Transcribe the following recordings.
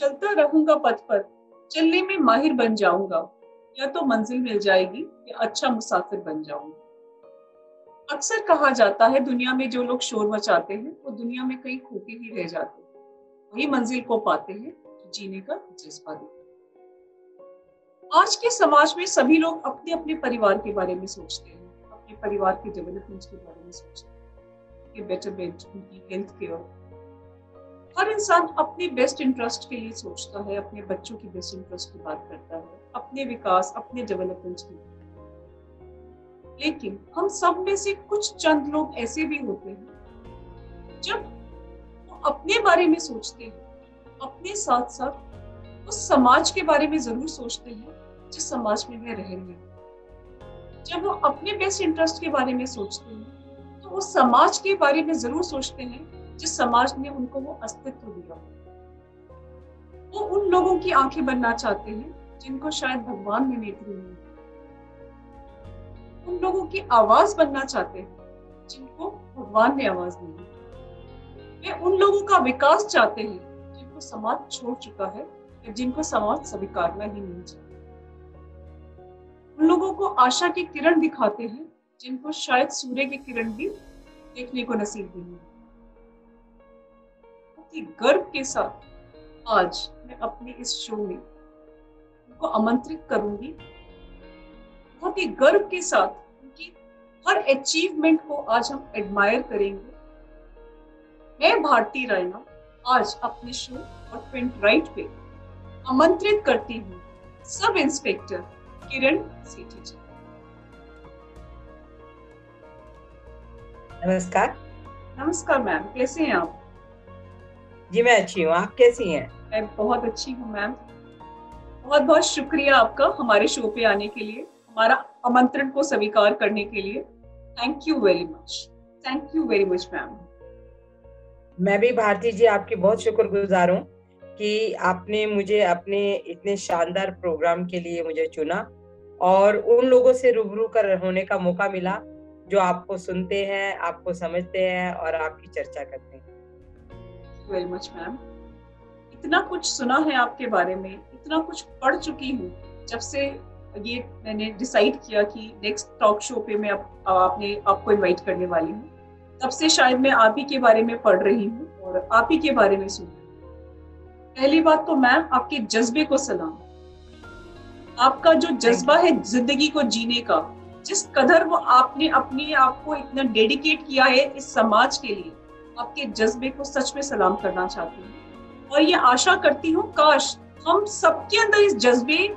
चलता रहूंगा पथ पर, चलने में माहिर बन जाऊंगा, या तो मंजिल मिल जाएगी या अच्छा मुसाफिर बन जाऊंगा। अक्सर कहा जाता है दुनिया में जो लोग शोर मचाते हैं वो दुनिया में कहीं खोके ही रह जाते हैं, वही मंजिल को पाते हैं जो जीने का जज्बा देते हैं। आज के समाज में सभी लोग अपने अपने परिवार के बारे में सोचते हैं, अपने परिवार के डेवलपमेंट के बारे में सोचते हैं, उनके बेटरमेंट, उनकी हेल्थ केयर। हर इंसान अपने बेस्ट इंटरेस्ट के लिए सोचता है, अपने बच्चों की बेस्ट इंटरेस्ट की बात करता है, अपने विकास, अपने डेवलपमेंट की। लेकिन हम सब में से कुछ चंद लोग ऐसे भी होते हैं जब वो अपने बारे में सोचते हैं, अपने साथ साथ उस समाज के बारे में जरूर सोचते हैं जिस समाज में वह रह रहे हैं। जब वो अपने बेस्ट इंटरेस्ट के बारे में सोचते हैं तो वो समाज के बारे में जरूर सोचते हैं जिस समाज ने उनको वो अस्तित्व दिया। वो उन लोगों की आंखें बनना चाहते हैं जिनको शायद भगवान ने नेत्र नहीं दिए। उन लोगों की आवाज बनना चाहते हैं जिनको भगवान ने आवाज नहीं दी। वे उन लोगों का विकास चाहते हैं जिनको समाज छोड़ चुका है या जिनको समाज स्वीकारना ही नहीं चाहता। उन लोगों को आशा की किरण दिखाते हैं जिनको शायद सूर्य की किरण भी देखने को नसीब नहीं। गर्व के साथ आज मैं अपने इस शो में उनको आमंत्रित करूंगी। बहुत ही गर्व के साथ उनकी हर अचीवमेंट को आज हम एडमायर करेंगे। मैं भारती रायना आज अपने शो और प्रिंट राइट पे आमंत्रित करती हूँ सब इंस्पेक्टर किरण सेठी जी। नमस्कार। नमस्कार मैम, कैसे हैं आप? जी मैं अच्छी हूँ, आप कैसी हैं? मैं बहुत अच्छी हूँ मैम। बहुत बहुत शुक्रिया आपका हमारे शो पे आने के लिए, हमारा आमंत्रण को स्वीकार करने के लिए। Thank you very much, thank you very much ma'am. मैं भी भारती जी आपकी बहुत शुक्रगुजार हूँ कि आपने मुझे अपने इतने शानदार प्रोग्राम के लिए मुझे चुना और उन लोगों से रूबरू कर होने का मौका मिला जो आपको सुनते हैं, आपको समझते हैं और आपकी चर्चा करते हैं। Very much ma'am. इतना कुछ सुना है आपके बारे में, इतना कुछ पढ़ चुकी हूँ। जब से ये मैंने डिसाइड किया कि नेक्स्ट टॉक शो पे मैं आपको इनवाइट करने वाली हूँ, तब से शायद मैं आप ही के बारे में पढ़ रही हूँ और आप ही के बारे में सुन रही हूँ। पहली बात तो मैम आपके जज्बे को सलाम। आपका जो जज्बा है जिंदगी को जीने का, जिस कदर वो आपने अपने आप को इतना डेडिकेट किया है इस समाज के लिए, आपके जज्बे को सच में सलाम करना चाहती हूँ। और ये आशा करती हूँ काश हम सबके अंदर इस जज्बे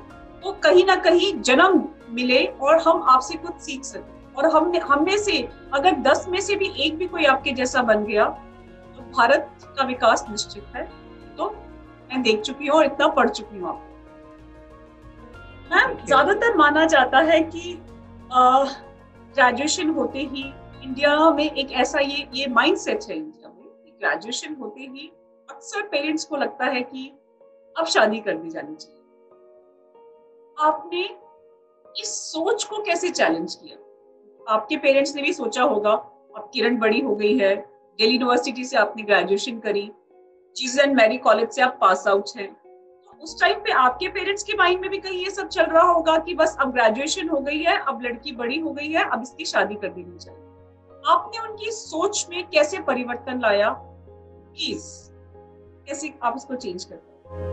को कहीं ना कहीं जन्म मिले और हम आपसे कुछ सीख सकें। और हम में से अगर 10 में से भी एक भी कोई आपके जैसा बन गया तो भारत का विकास निश्चित है। तो मैं देख चुकी हूँ और इतना पढ़ चुकी हूँ आपको। मैम ज्यादातर माना जाता है कि ग्रेजुएशन होते ही इंडिया में एक ऐसा ये माइंडसेट है इंडिया में, ग्रेजुएशन होते ही अक्सर पेरेंट्स को लगता है कि अब शादी कर दी जानी चाहिए। आपने इस सोच को कैसे चैलेंज किया? आपके पेरेंट्स ने भी सोचा होगा, अब किरण बड़ी हो गई है, दिल्ली यूनिवर्सिटी से आपने ग्रेजुएशन करी, जीसस एंड मैरी कॉलेज से आप पास आउट हैं, तो उस टाइम पे आपके पेरेंट्स के माइंड में भी कहीं ये सब चल रहा होगा कि बस अब ग्रेजुएशन हो गई है, अब लड़की बड़ी हो गई है, अब इसकी शादी कर देनी चाहिए। आपने उनकी सोच में कैसे परिवर्तन लाया? प्लीज कैसे आप इसको चेंज करते हैं?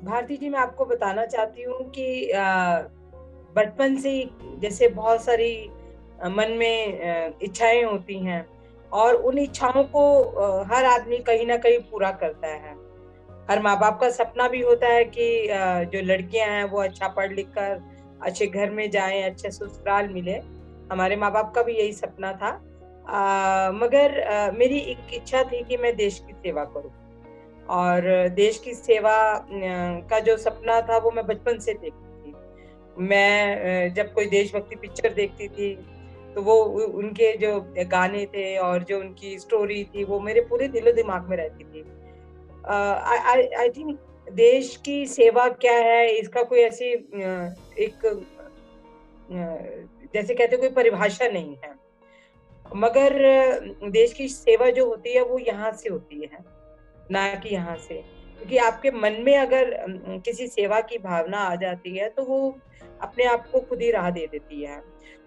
भारती जी मैं आपको बताना चाहती हूँ कि बचपन से जैसे बहुत सारी मन में इच्छाएं होती हैं और उन इच्छाओं को हर आदमी कहीं ना कहीं पूरा करता है। हर माँ बाप का सपना भी होता है कि जो लड़कियां हैं वो अच्छा पढ़ लिख कर अच्छे घर में जाएं, अच्छे ससुराल मिले। हमारे माँ बाप का भी यही सपना था। मगर मेरी एक इच्छा थी कि मैं देश की सेवा करूं और देश की सेवा का जो सपना था वो मैं बचपन से देखती थी। मैं जब कोई देशभक्ति पिक्चर देखती थी तो वो उनके जो गाने थे और जो उनकी स्टोरी थी वो मेरे पूरे दिलो दिमाग में रहती थी। आई थिंक देश की सेवा क्या है इसका कोई ऐसी एक जैसे कहते कोई परिभाषा नहीं है, मगर देश की सेवा जो होती है वो यहाँ से होती है ना कि यहाँ से। क्योंकि आपके मन में अगर किसी सेवा की भावना आ जाती है तो वो अपने आप को खुद ही राह दे देती है।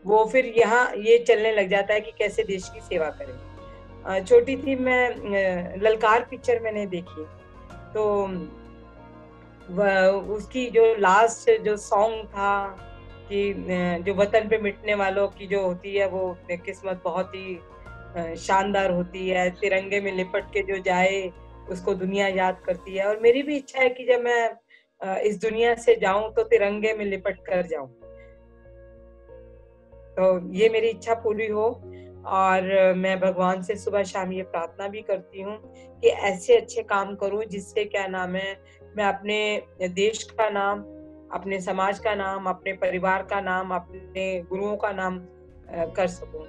वो फिर यहाँ ये चलने लग जाता है कि कैसे देश की सेवा करें। छोटी थी मैं, ललकार पिक्चर मैंने देखी, तो उसकी जो लास्ट जो सॉन्ग था कि जो वतन पे मिटने वालों की जो होती है वो किस्मत बहुत ही शानदार होती है, तिरंगे में लिपट के जो जाए उसको दुनिया याद करती है। और मेरी भी इच्छा है कि जब मैं इस दुनिया से जाऊं तो तिरंगे में लिपट कर जाऊं। तो ये मेरी इच्छा पूरी हो, और मैं भगवान से सुबह शाम ये प्रार्थना भी करती हूँ कि ऐसे अच्छे काम करूं जिससे क्या नाम है, मैं अपने देश का नाम, अपने समाज का नाम, अपने परिवार का नाम, अपने गुरुओं का नाम कर सकूं।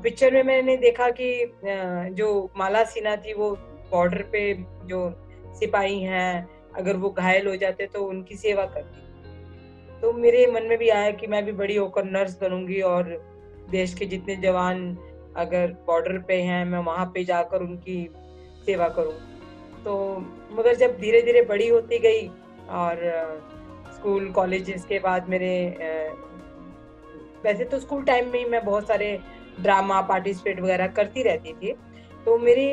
पिक्चर में मैंने देखा कि जो माला सिन्हा थी वो बॉर्डर पे जो सिपाही हैं, अगर वो घायल हो जाते तो उनकी सेवा करती। तो मेरे मन में भी आया कि मैं भी बड़ी होकर नर्स बनूंगी और देश के जितने जवान अगर बॉर्डर पे हैं मैं वहां पे जाकर उनकी सेवा करूं। तो मगर जब धीरे धीरे बड़ी होती गई और स्कूल कॉलेजेस के बाद मेरे वैसे तो स्कूल टाइम में ही मैं बहुत सारे ड्रामा पार्टिसिपेट वगैरह करती रहती थी। तो मेरी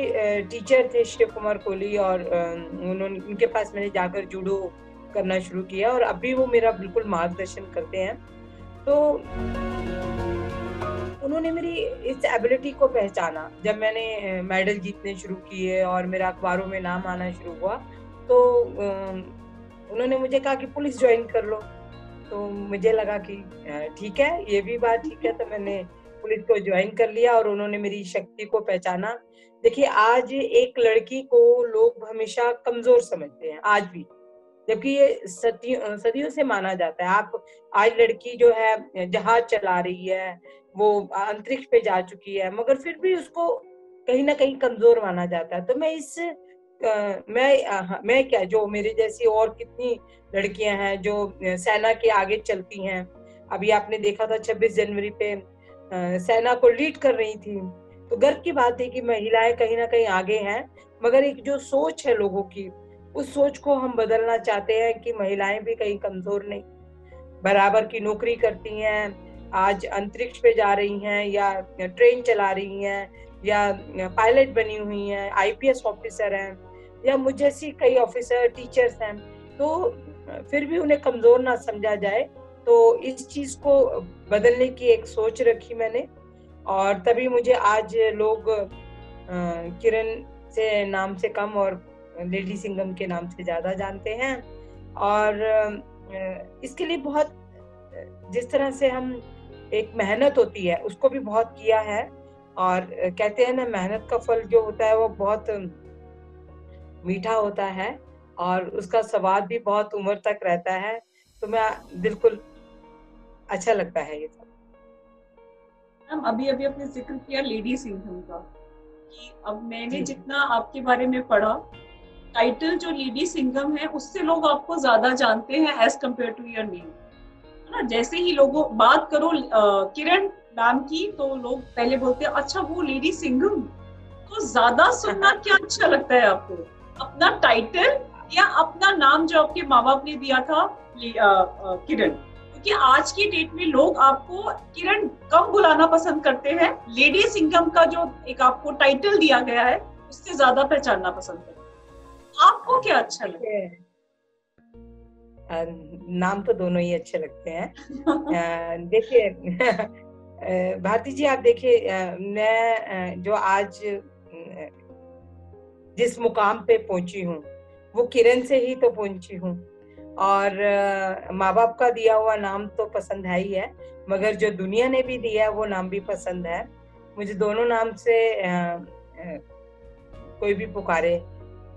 टीचर थे शिव कुमार कोहली, और उनके पास मैंने जाकर जूडो करना शुरू किया और अभी वो मेरा बिल्कुल मार्गदर्शन करते हैं। तो उन्होंने मेरी इस एबिलिटी को पहचाना जब मैंने मेडल जीतने शुरू किए और मेरा अखबारों में नाम आना शुरू हुआ। तो उन्होंने मुझे कहा कि पुलिस ज्वाइन कर लो। तो मुझे लगा कि ठीक है, ये भी बात ठीक है। तो मैंने पुलिस को ज्वाइन कर लिया और उन्होंने मेरी शक्ति को पहचाना। देखिए, आज एक लड़की को लोग हमेशा कमजोर समझते हैं, आज भी, जबकि ये सदियों से माना जाता है। आप आज लड़की जो है जहाज चला रही है, वो अंतरिक्ष पे जा चुकी है, मगर फिर भी उसको कहीं ना कहीं कमजोर माना जाता है। तो मैं मैं क्या, जो मेरे जैसी और कितनी लड़कियां हैं जो सेना के आगे चलती हैं। अभी आपने देखा था 26 जनवरी पे सेना को लीड कर रही थी। तो गर्व की बात है कि महिलाएं कहीं ना कहीं आगे हैं, मगर एक जो सोच है लोगों की, उस सोच को हम बदलना चाहते हैं कि महिलाएं भी कहीं कमजोर नहीं, बराबर की नौकरी करती हैं, आज अंतरिक्ष पे जा रही हैं, या ट्रेन चला रही हैं, या पायलट बनी हुई हैं, आईपीएस ऑफिसर हैं, या मुझ जैसी कई ऑफिसर टीचर्स हैं। तो फिर भी उन्हें कमजोर ना समझा जाए। तो इस चीज को बदलने की एक सोच रखी मैंने, और तभी मुझे आज लोग किरण से नाम से कम और लेडी सिंघम के नाम से ज्यादा जानते हैं। और इसके लिए बहुत, जिस तरह से हम एक मेहनत होती है उसको भी बहुत किया है। और कहते हैं ना, मेहनत का फल जो होता है वो बहुत मीठा होता है और उसका स्वाद भी बहुत उम्र तक रहता है। तो मैं बिल्कुल अच्छा लगता है ये सब। मैम, अभी अभी आपने जिक्र किया लेडी सिंघम का, कि अब मैंने जी जितना आपके बारे में पढ़ा, टाइटल जो लेडी सिंघम है उससे लोग आपको ज्यादा जानते हैं as compare to your name, है ना। जैसे ही लोगों बात करो किरण मैम की, तो लोग पहले बोलते हैं अच्छा वो लेडी सिंघम। तो ज्यादा सुनना क्या अच्छा लगता है आपको, अपना टाइटल या अपना नाम जो आपके माँ बाप ने दिया था किरण? क्योंकि आज की डेट में लोग आपको किरण कम बुलाना पसंद करते हैं, लेडी सिंघम का जो एक आपको टाइटल दिया गया है उससे ज्यादा पहचानना पसंद करते हैं। आपको क्या अच्छा लगता है? नाम तो दोनों ही अच्छे लगते हैं। देखिए भारती जी, आप देखिए, मैं जो आज जिस मुकाम पे पहुंची हूँ वो किरण से ही तो पहुंची हूँ। और माँ बाप का दिया हुआ नाम तो पसंद है ही है, मगर जो दुनिया ने भी दिया है वो नाम भी पसंद है। मुझे दोनों नाम से कोई भी पुकारे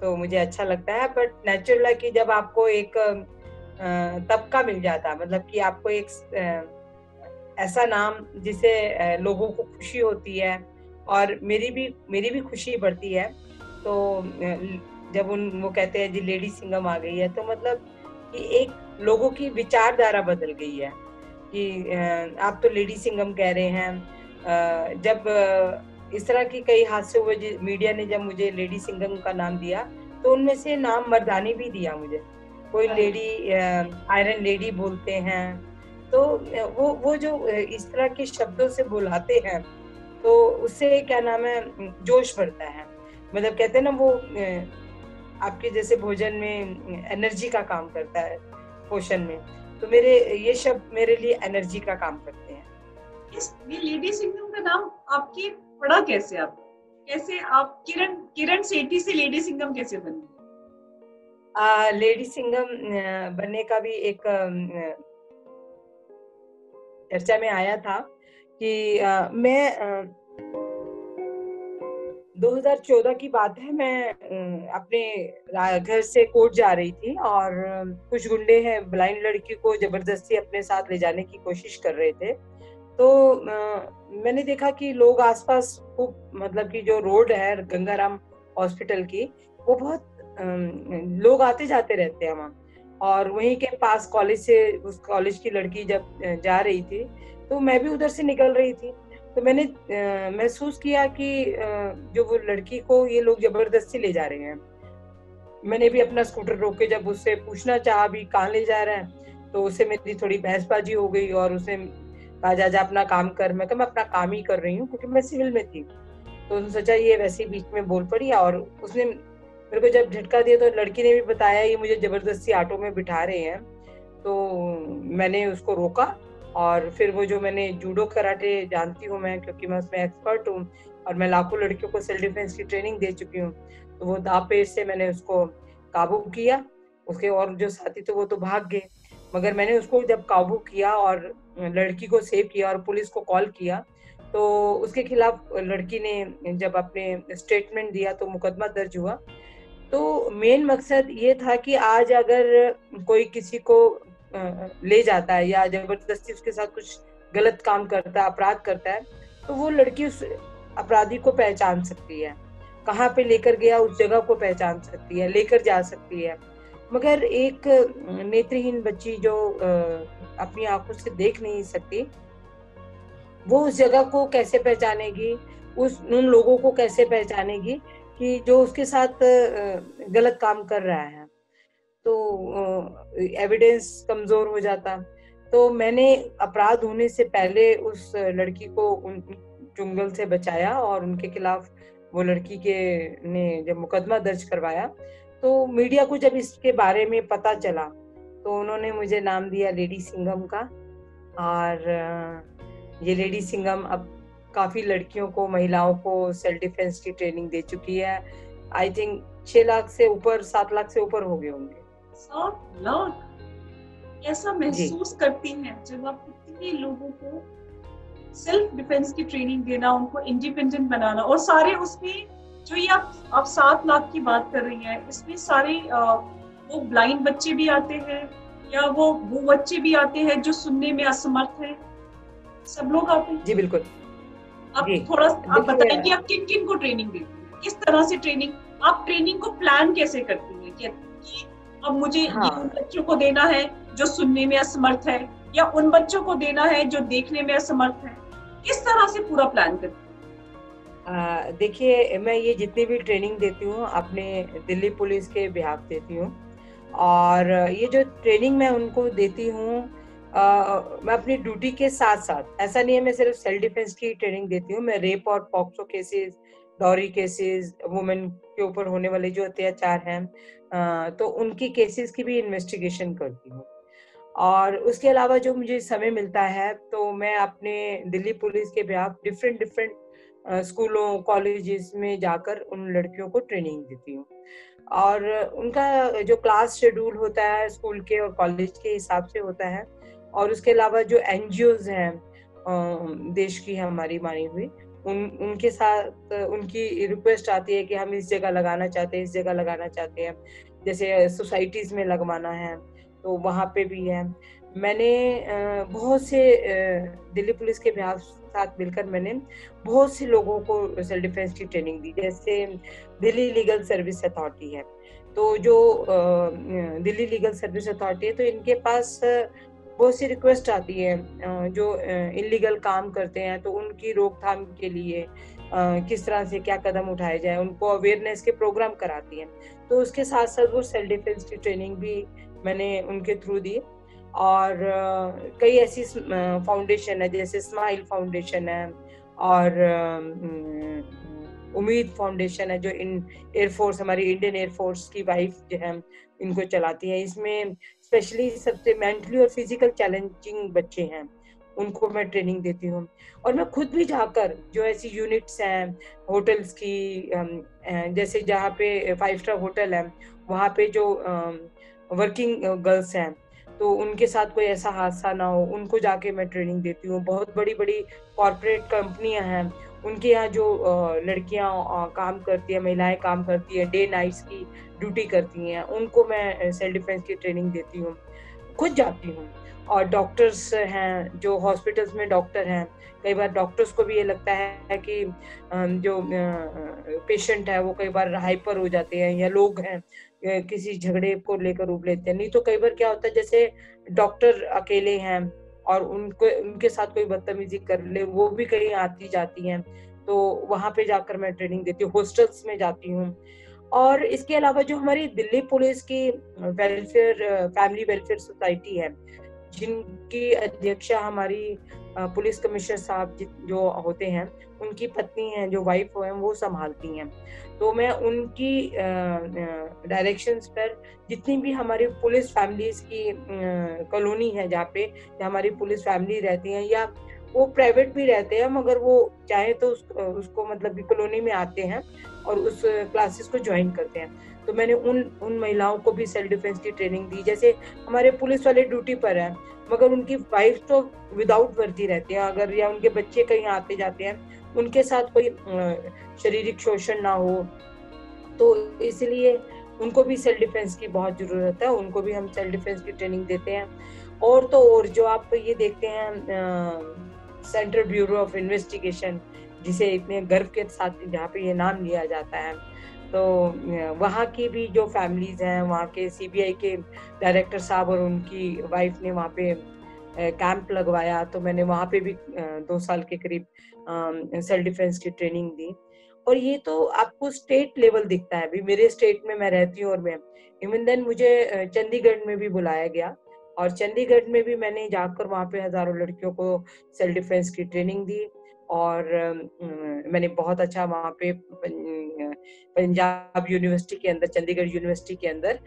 तो मुझे अच्छा लगता है। बट नेचुरल है कि जब आपको एक तबका मिल जाता, मतलब कि आपको एक ऐसा नाम जिसे लोगों को खुशी होती है और मेरी भी खुशी बढ़ती है। तो जब वो कहते हैं जी लेडी सिंघम आ गई है, तो मतलब कि एक लोगों की विचारधारा बदल गई है कि आप तो लेडी सिंघम कह रहे हैं। जब इस तरह की कई हादसे हुए, मीडिया ने जब मुझे लेडी सिंघम का नाम दिया तो उनमें से नाम मर्दानी भी दिया मुझे, कोई लेडी, आयरन लेडी बोलते हैं। तो वो जो इस तरह के शब्दों से बुलाते हैं, तो उससे क्या नाम है, जोश बढ़ता है। मतलब कहते हैं ना, वो आपके जैसे भोजन में एनर्जी का काम करता है, पोषण में। तो मेरे ये शब्द मेरे लिए एनर्जी का काम करते हैं। ये लेडी सिंघम का नाम आपकी पड़ा कैसे? आप कैसे, आप किरण किरण सेठी से लेडी सिंघम कैसे बनी? लेडी सिंघम बनने का भी एक चर्चा में आया था कि मैं 2014 की बात है, मैं अपने घर से कोर्ट जा रही थी और कुछ गुंडे हैं ब्लाइंड लड़की को जबरदस्ती अपने साथ ले जाने की कोशिश कर रहे थे। तो मैंने देखा कि लोग आसपास खूब, मतलब कि जो रोड है गंगाराम हॉस्पिटल की, वो बहुत लोग आते जाते रहते हैं वहाँ। और वहीं के पास कॉलेज से उस कॉलेज की लड़की जब जा रही थी, तो मैं भी उधर से निकल रही थी। तो मैंने महसूस किया कि जो वो लड़की को ये लोग जबरदस्ती ले जा रहे हैं। मैंने भी अपना स्कूटर रोक के जब उससे पूछना चाहा भी कहाँ ले जा रहा है, तो उससे मेरी थोड़ी बहसबाजी हो गई और उसने कहा जा अपना काम कर। मैं कहा मैं अपना काम ही कर रही हूँ, क्योंकि मैं सिविल में थी। तो उसने सोचा ये वैसे ही बीच में बोल पड़ी और उसने मेरे को जब झटका दिया, तो लड़की ने भी बताया ये मुझे जबरदस्ती ऑटो में बिठा रहे हैं। तो मैंने उसको रोका और फिर वो जो मैंने जूडो कराटे जानती हूँ मैं, क्योंकि मैं उसमें एक्सपर्ट हूँ और मैं लाखों लड़कियों को सेल्फ डिफेंस की ट्रेनिंग दे चुकी हूँ, तो वो दाव पेच से मैंने उसको काबू किया। उसके और जो साथी थे वो तो भाग गए, मगर मैंने उसको जब काबू किया और लड़की को सेव किया और पुलिस को कॉल किया, तो उसके खिलाफ लड़की ने जब अपने स्टेटमेंट दिया तो मुकदमा दर्ज हुआ। तो मेन मकसद ये था कि आज अगर कोई किसी को ले जाता है या जबरदस्ती उसके साथ कुछ गलत काम करता है, अपराध करता है, तो वो लड़की उस अपराधी को पहचान सकती है, कहाँ पे लेकर गया उस जगह को पहचान सकती है, लेकर जा सकती है। मगर एक नेत्रहीन बच्ची जो अपनी आंखों से देख नहीं सकती, वो उस जगह को कैसे पहचानेगी, उन लोगों को कैसे पहचानेगी कि जो उसके साथ गलत काम कर रहा है। तो एविडेंस कमजोर हो जाता। तो मैंने अपराध होने से पहले उस लड़की को उन चुंगल से बचाया और उनके खिलाफ वो लड़की के ने जब मुकदमा दर्ज करवाया, तो मीडिया को जब इसके बारे में पता चला, तो उन्होंने मुझे नाम दिया लेडी सिंघम का। और ये लेडी सिंघम अब काफी लड़कियों को, महिलाओं को सेल्फ डिफेंस की ट्रेनिंग दे चुकी है। आई थिंक 6 लाख से ऊपर, 7 लाख से ऊपर हो गए होंगे। 7 लाख? कैसा महसूस करती हैं जब आप इतने लोगों को सेल्फ डिफेंस की ट्रेनिंग देना, उनको इंडिपेंडेंट बनाना, और सारे उसमें जो ये आप 7 लाख की बात कर रही हैं, इसमें सारे वो ब्लाइंड बच्चे भी आते हैं या वो बच्चे भी आते हैं जो सुनने में असमर्थ हैं? सब लोग आते हैं? जी बिल्कुल। आप थोड़ा आप बताएं कि आप किन किन को ट्रेनिंग देती हैं, किस तरह से ट्रेनिंग, आप ट्रेनिंग को प्लान कैसे करती हैं कि अब मुझे ये उन बच्चों को देना है जो सुनने में असमर्थ है, या उन बच्चों को देना है जो देखने में असमर्थ है? किस तरह से पूरा प्लान करती हैं? देखिए, मैं ये जितनी भी ट्रेनिंग देती हूँ अपने दिल्ली पुलिस के बिहाफ देती हूँ, और ये जो ट्रेनिंग मैं उनको देती हूँ, मैं अपनी ड्यूटी के साथ साथ, ऐसा नहीं है मैं सिर्फ सेल्फ डिफेंस की ट्रेनिंग देती हूँ, मैं रेप और POCSO cases, dowry cases, women के ऊपर होने वाले जो अत्याचार हैं, तो उनकी केसेस की भी इन्वेस्टिगेशन करती हूँ। और उसके अलावा जो मुझे समय मिलता है, तो मैं अपने दिल्ली पुलिस के बिहाफ डिफरेंट स्कूलों, कॉलेजेस में जाकर उन लड़कियों को ट्रेनिंग देती हूँ। और उनका जो क्लास शेड्यूल होता है स्कूल के और कॉलेज के हिसाब से होता है। और उसके अलावा जो एनजीओज हैं देश की हमारी मानी हुई, उनके साथ उनकी रिक्वेस्ट आती है कि हम इस जगह लगाना चाहते हैं, इस जगह लगाना चाहते हैं, जैसे सोसाइटीज में लगवाना है, तो वहाँ पे भी है। मैंने बहुत से दिल्ली पुलिस के बिहाफ साथ मिलकर मैंने बहुत से लोगों को सेल्फ डिफेंस की ट्रेनिंग दी। जैसे दिल्ली लीगल सर्विस अथॉरिटी है, तो जो दिल्ली लीगल सर्विस अथॉरिटी है, तो इनके पास बहुत सी रिक्वेस्ट आती है जो इलीगल काम करते हैं, तो उनकी रोकथाम के लिए किस तरह से क्या कदम उठाए जाए, उनको अवेयरनेस के प्रोग्राम कराती हैं। तो उसके साथ साथ वो सेल्फ डिफेंस की ट्रेनिंग भी मैंने उनके थ्रू दी। और कई ऐसी फाउंडेशन है, जैसे स्माइल फाउंडेशन है, और उम्मीद फाउंडेशन है, जो इन एयरफोर्स, हमारी इंडियन एयरफोर्स की वाइफ जो है इनको चलाती है। इसमें स्पेशली सबसे मेंटली और फिजिकल चैलेंजिंग बच्चे हैं, उनको मैं ट्रेनिंग देती हूँ। और मैं खुद भी जाकर जो ऐसी यूनिट्स हैं होटल्स की, जैसे जहाँ पे 5 स्टार होटल है, वहाँ पे जो वर्किंग गर्ल्स हैं, तो उनके साथ कोई ऐसा हादसा ना हो, उनको जाके मैं ट्रेनिंग देती हूँ। बहुत बड़ी बड़ी कॉर्पोरेट कंपनियां हैं, उनके यहाँ जो लड़कियां काम करती है, महिलाएं काम करती है, डे नाइट्स की ड्यूटी करती हैं, उनको मैं सेल्फ डिफेंस की ट्रेनिंग देती हूँ, खुद जाती हूँ। और डॉक्टर्स हैं, जो हॉस्पिटल्स में डॉक्टर हैं, कई बार डॉक्टर्स को भी ये लगता है कि जो पेशेंट है वो कई बार हाइपर हो जाते हैं, या लोग हैं किसी झगड़े को लेकर उब लेते हैं। नहीं तो कई बार क्या होता है, जैसे डॉक्टर अकेले हैं और उनको उनके साथ कोई बदतमीजी कर ले, वो भी कहीं आती जाती हैं, तो वहां पे जाकर मैं ट्रेनिंग देती हूँ, हॉस्टल्स में जाती हूँ। और इसके अलावा जो हमारी दिल्ली पुलिस की वेलफेयर, फैमिली वेलफेयर सोसाइटी है, जिनकी अध्यक्षा हमारी पुलिस कमिश्नर साहब जो होते हैं, उनकी पत्नी हैं, जो वाइफ हैं, वो संभालती हैं। तो मैं उनकी डायरेक्शंस पर जितनी भी हमारी पुलिस फैमिलीज की कॉलोनी है, जहाँ पे हमारी पुलिस फैमिली रहती है, या वो प्राइवेट भी रहते हैं, मगर वो चाहे तो उसको मतलब कॉलोनी में आते हैं और उस क्लासेस को ज्वाइन करते हैं। तो मैंने उन महिलाओं को भी सेल्फ डिफेंस की ट्रेनिंग दी। जैसे हमारे पुलिस वाले ड्यूटी पर हैं, मगर उनकी वाइफ तो विदाउट वर्दी रहते हैं, अगर या उनके बच्चे कहीं आते जाते हैं, उनके साथ कोई शारीरिक शोषण ना हो, तो इसलिए उनको भी सेल्फ डिफेंस की बहुत जरूरत है, उनको भी हम सेल्फ डिफेंस की ट्रेनिंग देते हैं। और तो और जो आप ये देखते हैं सेंट्रल ब्यूरो ऑफ इन्वेस्टिगेशन, जिसे इतने गर्व के साथ जहाँ पे ये नाम लिया जाता है, तो वहाँ की भी जो फैमिलीज हैं, वहाँ के सीबीआई के डायरेक्टर साहब और उनकी वाइफ ने वहाँ पे कैंप लगवाया, तो मैंने वहाँ पे भी 2 साल के करीब सेल्फ डिफेंस की ट्रेनिंग दी। और ये तो आपको स्टेट लेवल दिखता है, अभी मेरे स्टेट में मैं रहती हूँ, और मैं इवन देन मुझे चंडीगढ़ में भी बुलाया गया, और चंडीगढ़ में भी मैंने जाकर वहाँ पे हजारों लड़कियों को सेल्फ डिफेंस की ट्रेनिंग दी। और मैंने बहुत अच्छा वहाँ पे पंजाब यूनिवर्सिटी के अंदर, चंडीगढ़ यूनिवर्सिटी के अंदर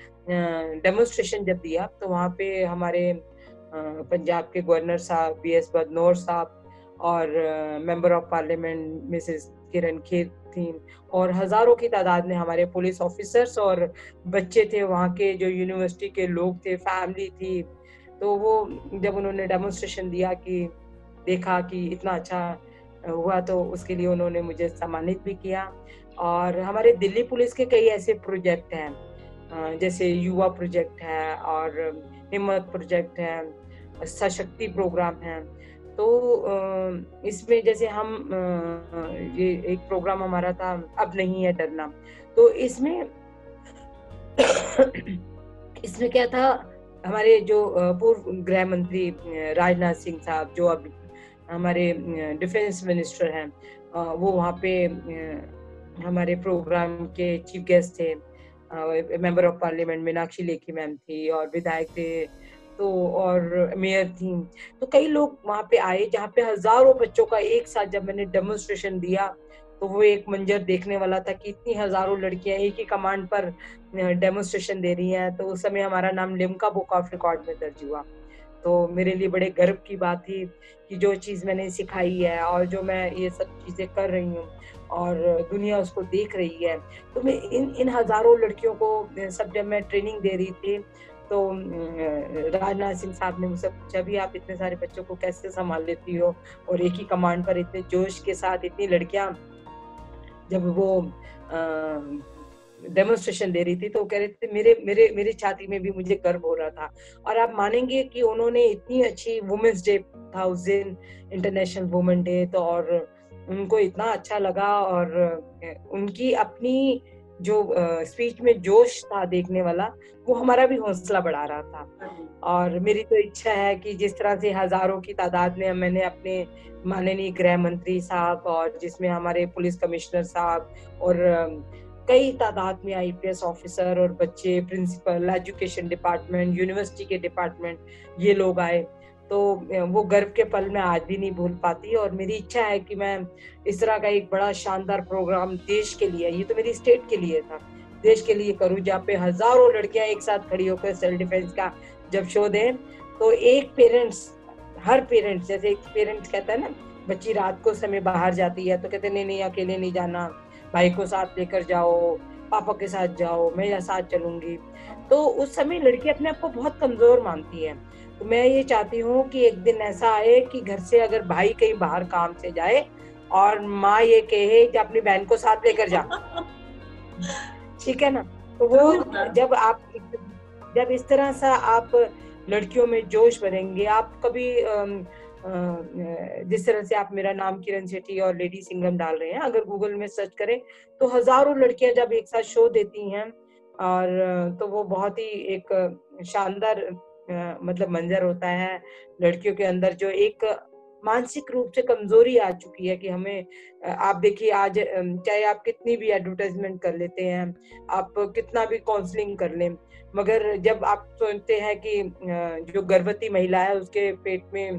डेमोन्स्ट्रेशन जब दिया, तो वहाँ पे हमारे पंजाब के गवर्नर साहब BS बदनौर साहब और मेंबर ऑफ पार्लियामेंट मिसेस किरण खेर थी, और हजारों की तादाद में हमारे पुलिस ऑफिसर्स और बच्चे थे, वहाँ के जो यूनिवर्सिटी के लोग थे, फैमिली थी। तो वो जब उन्होंने डेमोन्स्ट्रेशन दिया, कि देखा कि इतना अच्छा हुआ, तो उसके लिए उन्होंने मुझे सम्मानित भी किया। और हमारे दिल्ली पुलिस के कई ऐसे प्रोजेक्ट हैं, जैसे युवा प्रोजेक्ट है, और हिम्मत प्रोजेक्ट है, सशक्ति प्रोग्राम है। तो इसमें जैसे हम ये एक प्रोग्राम हमारा था, अब नहीं है डरना, तो इसमें इसमें क्या था, हमारे जो पूर्व गृह मंत्री राजनाथ सिंह साहब, जो अब हमारे डिफेंस मिनिस्टर हैं, वो वहाँ पे हमारे प्रोग्राम के चीफ गेस्ट थे। Member of parliament Meenakshi Lekhi ma'am थी, और विधायक थे, तो और मेयर थी। तो कई लोग वहाँ पे आए, जहाँ पे हजारों बच्चों का एक साथ जब मैंने डेमोन्स्ट्रेशन दिया, तो वो एक मंजर देखने वाला था कि इतनी हजारों लड़कियां एक ही कमांड पर डेमोन्स्ट्रेशन दे रही हैं। तो उस समय हमारा नाम लिम्का बुक ऑफ रिकॉर्ड में दर्ज हुआ। तो मेरे लिए बड़े गर्व की बात थी कि जो चीज मैंने सिखाई है, और जो मैं ये सब चीजें कर रही हूँ, और दुनिया उसको देख रही है। तो मैं इन हजारों लड़कियों को सब, जब मैं ट्रेनिंग दे रही थी, तो राजनाथ सिंह साहब ने मुझसे पूछा, भी आप इतने सारे बच्चों को कैसे संभाल लेती हो, और एक ही कमांड पर इतने जोश के साथ इतनी लड़कियां जब वो डेमोन्स्ट्रेशन दे रही थी, तो कह रहे थे मेरे छाती में भी मुझे गर्व हो रहा था। और आप मानेंगे कि उन्होंने इतनी अच्छी वुमेन्स डे था उस दिन, इंटरनेशनल वुमेन डे, तो और उनको इतना अच्छा लगा, और उनकी अपनी जो स्पीच में जोश था देखने वाला, वो हमारा भी हौसला बढ़ा रहा था। और मेरी तो इच्छा है कि जिस तरह से हजारों की तादाद में मैंने अपने माननीय गृह मंत्री साहब और जिसमें हमारे पुलिस कमिश्नर साहब और कई तादाद में आईपीएस ऑफिसर और बच्चे, प्रिंसिपल, एजुकेशन डिपार्टमेंट, यूनिवर्सिटी के डिपार्टमेंट, ये लोग आए, तो वो गर्व के पल मैं आज भी नहीं भूल पाती। और मेरी इच्छा है कि मैं इस तरह का एक बड़ा शानदार प्रोग्राम देश के लिए, ये तो मेरी स्टेट के लिए था, देश के लिए करूं, जहाँ पे हजारों लड़कियां एक साथ खड़ी होकर सेल्फ डिफेंस का जब शो दें, तो एक पेरेंट्स, हर पेरेंट्स, जैसे एक पेरेंट्स कहता है ना, बच्ची रात को समय बाहर जाती है तो कहते नहीं नहीं अकेले नहीं जाना, भाई को साथ लेकर जाओ, पापा के साथ जाओ, मैं या साथ चलूंगी। तो उस समय लड़की अपने आप को बहुत कमजोर मानती है। तो मैं ये चाहती हूँ कि एक दिन ऐसा आए कि घर से अगर भाई कहीं बाहर काम से जाए और माँ ये कहे कि अपनी बहन को साथ लेकर जा, ठीक है ना। तो वो जब इस तरह सा आप लड़कियों में जोश भरेंगे, आप कभी जिस तरह से आप मेरा नाम किरण सेठी और लेडी सिंघम डाल रहे हैं, अगर गूगल में सर्च करें तो हजारों लड़कियां जब एक साथ शो देती हैं, और तो वो बहुत ही एक शानदार मतलब मंजर होता है। लड़कियों के अंदर जो एक मानसिक रूप से कमजोरी आ चुकी है कि हमें, आप देखिए आज चाहे आप कितनी भी एडवर्टाइजमेंट कर लेते हैं, आप कितना भी काउंसलिंग कर लें, मगर जब आप सोचते हैं कि जो गर्भवती महिला है उसके पेट में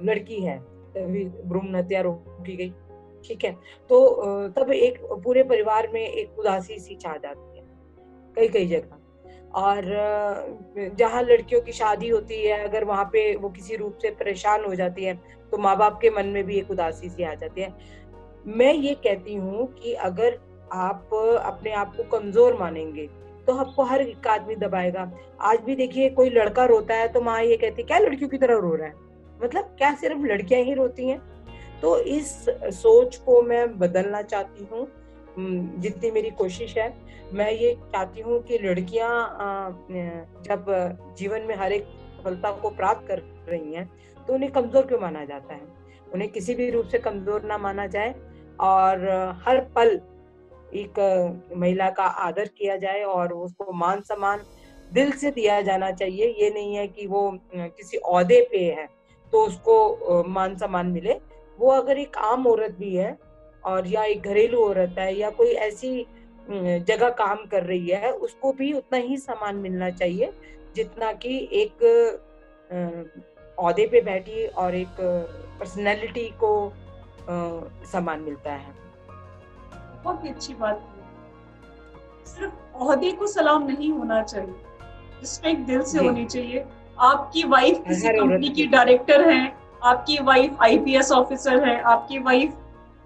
लड़की है, तभी भ्रूण हत्या रोकी गई, ठीक है, तो तब एक पूरे परिवार में एक उदासी सी छा जाती है कई कई जगह। और जहाँ लड़कियों की शादी होती है, अगर वहां पे वो किसी रूप से परेशान हो जाती है तो माँ बाप के मन में भी एक उदासी सी आ जाती है। मैं ये कहती हूँ कि अगर आप अपने आप को कमजोर मानेंगे तो आपको हर एक आदमी दबाएगा। आज भी देखिए कोई लड़का रोता है तो माँ ये कहती है क्या लड़कियों की तरह रो रहा है, मतलब क्या सिर्फ लड़कियां ही रोती हैं? तो इस सोच को मैं बदलना चाहती हूँ, जितनी मेरी कोशिश है। मैं ये चाहती हूँ कि लड़कियां जब जीवन में हर एक सफलता को प्राप्त कर रही हैं तो उन्हें कमजोर क्यों माना जाता है? उन्हें किसी भी रूप से कमजोर ना माना जाए और हर पल एक महिला का आदर किया जाए और उसको मान सम्मान दिल से दिया जाना चाहिए। ये नहीं है कि वो किसी ओहदे पे है तो उसको मान सम्मान मिले। वो अगर एक आम औरत भी है और या एक घरेलू औरत है या कोई ऐसी जगह काम कर रही है, उसको भी उतना ही सम्मान मिलना चाहिए जितना कि एक ओहदे पे बैठी और एक पर्सनैलिटी को सम्मान मिलता है। बहुत ही अच्छी बात है। सिर्फ ओहदे को सलाम नहीं होना चाहिए, रिस्पेक्ट दिल से होनी चाहिए। आपकी वाइफ किसी कंपनी की डायरेक्टर है, आपकी वाइफ आईपीएस ऑफिसर है, आपकी वाइफ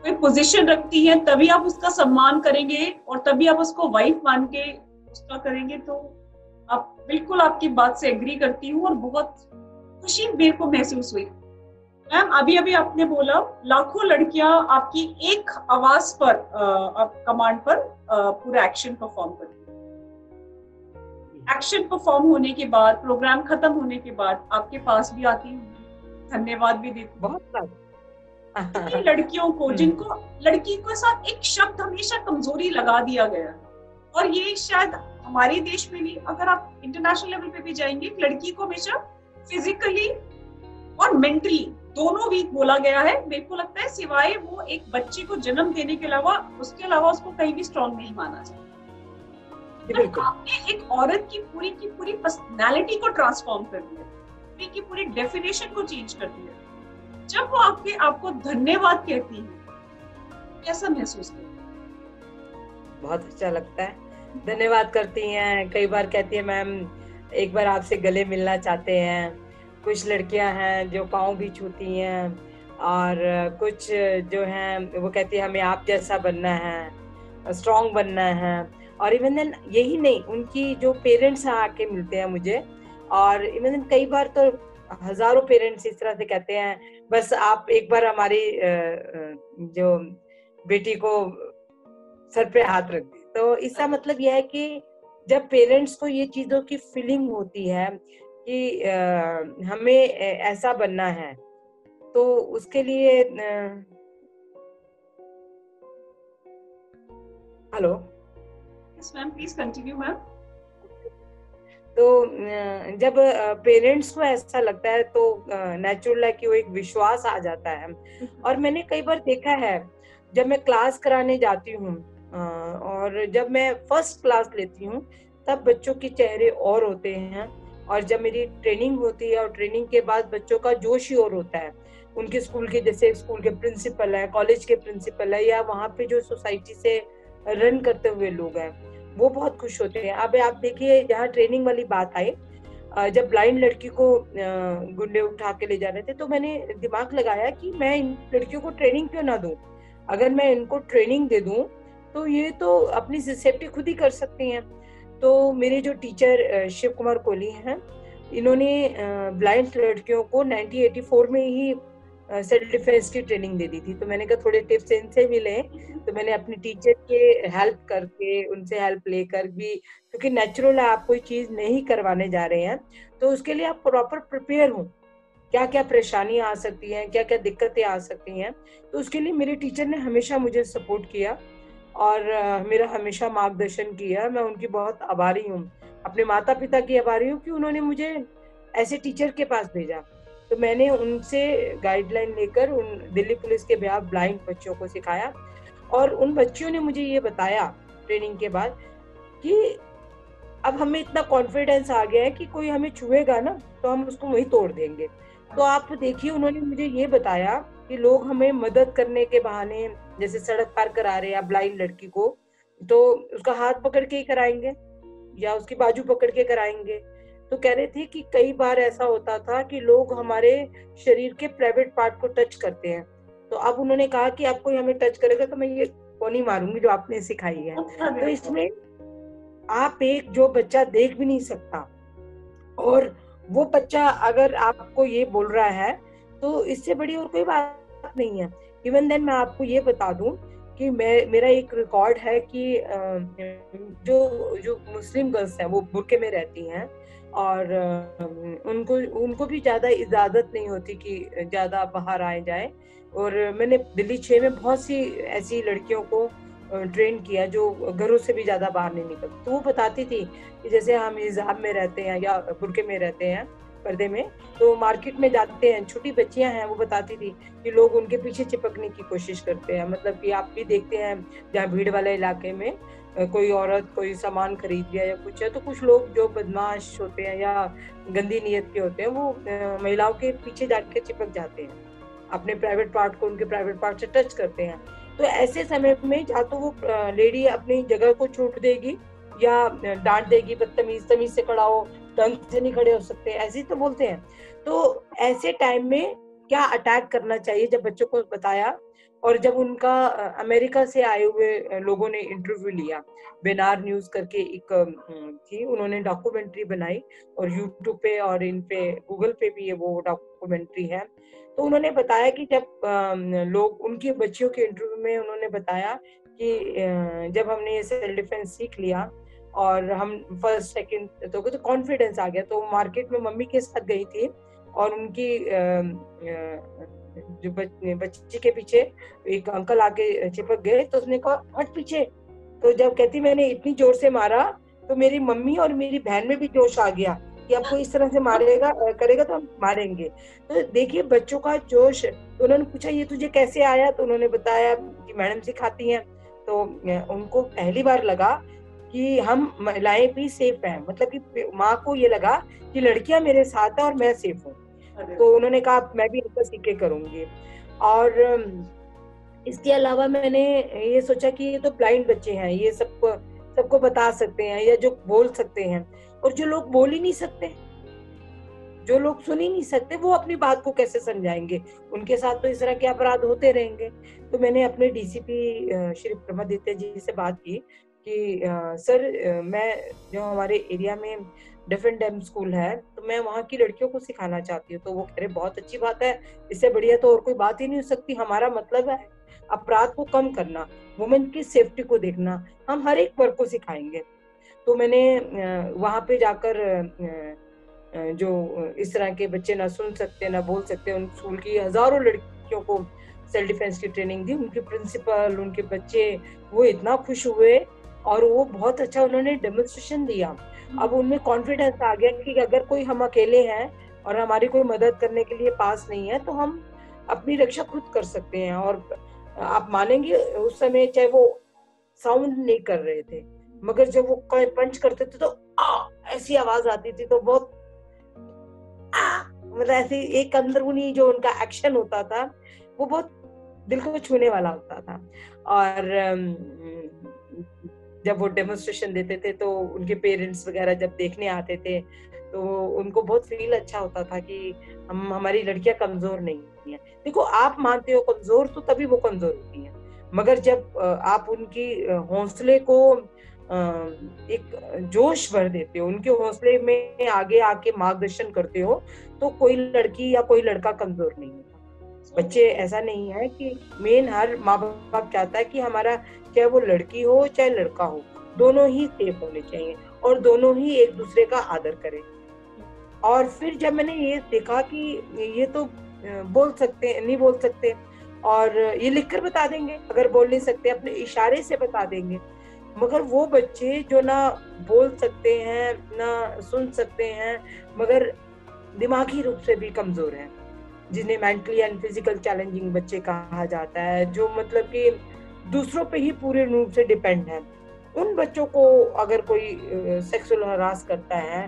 कोई पोजीशन रखती है, तभी आप उसका सम्मान करेंगे और तभी आप उसको वाइफ मान के उसका करेंगे। तो आप बिल्कुल, आपकी बात से एग्री करती हूँ और बहुत खुशी मेरे को महसूस हुई। मैम, अभी अभी आपने बोला लाखों लड़कियां आपकी एक आवाज पर, कमांड पर पूरा एक्शन परफॉर्म करती है। एक्शन परफॉर्म होने के बाद, प्रोग्राम खत्म होने के बाद आपके पास भी आती हूँ, धन्यवाद भी देती हूँ। कितनी लड़कियों को, जिनको लड़की के साथ एक शब्द हमेशा कमजोरी लगा दिया गया, और ये शायद हमारे देश में नहीं, अगर आप इंटरनेशनल लेवल पे भी जाएंगे, लड़की को हमेशा फिजिकली और मेंटली दोनों वीक बोला गया है। मेरे को लगता है सिवाय वो एक बच्चे को जन्म देने के अलावा, उसके अलावा उसको कहीं भी स्ट्रॉन्ग नहीं माना जाता। आपने एक औरत की पूरी पर्सनालिटी को ट्रांसफॉर्म कर दिया, पूरी की पूरी डेफिनेशन को चेंज कर दिया। जब वो आपको धन्यवाद कहती है, कैसा महसूस करती है? बहुत अच्छा लगता है, धन्यवाद करती हैं। कई बार कहती है मैम एक बार आपसे गले मिलना चाहते हैं। कुछ लड़कियां हैं जो पाँव भी छूती हैं, और कुछ जो हैं वो कहती है हमें आप जैसा बनना है, स्ट्रॉन्ग बनना है। और इवन देन यही नहीं, उनकी जो पेरेंट्स आके मिलते हैं मुझे, और इवन देन कई बार तो हजारों पेरेंट्स इस तरह से कहते हैं बस आप एक बार हमारी जो बेटी को सर पे हाथ रख दी। तो इसका मतलब यह है कि जब पेरेंट्स को ये चीजों की फीलिंग होती है कि हमें ऐसा बनना है, तो उसके लिए hello. Yes ma'am, please continue ma'am. तो जब पेरेंट्स को ऐसा लगता है तो नेचुरल है कि वो एक विश्वास आ जाता है। और मैंने कई बार देखा है, जब मैं क्लास कराने जाती हूँ और जब मैं फर्स्ट क्लास लेती हूँ, तब बच्चों के चेहरे और होते हैं। और जब मेरी ट्रेनिंग होती है और ट्रेनिंग के बाद बच्चों का जोश ही और होता है। उनके स्कूल के, जैसे स्कूल के प्रिंसिपल है, कॉलेज के प्रिंसिपल है, या वहाँ पे जो सोसाइटी से रन करते हुए लोग हैं, वो बहुत खुश होते हैं। अब आप देखिए, जहाँ ट्रेनिंग वाली बात आई, जब ब्लाइंड लड़की को गुंडे उठा के ले जा रहे थे, तो मैंने दिमाग लगाया कि मैं इन लड़कियों को ट्रेनिंग क्यों ना दूं। अगर मैं इनको ट्रेनिंग दे दूं तो ये तो अपनी सेफ्टी खुद ही कर सकती हैं। तो मेरे जो टीचर शिव कुमार कोहली हैं, इन्होंने ब्लाइंड लड़कियों को 1984 में ही सेल्फ डिफेंस की ट्रेनिंग दे दी थी। तो मैंने कहा थोड़े टिप्स इनसे भी लें। तो मैंने अपनी टीचर के हेल्प करके, उनसे हेल्प लेकर भी, क्योंकि नेचुरल है, आप कोई चीज नहीं करवाने जा रहे हैं, तो उसके लिए आप प्रॉपर प्रिपेयर हो, क्या क्या परेशानियां आ सकती हैं, क्या क्या दिक्कतें आ सकती हैं। तो उसके लिए मेरे टीचर ने हमेशा मुझे सपोर्ट किया और मेरा हमेशा मार्गदर्शन किया। मैं उनकी बहुत आभारी हूँ, अपने माता पिता की आभारी हूँ कि उन्होंने मुझे ऐसे टीचर के पास भेजा। तो मैंने उनसे गाइडलाइन लेकर उन दिल्ली पुलिस के बिहाफ ब्लाइंड बच्चों को सिखाया। और उन बच्चियों ने मुझे ये बताया ट्रेनिंग के बाद कि अब हमें इतना कॉन्फिडेंस आ गया है कि कोई हमें छुएगा ना, तो हम उसको वही तोड़ देंगे। तो आप देखिए, उन्होंने मुझे ये बताया कि लोग हमें मदद करने के बहाने, जैसे सड़क पार करा रहे हैं ब्लाइंड लड़की को, तो उसका हाथ पकड़ के ही कराएंगे या उसकी बाजू पकड़ के कराएंगे। तो कह रहे थे कि कई बार ऐसा होता था कि लोग हमारे शरीर के प्राइवेट पार्ट को टच करते हैं। तो अब उन्होंने कहा कि आप कोई हमें टच करेगा तो मैं ये कोनी मारूंगी जो आपने सिखाई है। तो इसमें आप, एक जो बच्चा देख भी नहीं सकता और वो बच्चा अगर आपको ये बोल रहा है, तो इससे बड़ी और कोई बात नहीं है। इवन देन मैं आपको ये बता दूं कि मेरा एक रिकॉर्ड है कि जो जो मुस्लिम गर्ल्स हैं वो बुर्के में रहती हैं, और उनको उनको भी ज्यादा इजाजत नहीं होती कि ज्यादा बाहर आए जाए। और मैंने दिल्ली 6 में बहुत सी ऐसी लड़कियों को ट्रेन किया जो घरों से भी ज्यादा बाहर नहीं निकलती। तो वो बताती थी कि जैसे हम हिजाब में रहते हैं या बुर्के में रहते हैं, पर्दे में, तो मार्केट में जाते हैं, छोटी बच्चियां हैं, वो बताती थी कि लोग उनके पीछे चिपकने की कोशिश करते हैं। मतलब कि आप भी देखते हैं, जहाँ भीड़ वाले इलाके में कोई औरत कोई सामान खरीद लिया या कुछ है, तो कुछ लोग जो बदमाश होते हैं या गंदी नीयत के होते हैं, वो महिलाओं के पीछे जाके चिपक जाते हैं, अपने प्राइवेट पार्ट को उनके प्राइवेट पार्ट से टच करते हैं। तो ऐसे समय में या तो वो लेडी अपनी जगह को छूट देगी या डांट देगी, बदतमीज, तमीज से खड़ा हो, ढंग से नहीं खड़े हो सकते, ऐसे ही तो बोलते हैं। तो ऐसे टाइम में क्या अटैक करना चाहिए, जब बच्चों को बताया। और जब उनका अमेरिका से आए हुए लोगों ने इंटरव्यू लिया, बेनार न्यूज करके एक थी, उन्होंने डॉक्यूमेंट्री बनाई और यूट्यूब पे और इन पे गूगल पे भी ये वो डॉक्यूमेंट्री है। तो उन्होंने बताया कि जब लोग उनकी बच्चियों के इंटरव्यू में उन्होंने बताया कि जब हमने ये सेल्फ डिफेंस सीख लिया और हम फर्स्ट सेकंड तो कॉन्फिडेंस आ गया, तो मार्केट में मम्मी के साथ गई थी और उनकी जो बच्ची के पीछे एक अंकल आके चिपक गए, तो उसने कहा हट पीछे। तो जब कहती मैंने इतनी जोर से मारा तो मेरी मम्मी और मेरी बहन में भी जोश आ गया कि आपको इस तरह से मारेगा करेगा तो हम मारेंगे। तो देखिए बच्चों का जोश। तो उन्होंने पूछा ये तुझे कैसे आया, तो उन्होंने बताया कि मैडम सिखाती हैं। तो उनको पहली बार लगा कि हम महिलाएं भी सेफ हैं, मतलब कि माँ को ये लगा कि लड़कियां मेरे साथ है और मैं सेफ हूँ। तो उन्होंने कहा मैं भी इनका सीख के करूंगी। और इसके अलावा मैंने ये सोचा कि ये तो ब्लाइंड बच्चे हैं, ये सबको सबको बता सकते हैं या जो बोल सकते हैं। और जो लोग बोल ही नहीं सकते, जो लोग सुन ही नहीं सकते, वो अपनी बात को कैसे समझाएंगे, उनके साथ तो इस तरह के अपराध होते रहेंगे। तो मैंने अपने डीसीपी श्री प्रमादित्य जी से बात की कि सर मैं जो हमारे एरिया में डिफरेंट डैम स्कूल है, तो मैं वहाँ की लड़कियों को सिखाना चाहती हूँ। तो वो कह रहे बहुत अच्छी बात है, इससे बढ़िया तो और कोई बात ही नहीं हो सकती। हमारा मतलब है अपराध को कम करना, वुमेन की सेफ्टी को देखना, हम हर एक वर्ग को सिखाएंगे। तो मैंने वहां पे जाकर जो इस तरह के बच्चे ना सुन सकते ना बोल सकते, उन स्कूल की हजारों लड़कियों को सेल्फ डिफेंस की ट्रेनिंग दी। उनके प्रिंसिपल, उनके बच्चे, वो इतना खुश हुए और वो बहुत अच्छा उन्होंने डेमोन्स्ट्रेशन दिया। अब उनमें कॉन्फिडेंस आ गया कि अगर कोई हम अकेले हैं और हमारी कोई मदद करने के लिए पास नहीं है तो हम अपनी रक्षा खुद कर सकते हैं। और आप मानेंगे उस समय चाहे वो साउंड नहीं कर रहे थे, मगर जब वो पंच करते थे तो ऐसी आवाज आती थी, तो बहुत मतलब ऐसे एक अंदरूनी जो उनका एक्शन होता था वो बहुत दिल को छूने वाला होता था। और जब वो डेमोन्स्ट्रेशन देते थे तो उनके पेरेंट्स वगैरह जब देखने आते थे तो उनको बहुत फील अच्छा होता था कि हमारी लड़कियां कमजोर नहीं है। देखो, आप मानते हो कमजोर तो तभी वो कमजोर होती हैं, मगर जब आप उनकी हौसले को एक जोश भर देते हो, उनके हौसले में आगे आके मार्गदर्शन करते हो, तो कोई लड़की या कोई लड़का कमजोर नहीं होता। बच्चे ऐसा नहीं है कि मेन हर माँ बाप चाहता है कि हमारा चाहे वो लड़की हो चाहे लड़का हो, दोनों ही सेफ होने चाहिए और दोनों ही एक दूसरे का आदर करें। और फिर जब मैंने ये देखा कि ये तो बोल सकते नहीं बोल सकते और ये लिखकर बता देंगे, अगर बोल नहीं सकते अपने इशारे से बता देंगे, मगर वो बच्चे जो ना बोल सकते हैं ना सुन सकते हैं मगर दिमागी रूप से भी कमजोर हैं, जिन्हें मेंटली एंड फिजिकल चैलेंजिंग बच्चे कहा जाता है, जो मतलब कि दूसरों पे ही पूरे रूप से डिपेंड है, उन बच्चों को अगर कोई सेक्सुअल हरास करता है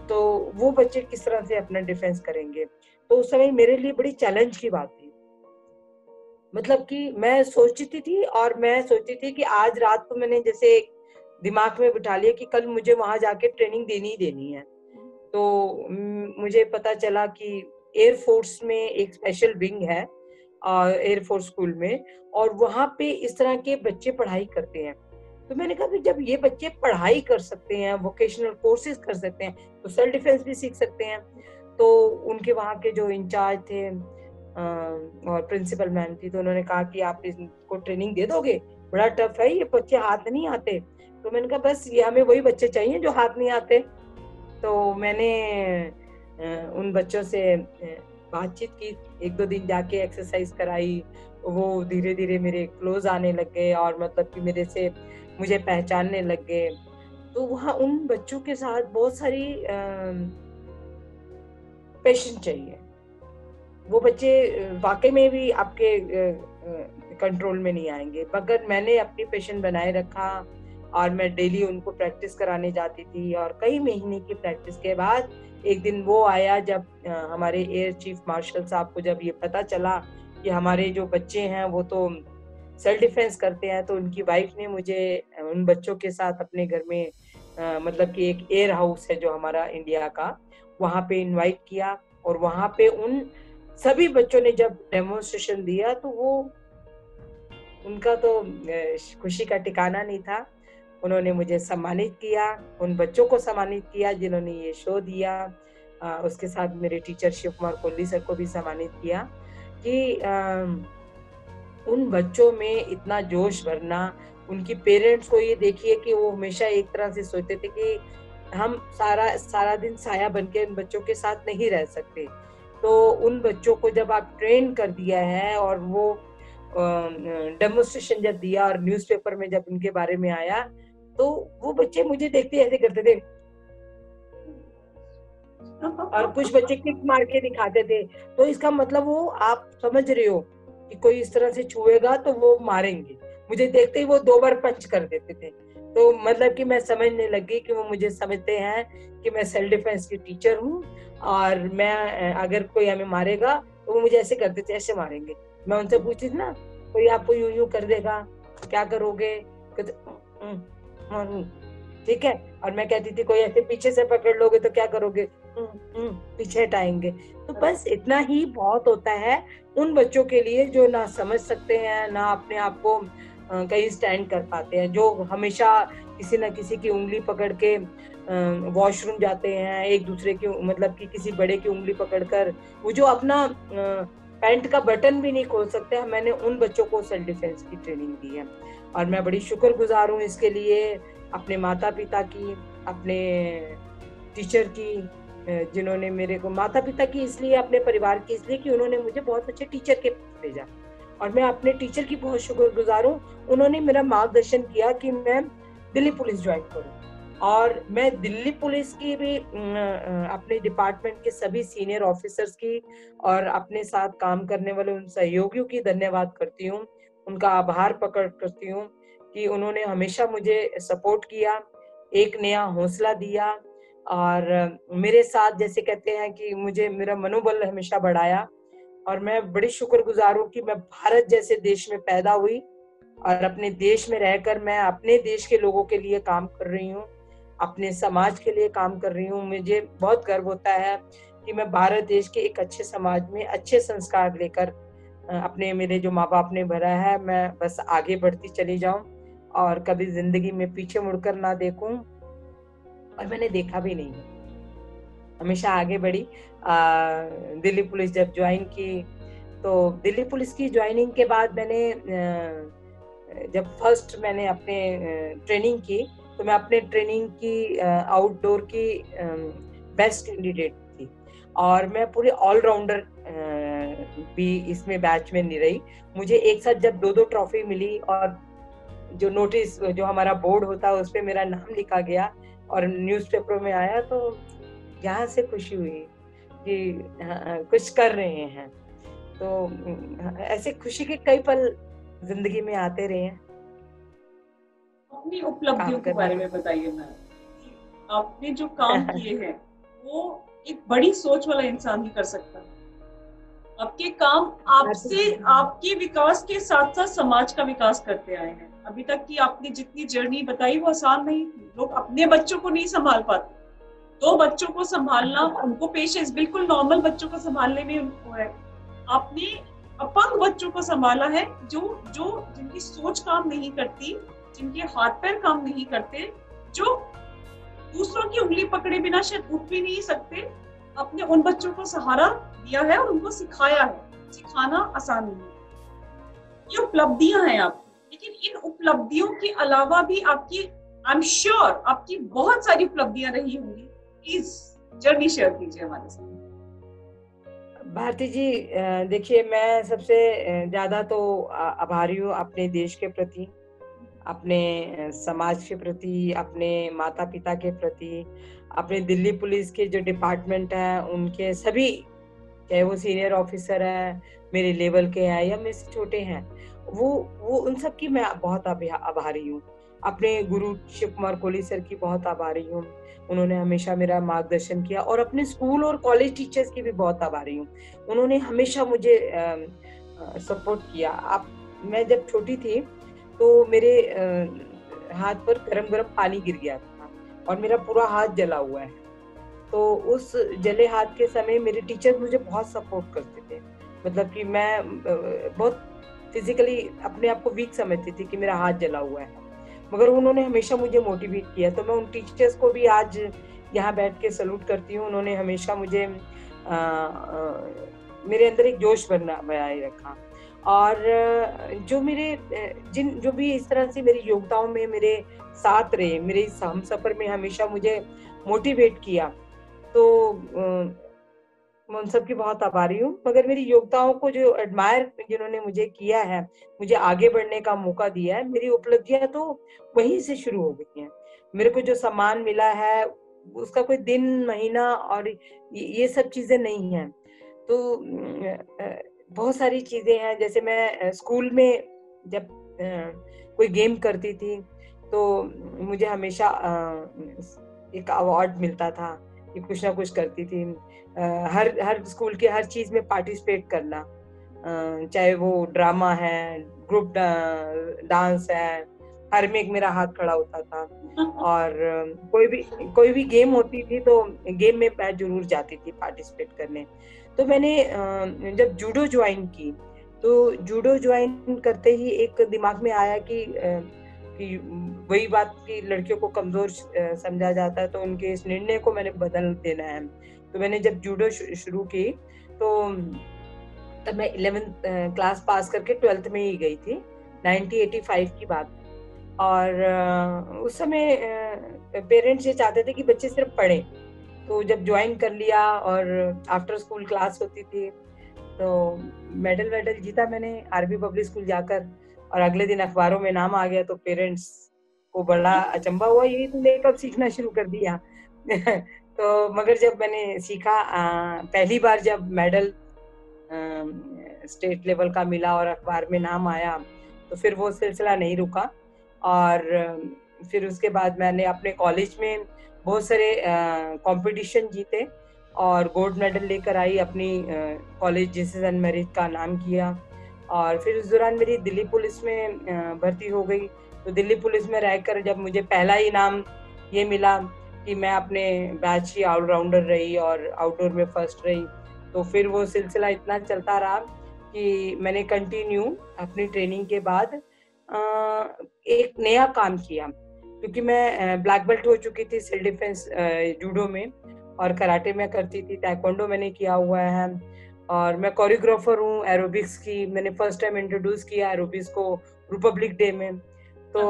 तो वो बच्चे किस तरह से अपना डिफेंस करेंगे। तो उस समय मेरे लिए बड़ी चैलेंज की बात थी। मतलब कि मैं सोचती थी कि आज रात को मैंने जैसे दिमाग में बिठा लिया कि कल मुझे वहां जाके ट्रेनिंग देनी ही देनी है। तो मुझे पता चला कि एयरफोर्स में एक स्पेशल विंग है एयरफोर्स स्कूल में, और वहां पे इस तरह के बच्चे पढ़ाई करते हैं। तो मैंने कहा कि जब ये बच्चे पढ़ाई कर सकते हैं, वोकेशनल कोर्सेज कर सकते हैं, तो सेल्फ डिफेंस भी सीख सकते हैं। तो उनके वहाँ के जो इंचार्ज थे और प्रिंसिपल मैम थी, तो उन्होंने कहा कि आप इसको ट्रेनिंग दे दोगे, बड़ा टफ है, ये बच्चे हाथ नहीं आते। तो मैंने कहा बस ये हमें वही बच्चे चाहिए जो हाथ नहीं आते। तो मैंने उन बच्चों से बातचीत की, एक दो दिन जाके एक्सरसाइज कराई, वो धीरे धीरे मेरे क्लोज आने लग गए और मतलब कि मेरे से मुझे पहचानने लग गए। तो वहाँ उन बच्चों के साथ बहुत सारी पेशेंस चाहिए। वो बच्चे वाकई में भी आपके कंट्रोल में नहीं आएंगे, मगर मैंने अपनी पेशेंस बनाए रखा और मैं डेली उनको प्रैक्टिस कराने जाती थी। और कई महीने की प्रैक्टिस के बाद एक दिन वो आया जब हमारे एयर चीफ मार्शल साहब को जब ये पता चला कि हमारे जो बच्चे हैं वो तो सेल्फ डिफेंस करते हैं, तो उनकी वाइफ ने मुझे उन बच्चों के साथ अपने घर में मतलब कि एक एयर हाउस है जो हमारा इंडिया का, वहां पे इनवाइट किया। और वहां पे उन सभी बच्चों ने जब डेमोन्स्ट्रेशन दिया तो वो उनका तो खुशी का ठिकाना नहीं था। उन्होंने मुझे सम्मानित किया, उन बच्चों को सम्मानित किया जिन्होंने ये शो दिया। उसके साथ मेरे टीचर शिव कुमार कोहली सर को भी सम्मानित किया कि उन बच्चों में इतना जोश भरना। उनकी पेरेंट्स को ये देखिए कि वो हमेशा एक तरह से सोचते थे कि हम सारा दिन साया बनके उन बच्चों के साथ नहीं रह सकते। तो उन बच्चों को जब आप ट्रेन कर दिया है और वो डेमोन्स्ट्रेशन जब दिया और न्यूज़पेपर में जब उनके बारे में आया, तो वो बच्चे मुझे देखते ऐसे करते थे और कुछ बच्चे किक मार के दिखाते थे। तो इसका मतलब वो आप समझ रहे हो कि कोई इस तरह से छुएगा तो वो मारेंगे। मुझे देखते ही वो 2 बार पंच कर देते थे। तो मतलब कि मैं समझने लगी कि वो मुझे समझते हैं कि मैं सेल्फ डिफेंस की टीचर हूँ और मैं अगर कोई हमें मारेगा तो वो मुझे ऐसे करते थे, ऐसे मारेंगे। मैं उनसे पूछती थी ना, कोई आपको यूं यूं कर देगा क्या करोगे, ठीक है। और मैं कहती थी कोई ऐसे पीछे से पकड़ लोगे तो क्या करोगे, पीछे हटाएंगे। तो बस इतना ही बहुत होता है उन बच्चों के लिए जो ना समझ सकते हैं, ना अपने आप को कहीं स्टैंड कर पाते हैं, जो हमेशा किसी ना किसी की उंगली पकड़ के वॉशरूम जाते हैं, एक दूसरे की मतलब कि किसी बड़े की उंगली पकड़कर, वो जो अपना पैंट का बटन भी नहीं खोल सकते हैं। मैंने उन बच्चों को सेल्फ डिफेंस की ट्रेनिंग दी है और मैं बड़ी शुक्रगुजार हूँ इसके लिए, अपने माता पिता की, अपने टीचर की, जिन्होंने मेरे को, माता पिता की इसलिए, अपने परिवार की इसलिए कि उन्होंने मुझे बहुत अच्छे टीचर के पास भेजा और मैं अपने टीचर की बहुत शुक्रगुजार हूँ। उन्होंने मेरा मार्गदर्शन किया कि मैं दिल्ली पुलिस ज्वाइन करूँ, और मैं दिल्ली पुलिस की भी अपने डिपार्टमेंट के सभी सीनियर ऑफिसर्स की और अपने साथ काम करने वाले उन सहयोगियों की धन्यवाद करती हूँ, उनका आभार प्रकट करती हूँ कि उन्होंने हमेशा मुझे सपोर्ट किया, एक नया हौसला दिया, और मेरे साथ जैसे कहते हैं कि मुझे मेरा मनोबल हमेशा बढ़ाया। और मैं बड़ी शुक्रगुजार हूँ कि मैं भारत जैसे देश में पैदा हुई और अपने देश में रहकर मैं अपने देश के लोगों के लिए काम कर रही हूँ, अपने समाज के लिए काम कर रही हूँ। मुझे बहुत गर्व होता है कि मैं भारत देश के एक अच्छे समाज में अच्छे संस्कार लेकर अपने मेरे जो माँ बाप ने भरा है, मैं बस आगे बढ़ती चली जाऊं और कभी जिंदगी में पीछे मुड़कर ना देखूं, और मैंने देखा भी नहीं, हमेशा आगे बढ़ी। दिल्ली पुलिस जब ज्वाइन की, तो दिल्ली पुलिस की ज्वाइनिंग के बाद मैंने जब फर्स्ट मैंने अपने ट्रेनिंग की, तो मैं अपने ट्रेनिंग की आउटडोर की बेस्ट कैंडिडेट थी, और मैं पूरे ऑलराउंडर भी इसमें बैच में नहीं रही। मुझे एक साथ जब 2-2 ट्रॉफी मिली, और जो नोटिस जो हमारा बोर्ड होता है उस पे मेरा नाम लिखा गया और न्यूज़पेपर में आया, तो यहाँ से खुशी हुई कि कुछ कर रहे हैं। तो ऐसे खुशी के कई पल जिंदगी में आते रहे हैं अपनी उपलब्धियों काम के करने बारे में। में बताइए मैम। आपने जो काम किए हैं वो एक बड़ी सोच वाला इंसान ही कर सकता है। आपके काम आपसे आपके विकास के साथ साथ समाज का विकास करते आए हैं। अभी तक की आपने जितनी जर्नी बताई वो आसान नहीं थी। लोग अपने बच्चों को नहीं संभाल पाते, 2 बच्चों को संभालना उनको पेशेंस बिल्कुल नॉर्मल बच्चों को संभालने में उनको है। आपने अपंग बच्चों को संभाला है, जो जो जिनकी सोच काम नहीं करती, जिनके हाथ पैर काम नहीं करते, जो दूसरों की उंगली पकड़े बिना शायद उठ भी नहीं सकते। आपने उन बच्चों को सहारा दिया है और उनको सिखाया है। सिखाना आसान नहीं है। ये उपलब्धियां हैं आपकी, लेकिन इन उपलब्धियों के अलावा भी आपकी आई एम श्योर आपकी बहुत सारी उपलब्धियां रही होंगी। प्लीज जर्नी शेयर कीजिए हमारे साथ। भारती जी, देखिए, मैं सबसे ज्यादा तो आभारी हूँ अपने देश के प्रति, अपने समाज के प्रति, अपने माता पिता के प्रति, अपने दिल्ली पुलिस के जो डिपार्टमेंट है उनके सभी, चाहे वो सीनियर ऑफिसर है, मेरे लेवल के हैं या मेरे से छोटे हैं, वो उन सब की मैं बहुत आभारी हूँ। अपने गुरु शिव कुमार कोहली सर की बहुत आभारी हूँ, उन्होंने हमेशा मेरा मार्गदर्शन किया, और अपने स्कूल और कॉलेज टीचर्स की भी बहुत आभारी हूँ, उन्होंने हमेशा मुझे सपोर्ट किया। आप मैं जब छोटी थी तो मेरे हाथ पर गरम-गरम पानी गिर गया था और मेरा पूरा हाथ जला हुआ है। तो उस जले हाथ के समय मेरे टीचर मुझे बहुत सपोर्ट करते थे। मतलब कि मैं बहुत फिजिकली अपने आप को वीक समझती थी कि मेरा हाथ जला हुआ है। मगर उन्होंने हमेशा मुझे मोटिवेट किया, तो मैं उन टीचर्स को भी आज यहाँ बैठ के सैल्यूट करती हूँ। उन्होंने हमेशा मुझे मेरे अंदर एक जोश बनाए रखा, और जो भी इस तरह से मेरी योग्यताओं में मेरे साथ रहे, मेरे इस हमसफर में हमेशा मुझे मोटिवेट किया, तो मैं उन सब की बहुत आभारी हूँ। मगर मेरी योग्यताओं को जो एडमायर जिन्होंने मुझे किया है, मुझे आगे बढ़ने का मौका दिया है, मेरी उपलब्धियां तो वहीं से शुरू हो गई हैं। मेरे को जो सम्मान मिला है उसका कोई दिन, महीना और ये सब चीजें नहीं है। तो बहुत सारी चीजें हैं, जैसे मैं स्कूल में जब कोई गेम करती थी तो मुझे हमेशा एक अवार्ड मिलता था कि कुछ ना कुछ करती थी। हर स्कूल के हर चीज में पार्टिसिपेट करना, चाहे वो ड्रामा है, ग्रुप डांस है, हर में एक मेरा हाथ खड़ा होता था। और कोई भी गेम होती थी तो गेम में मैं जरूर जाती थी पार्टिसिपेट करने। तो मैंने जब जूडो ज्वाइन की, तो जूडो ज्वाइन करते ही एक दिमाग में आया कि वही बात कि लड़कियों को कमजोर समझा जाता है, तो उनके इस निर्णय को मैंने बदल देना है। तो मैंने जब जूडो शुरू की, तो तब मैं 11th क्लास पास करके 12th में ही गई थी, 1985 की बात। और उस समय पेरेंट्स ये चाहते थे कि बच्चे सिर्फ पढ़ें, तो जब ज्वाइन कर लिया और आफ्टर स्कूल क्लास होती थी तो मेडल वेडल जीता मैंने आरबी पब्लिक स्कूल जाकर, और अगले दिन अखबारों में नाम आ गया तो पेरेंट्स को बड़ा अचंभा हुआ, ये तुमने कब सीखना शुरू कर दिया। तो मगर जब मैंने सीखा, पहली बार जब मेडल स्टेट लेवल का मिला और अखबार में नाम आया, तो फिर वो सिलसिला नहीं रुका। और फिर उसके बाद मैंने अपने कॉलेज में बहुत सारे कंपटीशन जीते और गोल्ड मेडल लेकर आई, अपनी कॉलेज जेसेस एंड मेरिट का नाम किया। और फिर उस दौरान मेरी दिल्ली पुलिस में भर्ती हो गई। तो दिल्ली पुलिस में रहकर जब मुझे पहला इनाम ये मिला कि मैं अपने बैच की ऑलराउंडर रही और आउटडोर में फर्स्ट रही, तो फिर वो सिलसिला इतना चलता रहा कि मैंने कंटिन्यू अपनी ट्रेनिंग के बाद एक नया काम किया, क्योंकि मैं ब्लैक बेल्ट हो चुकी थी सेल्फ डिफेंस जूडो में, और कराटे में करती थी, ताइक्वांडो मैंने किया हुआ है, और मैं कोरियोग्राफर हूँ एरोबिक्स की। मैंने फर्स्ट टाइम इंट्रोड्यूस किया एरोबिक्स को रिपब्लिक डे में। तो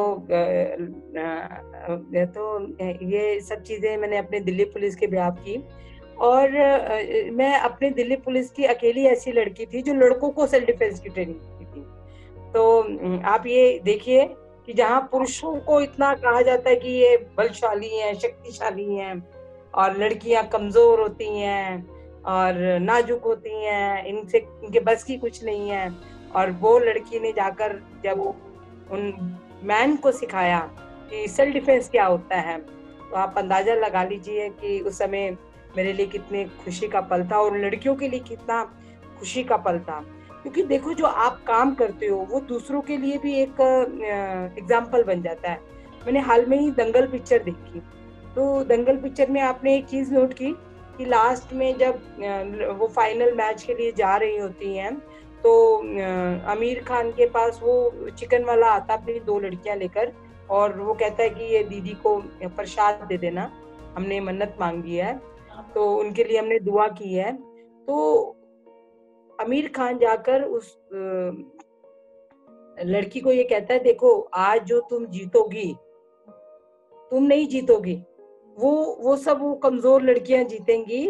ये सब चीजें मैंने अपने दिल्ली पुलिस के बिहाफ की। और मैं अपने दिल्ली पुलिस की अकेली ऐसी लड़की थी जो लड़कों को सेल्फ डिफेंस की ट्रेनिंग दी थी। तो आप ये देखिए कि जहाँ पुरुषों को इतना कहा जाता है कि ये बलशाली हैं, शक्तिशाली हैं, और लड़कियां कमजोर होती हैं और नाजुक होती हैं, इनसे इनके बस की कुछ नहीं है, और वो लड़की ने जाकर जब उन मैन को सिखाया कि सेल्फ डिफेंस क्या होता है, तो आप अंदाजा लगा लीजिए कि उस समय मेरे लिए कितने खुशी का पल था और लड़कियों के लिए कितना खुशी का पल था। क्योंकि देखो, जो आप काम करते हो वो दूसरों के लिए भी एक एग्जाम्पल बन जाता है। मैंने हाल में ही दंगल पिक्चर देखी, तो दंगल पिक्चर में आपने एक चीज नोट की कि लास्ट में जब वो फाइनल मैच के लिए जा रही होती हैं, तो आमिर खान के पास वो चिकन वाला आता अपनी दो लड़कियां लेकर, और वो कहता है कि ये दीदी को प्रसाद दे देना, हमने मन्नत मांगी है, तो उनके लिए हमने दुआ की है। तो आमिर खान जाकर उस लड़की को ये कहता है, देखो आज जो तुम जीतोगी, तुम नहीं जीतोगी, वो सब वो कमजोर लड़कियां जीतेंगी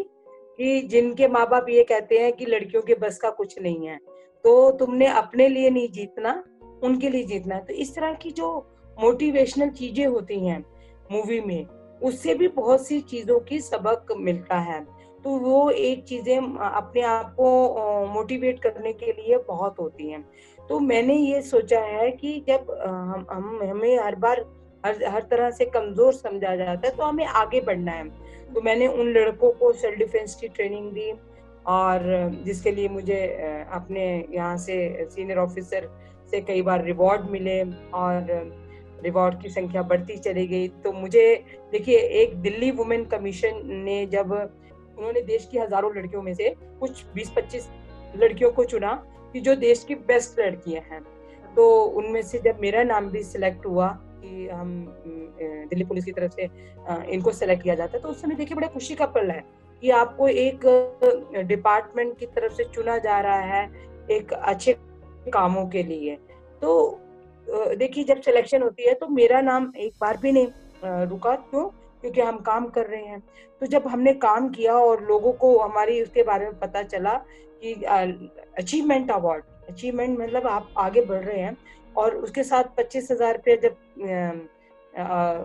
कि जिनके माँ बाप ये कहते हैं कि लड़कियों के बस का कुछ नहीं है। तो तुमने अपने लिए नहीं जीतना, उनके लिए जीतना है। तो इस तरह की जो मोटिवेशनल चीजें होती हैं मूवी में, उससे भी बहुत सी चीजों की सबक मिलता है। तो वो एक चीजें अपने आप को मोटिवेट करने के लिए बहुत होती हैं। तो मैंने ये सोचा है कि जब हमें हर बार हर तरह से कमजोर समझा जाता है, तो हमें आगे बढ़ना है। तो मैंने उन लड़कों को सेल्फ डिफेंस की ट्रेनिंग दी, और जिसके लिए मुझे अपने यहाँ से सीनियर ऑफिसर से कई बार रिवॉर्ड मिले, और रिवॉर्ड की संख्या बढ़ती चली गई। तो मुझे देखिए, एक दिल्ली वुमेन कमीशन ने जब उन्होंने देश की हजारों लड़कियों में से कुछ 20-25 लड़कियों को चुना कि जो देश की बेस्ट लड़कियां हैं, तो उनमें से जब मेरा नाम भी सिलेक्ट हुआ कि हम दिल्ली पुलिस की तरफ से इनको सेलेक्ट किया जाता है, तो उस समय देखिए बड़ा खुशी का पल है कि आपको एक डिपार्टमेंट की तरफ से चुना जा रहा है एक अच्छे कामों के लिए। तो देखिए, जब सिलेक्शन होती है तो मेरा नाम एक बार भी नहीं रुका। क्यों? क्योंकि हम काम कर रहे हैं। तो जब हमने काम किया और लोगों को हमारी उसके बारे में पता चला कि अचीवमेंट अवार्ड, अचीवमेंट मतलब आप आगे बढ़ रहे हैं, और उसके साथ 25,000 रुपये जब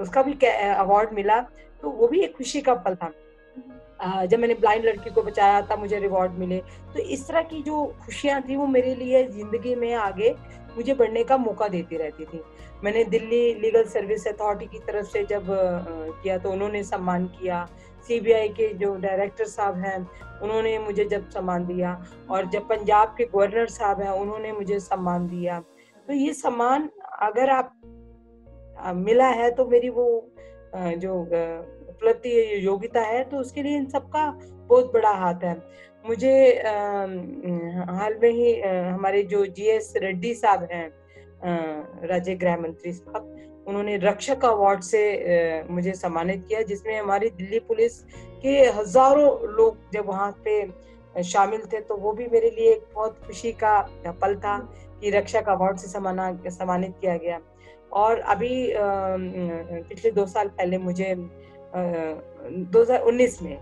उसका भी अवार्ड मिला, तो वो भी एक खुशी का पल था। जब मैंने ब्लाइंड लड़की को बचाया तब मुझे रिवॉर्ड मिले। तो इस तरह की जो खुशियां थी वो मेरे लिए जिंदगी में आगे मुझे बढ़ने का मौका देती रहती थी। मैंने दिल्ली लीगल सर्विस अथॉरिटी की तरफ से जब किया तो उन्होंने सम्मान किया। सीबीआई के जो डायरेक्टर साहब हैं उन्होंने मुझे जब सम्मान दिया, और जब पंजाब के गवर्नर साहब हैं उन्होंने मुझे सम्मान दिया। तो ये सम्मान अगर आप मिला है तो मेरी वो जो उपलब्धि योग्यता है, तो उसके लिए इन सबका बहुत बड़ा हाथ है। मुझे हाल में ही हमारे जो जीएस रेड्डी साहब हैं, राज्य गृह मंत्री साहब, उन्होंने रक्षक अवार्ड से मुझे सम्मानित किया, जिसमें हमारी दिल्ली पुलिस के हजारों लोग जब वहाँ पे शामिल थे, तो वो भी मेरे लिए एक बहुत खुशी का पल था कि रक्षक अवार्ड से सम्मानित किया गया। और अभी पिछले 2 साल पहले मुझे 2019 में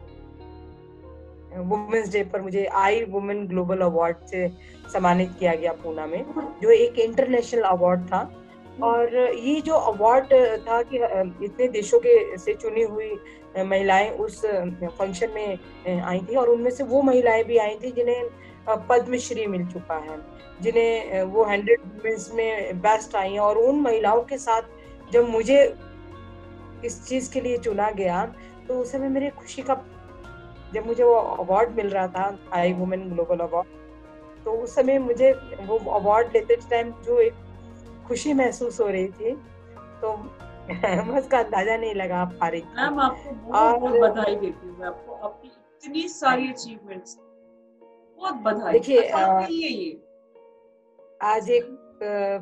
वुमेन्स डे पर मुझे आई वुमेन ग्लोबल अवार्ड से सम्मानित किया गया पूना में, जो एक इंटरनेशनल अवार्ड था। और ये जो अवार्ड था कि इतने देशों के से चुनी हुई महिलाएं उस फंक्शन में आई थी, और उनमें से वो महिलाएं भी आई थी जिन्हें पद्मश्री मिल चुका है, जिन्हें वो 100 वुमेन्स में बेस्ट आई हैं। और उन महिलाओं के साथ जब मुझे इस चीज के लिए चुना गया, तो उस समय मेरी खुशी का, जब मुझे वो अवार्ड मिल रहा था, आई वुमेन ग्लोबल अवार्ड, तो उस समय मुझे वो अवार्ड लेते टाइम जो एक खुशी महसूस हो रही थी, तो मैं उसका अंदाजा नहीं लगा पा रही थी। मैम आपको बहुत बहुत बधाई देती हूँ, मैं आपको आपकी इतनी सारी अचीवमेंट्स, बहुत बधाई। देखिए नहीं है ये आज एक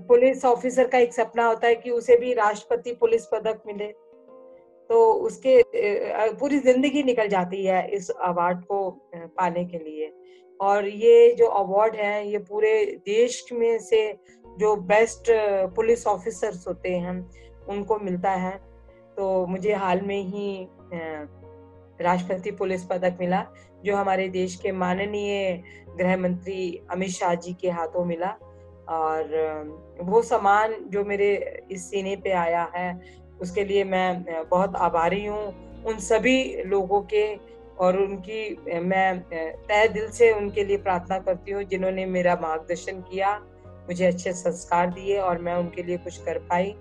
पुलिस ऑफिसर का एक सपना होता है कि उसे भी राष्ट्रपति पुलिस पदक मिले, तो उसके पूरी जिंदगी निकल जाती है इस अवार्ड को पाने के लिए। और ये जो अवार्ड है ये पूरे देश में से जो बेस्ट पुलिस ऑफिसर्स होते हैं उनको मिलता है। तो मुझे हाल में ही राष्ट्रपति पुलिस पदक मिला, जो हमारे देश के माननीय गृह मंत्री अमित शाह जी के हाथों मिला। और वो सम्मान जो मेरे इस सीने पे आया है उसके लिए मैं बहुत आभारी हूँ उन सभी लोगों के, और उनकी मैं तहे दिल से उनके लिए प्रार्थना करती हूँ जिन्होंने मेरा मार्गदर्शन किया, मुझे अच्छे संस्कार दिए और मैं उनके लिए कुछ कर पाई।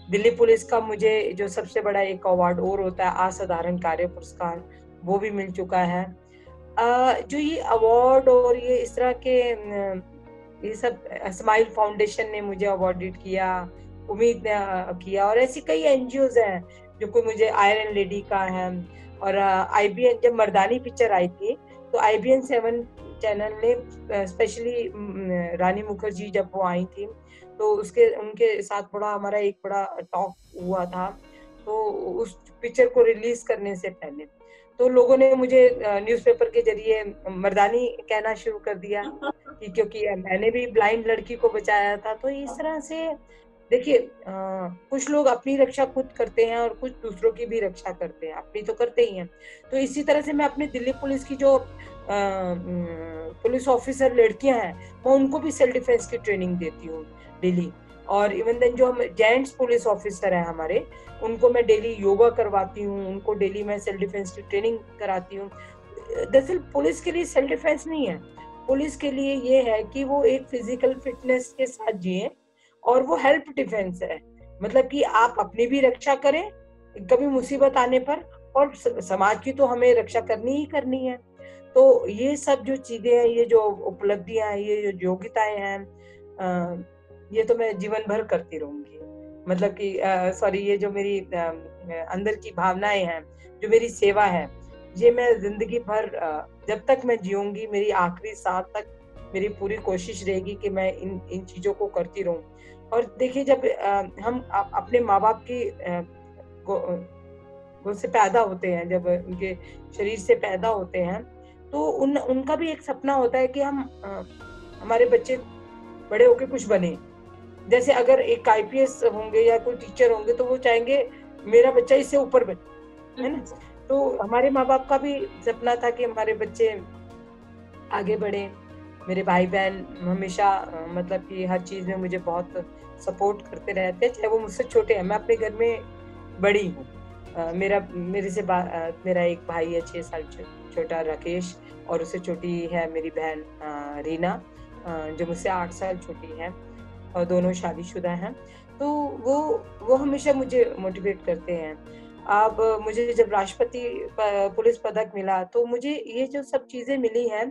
दिल्ली पुलिस का मुझे जो सबसे बड़ा एक अवार्ड और होता है असाधारण कार्य पुरस्कार, वो भी मिल चुका है। जो ये अवार्ड और ये इस तरह के ये सब स्माइल फाउंडेशन ने मुझे अवार्डेड किया, उम्मीद ने किया, और ऐसी कई एनजीओज हैं जो कोई मुझे आयरन लेडी का है। और IBN जब मर्दानी पिक्चर आई थी तो IBN 7 चैनल ने स्पेशली रानी मुखर्जी जब वो आई थी तो उनके साथ हमारा एक बड़ा टॉक हुआ था। तो उस पिक्चर को रिलीज करने से पहले तो लोगों ने मुझे न्यूज़पेपर के जरिए मर्दानी कहना शुरू कर दिया कि क्योंकि मैंने भी ब्लाइंड लड़की को बचाया था। तो इस तरह से देखिए कुछ लोग अपनी रक्षा खुद करते हैं और कुछ दूसरों की भी रक्षा करते हैं, अपनी तो करते ही हैं। तो इसी तरह से मैं अपनी दिल्ली पुलिस की जो पुलिस ऑफिसर लड़कियां हैं मैं उनको भी सेल्फ डिफेंस की ट्रेनिंग देती हूँ डेली। और इवन देन जो हम जेंट्स पुलिस ऑफिसर हैं हमारे, उनको मैं डेली योगा करवाती हूँ, उनको डेली मैं सेल्फ डिफेंस की ट्रेनिंग कराती हूँ। दरअसल पुलिस के लिए सेल्फ डिफेंस नहीं है, पुलिस के लिए ये है कि वो एक फिजिकल फिटनेस के साथ जिए, और वो हेल्प डिफेंस है, मतलब कि आप अपनी भी रक्षा करें कभी मुसीबत आने पर, और समाज की तो हमें रक्षा करनी ही करनी है। तो ये सब जो चीजें हैं, ये जो उपलब्धियां हैं, ये जो योग्यताएं हैं, ये तो मैं जीवन भर करती रहूंगी। मतलब कि सॉरी, ये जो मेरी अंदर की भावनाएं हैं, जो मेरी सेवा है, ये मैं जिंदगी भर जब तक मैं जीऊंगी, मेरी आखिरी सांस तक मेरी पूरी कोशिश रहेगी कि मैं इन चीजों को करती रहूं। और देखिए जब हम अपने माँ बाप की से पैदा होते हैं, जब उनके शरीर से पैदा होते हैं, तो उनका भी एक सपना होता है कि हम हमारे बच्चे बड़े होके कुछ बने। जैसे अगर एक IPS होंगे या कोई टीचर होंगे तो वो चाहेंगे मेरा बच्चा इससे ऊपर बने, है ना। तो हमारे माँ बाप का भी सपना था कि हमारे बच्चे आगे बढ़े। मेरे भाई बहन हमेशा मतलब कि हर चीज में मुझे बहुत सपोर्ट करते रहते हैं, चाहे वो मुझसे छोटे हैं। मैं अपने घर में बड़ी हूँ। मेरा एक भाई है 6 साल छोटा राकेश, और उससे छोटी है मेरी बहन रीना जो मुझसे 8 साल छोटी है, और दोनों शादीशुदा हैं। तो वो हमेशा मुझे मोटिवेट करते हैं। अब मुझे जब राष्ट्रपति पुलिस पदक मिला तो मुझे ये जो सब चीजें मिली हैं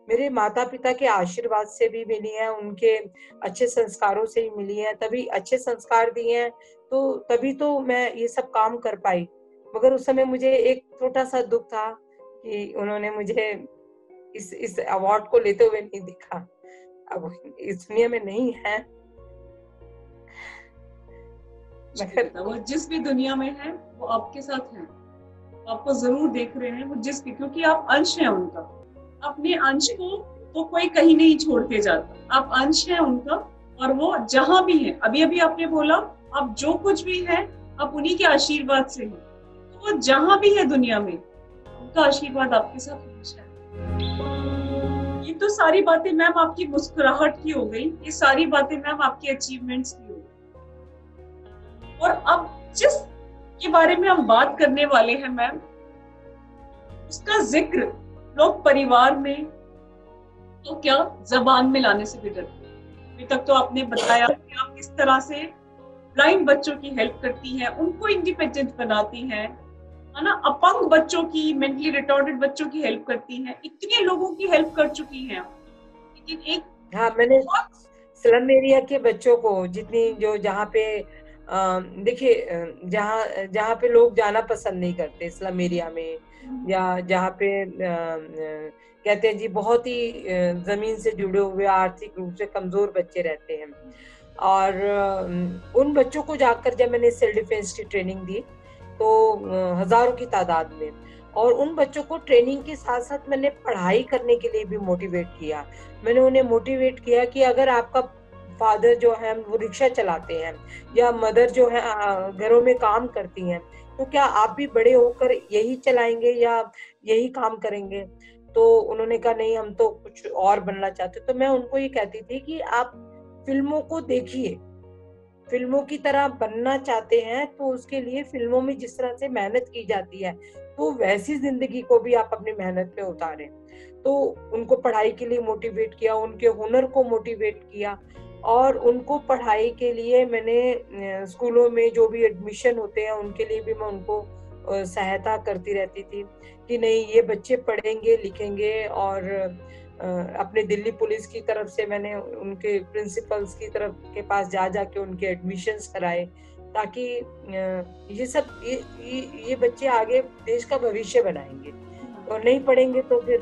मेरे माता पिता के आशीर्वाद से भी मिली हैं, उनके अच्छे संस्कारों से ही मिली हैं। तभी अच्छे संस्कार दिए हैं तो तभी तो मैं ये सब काम कर पाई। मगर उस समय मुझे एक छोटा सा दुख था कि उन्होंने मुझे इस अवार्ड को लेते हुए नहीं देखा। अब इस दुनिया में नहीं है, वो जिस भी दुनिया में है वो आपके साथ है, आपको जरूर देख रहे हैं वो क्योंकि आप अंश हैं उनका। अपने अंश को तो कोई कहीं नहीं छोड़ के जाता, आप अंश हैं उनका, और वो जहां भी है, अभी अभी आपने बोला आप जो कुछ भी है आप उन्हीं के आशीर्वाद से हैं, तो वो जहां भी है दुनिया में उनका आशीर्वाद आपके साथ हमेशा है। ये तो सारी बातें मैम आपकी मुस्कुराहट की हो गई, ये सारी बातें मैम आपके अचीवमेंट्स की हो गई। और अब जिस के बारे में हम बात करने वाले हैं मैम, उसका जिक्र लोग परिवार में तो क्या जबान में लाने से भी डरते हैं। अभी तक तो आपने बताया कि आप किस तरह से ब्लाइंड बच्चों की हेल्प करती हैं, उनको इंडिपेंडेंट बनाती हैं, है ना, अपंग बच्चों की, मेंटली रिटार्डेड बच्चों की हेल्प करती हैं, इतने लोगों की हेल्प कर चुकी हैं। लेकिन एक हाँ, मैंने स्लम एरिया के बच्चों को जितनी जो जहाँ पे देखिए जहाँ जहाँ पे लोग जाना पसंद नहीं करते स्लम एरिया में, या जहाँ पे कहते हैं जी बहुत ही जमीन से जुड़े हुए आर्थिक रूप से कमजोर बच्चे रहते हैं, और उन बच्चों को जाकर जब मैंने सेल्फ डिफेंस की ट्रेनिंग दी तो हजारों की तादाद में, और उन बच्चों को ट्रेनिंग के साथ साथ मैंने पढ़ाई करने के लिए भी मोटिवेट किया। मैंने उन्हें मोटिवेट किया कि अगर आपका फादर जो है वो रिक्शा चलाते हैं या मदर जो है घरों में काम करती हैं, तो क्या आप भी बड़े होकर यही चलाएंगे या यही काम करेंगे? तो उन्होंने कहा नहीं, हम तो कुछ और बनना चाहते। तो मैं उनको ये कहती थी कि आप फिल्मों को देखिए, फिल्मों की तरह बनना चाहते हैं तो उसके लिए फिल्मों में जिस तरह से मेहनत की जाती है तो वैसी जिंदगी को भी आप अपनी मेहनत पे उतारें। तो उनको पढ़ाई के लिए मोटिवेट किया, उनके हुनर को मोटिवेट किया, और उनको पढ़ाई के लिए मैंने स्कूलों में जो भी एडमिशन होते हैं उनके लिए भी मैं उनको सहायता करती रहती थी कि नहीं, ये बच्चे पढ़ेंगे लिखेंगे। और अपने दिल्ली पुलिस की तरफ से मैंने उनके प्रिंसिपल्स की तरफ के पास जा जाके उनके एडमिशन्स कराए, ताकि ये सब ये बच्चे आगे देश का भविष्य बनाएंगे, और नहीं पढ़ेंगे तो फिर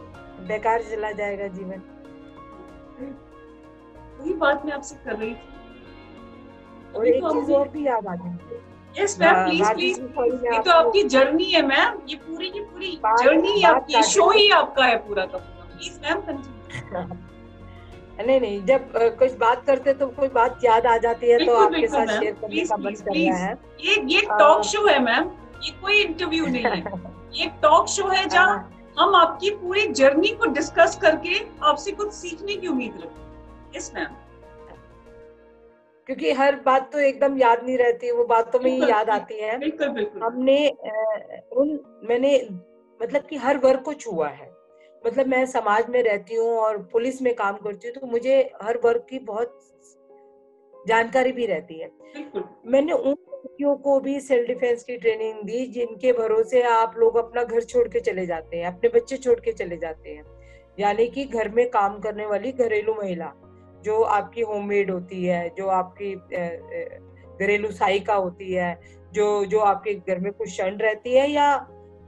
बेकार चला जाएगा जीवन। वही बात मैं आपसे कर रही थी। और एक चीज और भी याद आ गई। Yes ma'am, please please. ये तो आपकी जर्नी है मैम, ये पूरी की पूरी जर्नी आपकी, शो ही आपका है पूरा का पूरा। Please ma'am continue. नहीं, जब कुछ बात करते तो कोई बात याद आ जाती है तो आपके साथ शेयर करने का मन कर रहा है। ये टॉक शो है मैम, ये कोई इंटरव्यू नहीं है। ये टॉक शो है जहाँ हम आपकी पूरी जर्नी को डिस्कस करके आपसे कुछ सीखने की उम्मीद रखते हैं। Yes ma'am. क्योंकि हर बात तो एकदम याद नहीं रहती, वो बातों में ही याद आती है। बिल्कुल बिल्कुल। मैंने मतलब कि हर वर्ग को छुआ है। मतलब मैं समाज में रहती हूँ और पुलिस में काम करती हूँ, तो मुझे हर वर्ग की बहुत जानकारी भी रहती है। मैंने उन लड़कियों को भी सेल्फ डिफेंस की ट्रेनिंग दी जिनके भरोसे आप लोग अपना घर छोड़ के चले जाते हैं, अपने बच्चे छोड़ के चले जाते हैं। यानी कि घर में काम करने वाली घरेलू महिला जो आपकी होममेड होती है, जो आपकी घरेलू सहायिका होती है, जो आपके घर में कुछ क्षण रहती है या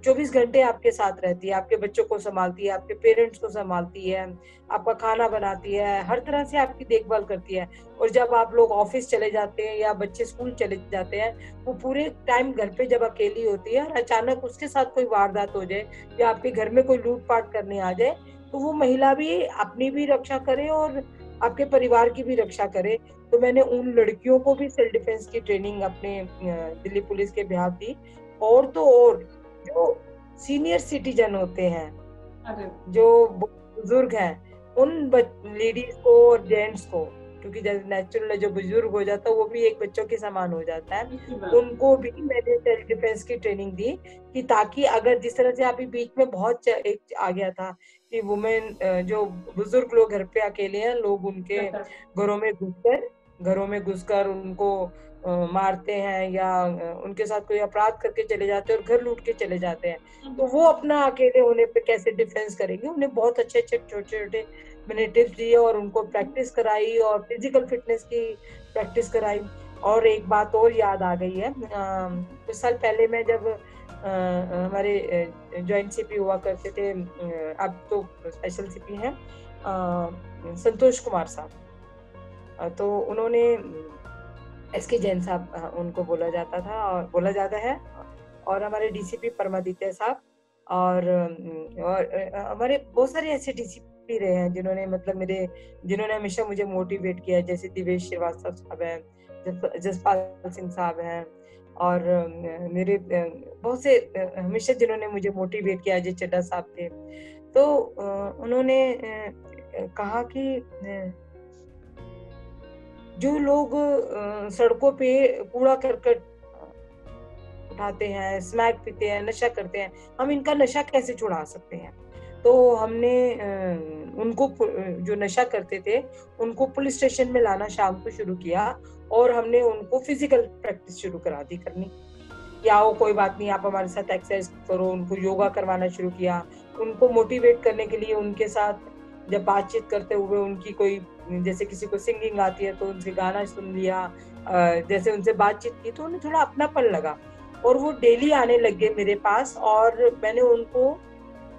24 घंटे आपके साथ रहती है, आपके बच्चों को संभालती है, आपके पेरेंट्स को संभालती है, आपका खाना बनाती है, हर तरह से आपकी देखभाल करती है। और जब आप लोग ऑफिस चले जाते हैं या बच्चे स्कूल चले जाते हैं, वो पूरे टाइम घर पे जब अकेली होती है और अचानक उसके साथ कोई वारदात हो जाए या आपके घर में कोई लूटपाट करने आ जाए, तो वो महिला भी अपनी भी रक्षा करे और आपके परिवार की भी रक्षा करे। तो मैंने उन लड़कियों को भी सेल्फ डिफेंस की ट्रेनिंग अपने दिल्ली पुलिस के बिहाफ दी। और तो और जो सीनियर सिटीजन होते हैं, जो बुजुर्ग हैं, उन लेडीज को और जेंट्स को, क्योंकि नेचुरल जो बुजुर्ग हो जाता है वो भी एक बच्चों के समान हो जाता है, उनको भी मैंने सेल्फ डिफेंस की ट्रेनिंग दी कि ताकि अगर जिस तरह से अभी बीच में बहुत एक आ गया था कि वुमेन जो बुजुर्ग लोग घर पे अकेले हैं, लोग उनके घरों में घुसकर उनको मारते हैं या उनके साथ कोई अपराध करके चले जाते हैं और घर लूट के चले जाते हैं, तो वो अपना अकेले होने पे कैसे डिफेंस करेंगे। उन्हें बहुत अच्छे छोटे छोटे मैंने टिप्स दिए और उनको प्रैक्टिस कराई और फिजिकल फिटनेस की प्रैक्टिस कराई। और एक बात और याद आ गई है, कुछ साल पहले मैं जब हमारे ज्वाइंट सीपी हुआ करते थे, अब तो स्पेशल सीपी हैं, संतोष कुमार साहब, तो उन्होंने एसके जैन साहब उनको बोला जाता था और बोला जाता है, और हमारे डीसीपी परमादित्य साहब, और हमारे बहुत सारे ऐसे डीसीपी रहे हैं जिन्होंने हमेशा मुझे मोटिवेट किया, जैसे दिवेश श्रीवास्तव साहब हैं, जसपाल सिंह साहब हैं, और मेरे बहुत से हमेशा जिन्होंने मुझे मोटिवेट किया, अजय चड्ढा साहब थे। तो उन्होंने कहा कि जो लोग सड़कों पे कूड़ा करकट उठाते हैं, स्मैक पीते हैं, नशा करते हैं, हम इनका नशा कैसे छुड़ा सकते हैं। तो हमने उनको जो नशा करते थे उनको पुलिस स्टेशन में लाना शाम को शुरू किया, और हमने उनको फिजिकल प्रैक्टिस शुरू करा दी करनी कि आओ कोई बात नहीं, आप हमारे साथ एक्सरसाइज करो। उनको योगा करवाना शुरू किया। उनको मोटिवेट करने के लिए उनके साथ जब बातचीत करते हुए उनकी कोई, जैसे किसी को सिंगिंग आती है तो उनसे गाना सुन लिया, जैसे उनसे बातचीत की तो उन्हें थोड़ा अपनापन लगा, और वो डेली आने लग गए मेरे पास। और मैंने उनको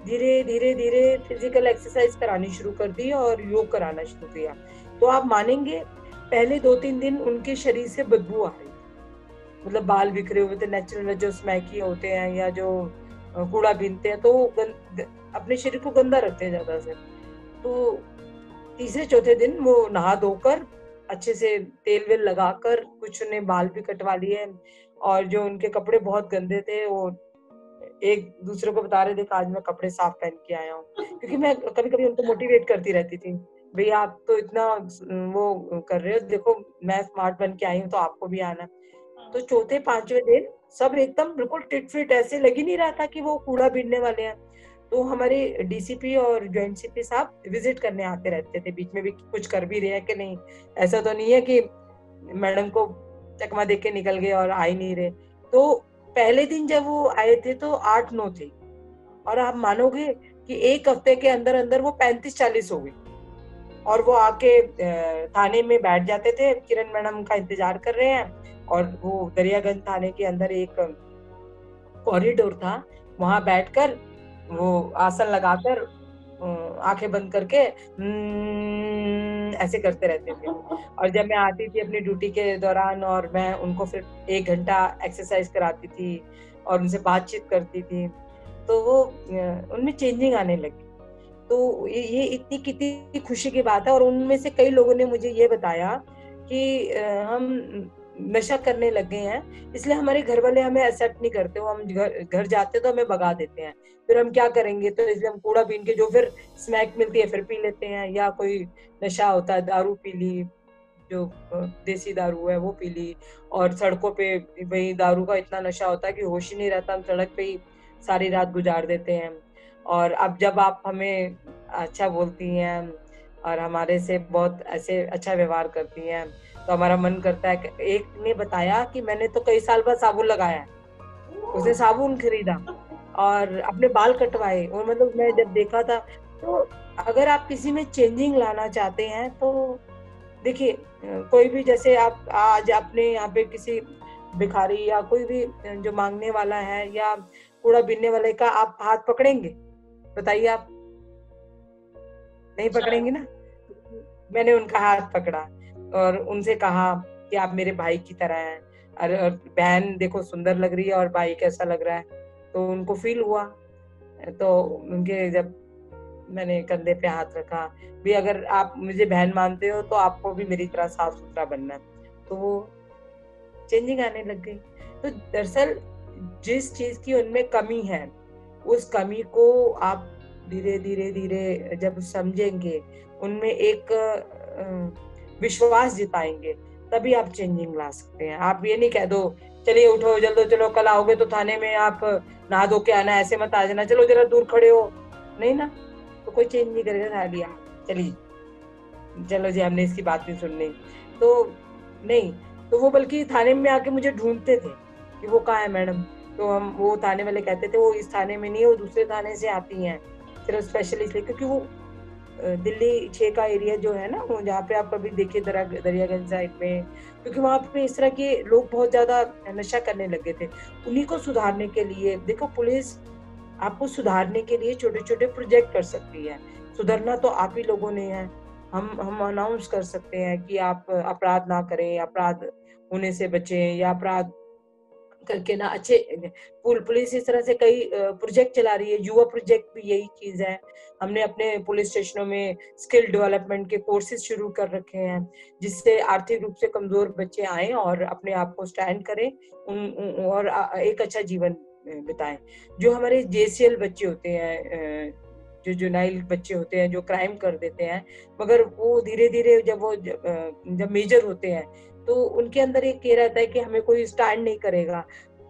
धीरे धीरे धीरे फिजिकल एक्सरसाइज करानी शुरू कर दी और योग कराना शुरू किया। तो आप मानेंगे, पहले 2-3 दिन उनके शरीर से बदबू आ रही, मतलब बाल बिखरे हुए थे, नेचुरल जो स्मैकी होते हैं या जो कूड़ा बीनते हैं तो अपने शरीर को गंदा रखते हैं ज्यादा से। तो तीसरे चौथे दिन वो नहा धोकर अच्छे से तेल वेल लगाकर, कुछ ने बाल भी कटवा लिए, और जो उनके कपड़े बहुत गंदे थे वो एक दूसरे को बता रहे थे आज मैं कपड़े साफ पहन के आया हूँ, क्योंकि मैं कभी कभी उनको मोटिवेट करती रहती थी, भैया आप तो इतना वो कर रहे हो, देखो मैं स्मार्ट बन के आई हूँ तो आपको भी आना। तो चौथे पांचवें दिन सब एकदम बिल्कुल टिट फिट, ऐसे लग ही नहीं रहा था कि वो कूड़ा बीनने वाले हैं। तो हमारे डीसीपी और ज्वाइंट सीपी साहब विजिट करने आते रहते थे, बीच में भी कुछ कर भी रहे हैं कि नहीं, ऐसा तो नहीं है कि मैडम को चकमा देके के निकल गए और आ ही नहीं रहे। तो पहले दिन जब वो आए थे तो 8-9 थे, और आप मानोगे कि एक हफ्ते के अंदर अंदर वो 35-40 हो गए। और वो आके थाने में बैठ जाते थे, किरण मैडम का इंतजार कर रहे हैं, और वो दरियागंज थाने के अंदर एक कॉरिडोर था, वहां बैठकर वो आसन लगाकर आंखें बंद करके ऐसे करते रहते थे। और जब मैं आती थी अपनी ड्यूटी के दौरान और मैं उनको फिर 1 घंटा एक्सरसाइज कराती थी और उनसे बातचीत करती थी, तो वो उनमें चेंजिंग आने लगी। तो ये इतनी कितनी खुशी की बात है। और उनमें से कई लोगों ने मुझे ये बताया कि हम नशा करने लग गए हैं, इसलिए हमारे घर वाले हमें एक्सेप्ट नहीं करते, वो हम घर जाते तो हमें भगा देते हैं, फिर हम क्या करेंगे, तो इसलिए हम कूड़ा बीन के जो फिर स्नैक मिलती है फिर पी लेते हैं, या कोई नशा होता है दारू पी ली, जो देसी दारू है वो पी ली। और सड़कों पे वही दारू का इतना नशा होता है कि होश ही नहीं रहता, हम सड़क पे ही सारी रात गुजार देते हैं। और अब जब आप हमें अच्छा बोलती हैं और हमारे से बहुत ऐसे अच्छा व्यवहार करती हैं, तो हमारा मन करता है कि एक ने बताया कि मैंने तो कई साल बाद साबुन लगाया है, उसने साबुन खरीदा और अपने बाल कटवाए, और मतलब मैं जब देखा था। तो अगर आप किसी में चेंजिंग लाना चाहते हैं तो देखिए, कोई भी, जैसे आप आज अपने यहाँ पे किसी भिखारी या कोई भी जो मांगने वाला है या कूड़ा बीनने वाले का आप हाथ पकड़ेंगे? बताइए आप, नहीं पकड़ेंगे ना। मैंने उनका हाथ पकड़ा और उनसे कहा कि आप मेरे भाई की तरह हैं, अरे बहन देखो सुंदर लग रही है और भाई कैसा लग रहा है। तो उनको फील हुआ, तो उनके जब मैंने कंधे पे हाथ रखा, भी अगर आप मुझे बहन मानते हो तो आपको भी मेरी तरह साफ सुथरा बनना है, तो वो चेंजिंग आने लग गई। तो दरअसल जिस चीज की उनमें कमी है, उस कमी को आप धीरे धीरे धीरे जब समझेंगे, उनमें एक विश्वास जिताएंगे, तभी आप चेंजिंग ला सकते हैं। आप ये नहीं कह दो चलिए उठो जल्दो चलो कल आओगे तो थाने में आप नहा धो के आना, ऐसे मत आ जाना, चलो जरा दूर खड़े हो, नहीं ना, तो कोई चेंज नहीं करेगा। था लिया चलिए चलो जी हमने इसकी बात नहीं सुननी, तो नहीं, तो वो बल्कि थाने में आके मुझे ढूंढते थे कि वो कहाँ है मैडम। तो हम, वो थाने वाले कहते थे वो इस थाने में नहीं है, वो दूसरे थाने से आती हैं सिर्फ स्पेशल इसलिए क्योंकि वो दिल्ली 6 का एरिया जो है ना, वो जहाँ पे आप कभी देखिए दरियागंज साइड में, क्योंकि वहाँ पे इस तरह के लोग बहुत ज्यादा नशा करने लगे थे। उन्हीं को सुधारने के लिए देखो, पुलिस आपको सुधारने के लिए छोटे छोटे प्रोजेक्ट कर सकती है। सुधरना तो आप ही लोगों ने है। हम अनाउंस कर सकते हैं कि आप अपराध ना करें, अपराध होने से बचें, या अपराध करके ना अच्छे, पुलिस इस तरह से कई प्रोजेक्ट चला रही है। युवा प्रोजेक्ट भी यही चीज है। हमने अपने पुलिस स्टेशनों में स्किल डेवलपमेंट के कोर्सेज शुरू कर रखे हैं, जिससे आर्थिक रूप से कमजोर बच्चे आए और अपने आप को स्टैंड करें, और एक अच्छा जीवन बिताएं। जो हमारे जेसीएल बच्चे होते हैं, जो जुनाइल बच्चे होते हैं जो क्राइम कर देते हैं, मगर वो धीरे धीरे जब मेजर होते हैं तो उनके अंदर एक ये रहता है कि हमें कोई स्टैंड नहीं करेगा,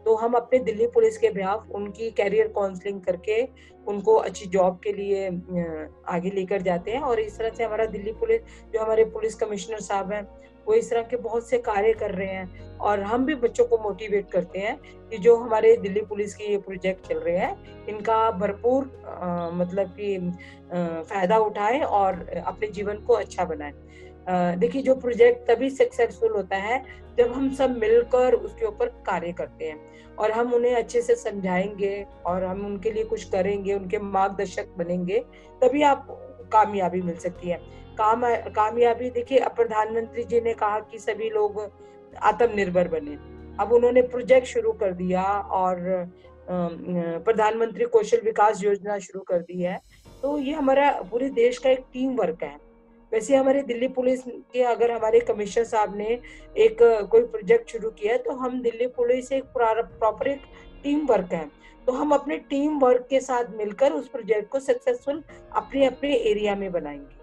तो हम अपने दिल्ली पुलिस के बिहाफ उनकी कैरियर काउंसलिंग करके उनको अच्छी जॉब के लिए आगे लेकर जाते हैं। और इस तरह से हमारा दिल्ली पुलिस, जो हमारे पुलिस कमिश्नर साहब हैं, वो इस तरह के बहुत से कार्य कर रहे हैं। और हम भी बच्चों को मोटिवेट करते हैं कि जो हमारे दिल्ली पुलिस के ये प्रोजेक्ट चल रहे हैं, इनका भरपूर मतलब कि फायदा उठाएं और अपने जीवन को अच्छा बनाएं। देखिए, जो प्रोजेक्ट तभी सक्सेसफुल होता है जब हम सब मिलकर उसके ऊपर कार्य करते हैं और हम उन्हें अच्छे से समझाएंगे और हम उनके लिए कुछ करेंगे, उनके मार्गदर्शक बनेंगे, तभी आप कामयाबी मिल सकती है। कामयाबी, देखिए, प्रधानमंत्री जी ने कहा कि सभी लोग आत्मनिर्भर बने। अब उन्होंने प्रोजेक्ट शुरू कर दिया और प्रधानमंत्री कौशल विकास योजना शुरू कर दी है। तो ये हमारा पूरे देश का एक टीम वर्क है। वैसे हमारे दिल्ली पुलिस के, अगर हमारे कमिश्नर साहब ने एक कोई प्रोजेक्ट शुरू किया है, तो हम दिल्ली पुलिस एक प्रॉपर एक टीम वर्क है। तो हम अपने टीम वर्क के साथ मिलकर उस प्रोजेक्ट को सक्सेसफुल अपने अपने एरिया में बनाएंगे,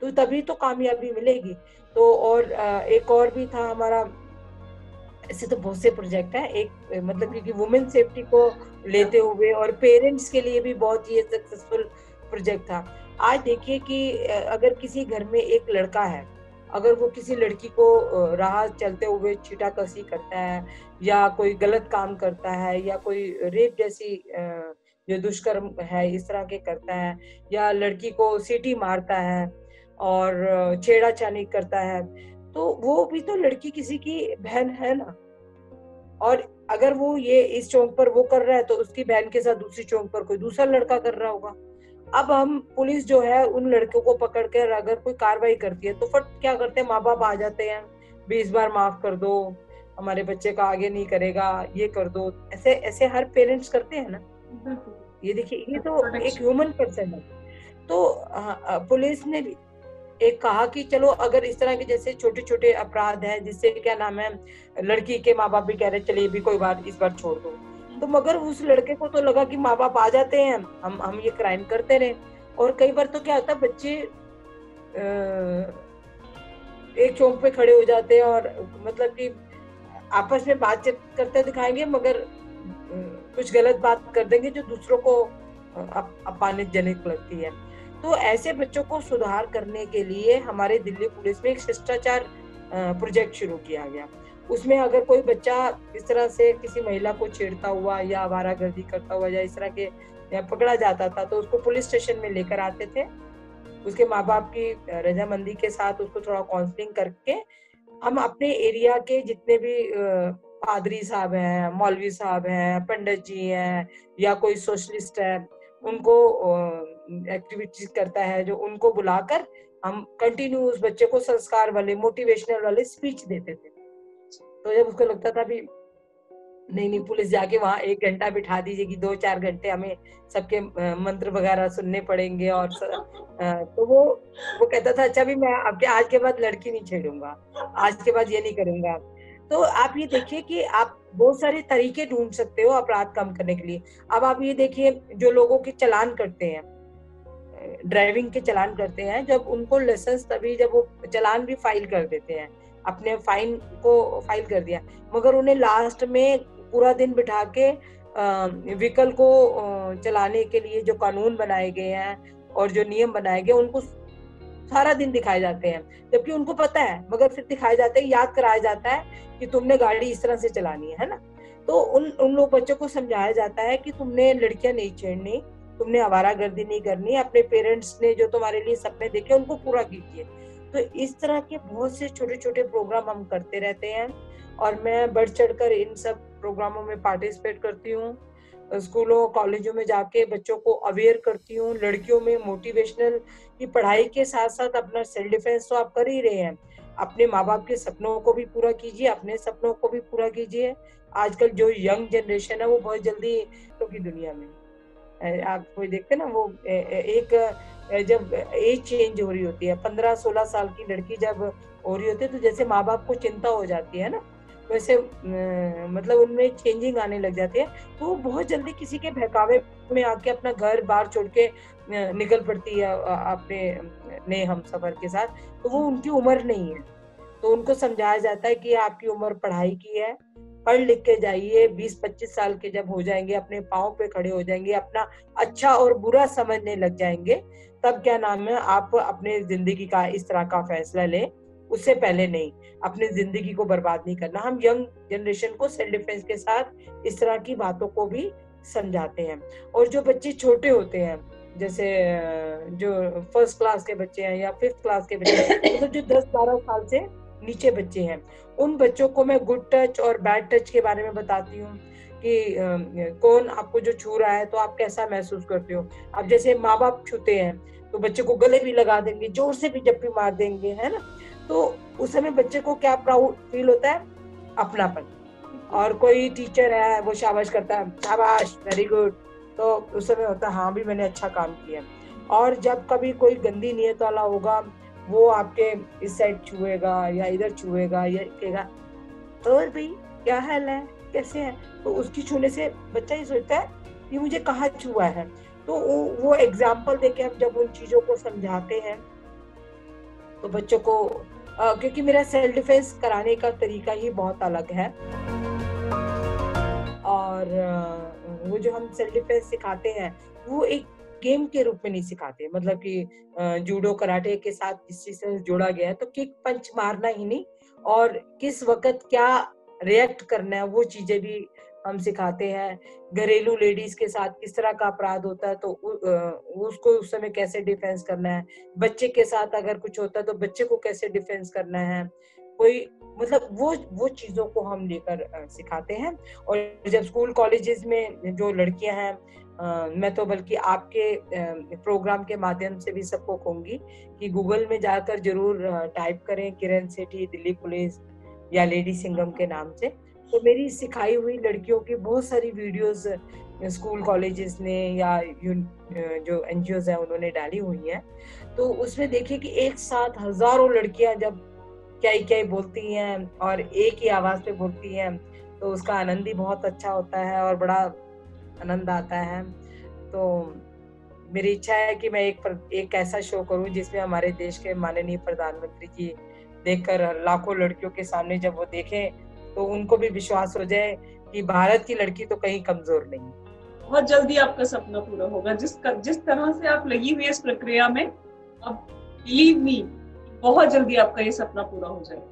तो तभी तो कामयाबी मिलेगी। तो और एक और भी था हमारा, ऐसे तो बहुत से प्रोजेक्ट है, एक मतलब क्योंकि वुमेन सेफ्टी को लेते हुए और पेरेंट्स के लिए भी बहुत ही सक्सेसफुल प्रोजेक्ट था। आज देखिए कि अगर किसी घर में एक लड़का है, अगर वो किसी लड़की को राह चलते हुए छीटाकसी करता है या कोई गलत काम करता है या कोई रेप जैसी जो दुष्कर्म है इस तरह के करता है, या लड़की को सीटी मारता है और छेड़ाछाड़ी करता है, तो वो भी तो लड़की किसी की बहन है ना। और अगर वो ये इस चौक पर वो कर रहा है तो उसकी बहन के साथ दूसरी चौक पर कोई दूसरा लड़का कर रहा होगा। अब हम पुलिस जो है उन लड़कों को पकड़ कर अगर कोई कार्रवाई करती है तो फट क्या करते हैं, माँ बाप आ जाते हैं, 20 बार माफ कर दो, हमारे बच्चे का आगे नहीं करेगा, ये कर दो। ऐसे ऐसे हर पेरेंट्स करते हैं ना। ये देखिए, ये तो एक ह्यूमन पर्सन है। तो पुलिस ने भी एक कहा कि चलो, अगर इस तरह के जैसे छोटे छोटे अपराध हैं जिससे क्या नाम है, लड़की के माँ बाप भी कह रहे चलिए भी कोई बात, इस बार छोड़ दो, तो मगर उस लड़के को तो लगा कि माँ बाप आ जाते हैं, हम ये क्राइम करते रहे। और कई बार तो क्या होता है, बच्चे एक चौक पे खड़े हो जाते हैं और मतलब कि आपस में बातचीत करते दिखाएंगे, मगर कुछ गलत बात कर देंगे जो दूसरों को अपमानजनक लगती है। तो ऐसे बच्चों को सुधार करने के लिए हमारे दिल्ली पुलिस में एक शिष्टाचार प्रोजेक्ट शुरू किया गया। उसमें अगर कोई बच्चा इस तरह से किसी महिला को छेड़ता हुआ या आवारागर्दी करता हुआ या इस तरह के पकड़ा जाता था, तो उसको पुलिस स्टेशन में लेकर आते थे, उसके माँ बाप की रजामंदी के साथ उसको थोड़ा काउंसलिंग करके हम अपने एरिया के जितने भी पादरी साहब हैं, मौलवी साहब हैं, पंडित जी हैं या कोई सोशलिस्ट है, उनको एक्टिविटीज करता है जो उनको बुलाकर हम कंटिन्यू उस बच्चे को संस्कार वाले मोटिवेशनल वाले स्पीच देते थे। तो जब उसको लगता था भी नहीं पुलिस जाके वहां 1 घंटा बिठा दीजिएगी, 2-4 घंटे हमें सबके मंत्र वगैरह सुनने पड़ेंगे और तो वो कहता था अच्छा भी मैं आपके आज के बाद लड़की नहीं छेड़ूंगा, आज के बाद ये नहीं करूंगा। तो आप ये देखिए कि आप बहुत सारे तरीके ढूंढ सकते हो अपराध कम करने के लिए। अब आप ये देखिए, जो लोगों के चालान करते हैं, ड्राइविंग के चालान करते हैं, जब उनको लाइसेंस, तभी जब वो चालान भी फाइल कर देते हैं, अपने फाइन को फाइल कर दिया, मगर उन्हें लास्ट में पूरा दिन बिठा के व्हीकल को चलाने के लिए जो कानून बनाए गए हैं और जो नियम बनाए गए उनको सारा दिन दिखाए जाते हैं, जबकि उनको पता है, मगर फिर दिखाए जाते हैं, याद कराया जाता है कि तुमने गाड़ी इस तरह से चलानी है ना। तो उन लोग बच्चों को समझाया जाता है कि तुमने लड़कियां नहीं छेड़नी, तुमने आवारागर्दी नहीं करनी, अपने पेरेंट्स ने जो तुम्हारे लिए सपने देखे उनको पूरा कीजिए। तो इस तरह के बहुत से छोटे छोटे प्रोग्राम हम करते रहते हैं और मैं बढ़ चढ़कर इन सब प्रोग्रामों में पार्टिसिपेट करती हूँ। स्कूलों कॉलेजों में जाके बच्चों को अवेयर करती हूँ, लड़कियों में मोटिवेशनल की पढ़ाई के साथ साथ अपना सेल्फ डिफेंस तो आप कर ही रहे हैं, अपने माँ बाप के सपनों को भी पूरा कीजिए, अपने सपनों को भी पूरा कीजिए। आजकल जो यंग जनरेशन है वो बहुत जल्दी तो की दुनिया में आप कोई देखते ना, वो एक जब एज चेंज हो रही होती है, 15-16 साल की लड़की जब हो रही होती है तो जैसे माँ बाप को चिंता हो जाती है ना, वैसे मतलब उनमें चेंजिंग आने लग जाती है, तो वो बहुत जल्दी किसी के बहकावे में आके अपना घर बार छोड़ के निकल पड़ती है अपने नए हमसफर के साथ। तो वो उनकी उम्र नहीं है, तो उनको समझाया जाता है कि आपकी उम्र पढ़ाई की है, पढ़ लिख के जाइए, 20-25 साल के जब हो जाएंगे, अपने पाँव पे खड़े हो जाएंगे, अपना अच्छा और बुरा समझने लग जाएंगे, तब क्या नाम है आप अपने जिंदगी का इस तरह का फैसला लें, उससे पहले नहीं। अपनी जिंदगी को बर्बाद नहीं करना। हम यंग जनरेशन को सेल्फ डिफेंस के साथ इस तरह की बातों को भी समझाते हैं। और जो बच्चे छोटे होते हैं, जैसे जो फर्स्ट क्लास के बच्चे हैं या फिफ्थ क्लास के बच्चे हैं, मतलब जो 10-12 साल से नीचे बच्चे हैं, उन बच्चों को मैं गुड टच और बैड टच के बारे में बताती हूँ कि कौन आपको जो छू रहा है तो आप कैसा महसूस करते हो। अब जैसे माँ बाप छूते हैं तो बच्चे को गले भी लगा देंगे, जोर से भी जप्पी मार देंगे, है ना। तो उस समय बच्चे को क्या प्राउड फील होता है, अपनापन। और कोई टीचर है वो शाबाश करता है, शाबाश वेरी गुड, तो उस समय होता है हाँ भी मैंने अच्छा काम किया। और जब कभी कोई गंदी नियत वाला होगा, वो आपके इस साइड छुएगा या इधर छुएगा या कहेगा और भाई क्या हाल है, कैसे है, तो उसकी छूने से बच्चा ये सोचता है ये मुझे कहाँ छुआ है। तो वो एग्जाम्पल देके हम जब उन चीजों को समझाते हैं तो बच्चों को क्योंकि मेरा सेल्फ डिफेंस कराने का तरीका ही बहुत अलग है। और वो जो हम सेल्फ डिफेंस सिखाते हैं वो एक गेम के रूप में नहीं सिखाते, मतलब कि जूडो कराटे के साथ इस चीज से जोड़ा गया है तो किक पंच मारना ही नहीं, और किस वक्त क्या रिएक्ट करना है वो चीजें भी हम सिखाते हैं। घरेलू लेडीज के साथ किस तरह का अपराध होता है तो उसको उस समय कैसे डिफेंस करना है, बच्चे के साथ अगर कुछ होता है तो बच्चे को कैसे डिफेंस करना है, कोई मतलब वो चीजों को हम लेकर सिखाते हैं। और जब स्कूल कॉलेजेस में जो लड़कियां हैं, मैं तो बल्कि आपके प्रोग्राम के माध्यम से भी सबको कहूंगी कि गूगल में जाकर जरूर टाइप करें किरण सेठी दिल्ली पुलिस या लेडी सिंघम के नाम से, तो मेरी सिखाई हुई लड़कियों की बहुत सारी वीडियोस स्कूल कॉलेजेस ने या जो एनजीओज है उन्होंने डाली हुई है। तो उसमें देखिए कि एक साथ हजारों लड़कियां जब क्या बोलती हैं और एक ही आवाज पे बोलती हैं तो उसका आनंद ही बहुत अच्छा होता है और बड़ा आनंद आता है। तो मेरी इच्छा है कि मैं एक ऐसा शो करूं जिसमें हमारे देश के माननीय प्रधानमंत्री जी देखकर लाखों लड़कियों के सामने जब वो देखें तो उनको भी विश्वास हो जाए कि भारत की लड़की तो कहीं कमजोर नहीं। बहुत जल्दी आपका सपना पूरा होगा, जिस तरह से आप लगी हुई है इस प्रक्रिया में, अब बिलीव मी बहुत जल्दी आपका ये सपना पूरा हो जाएगा।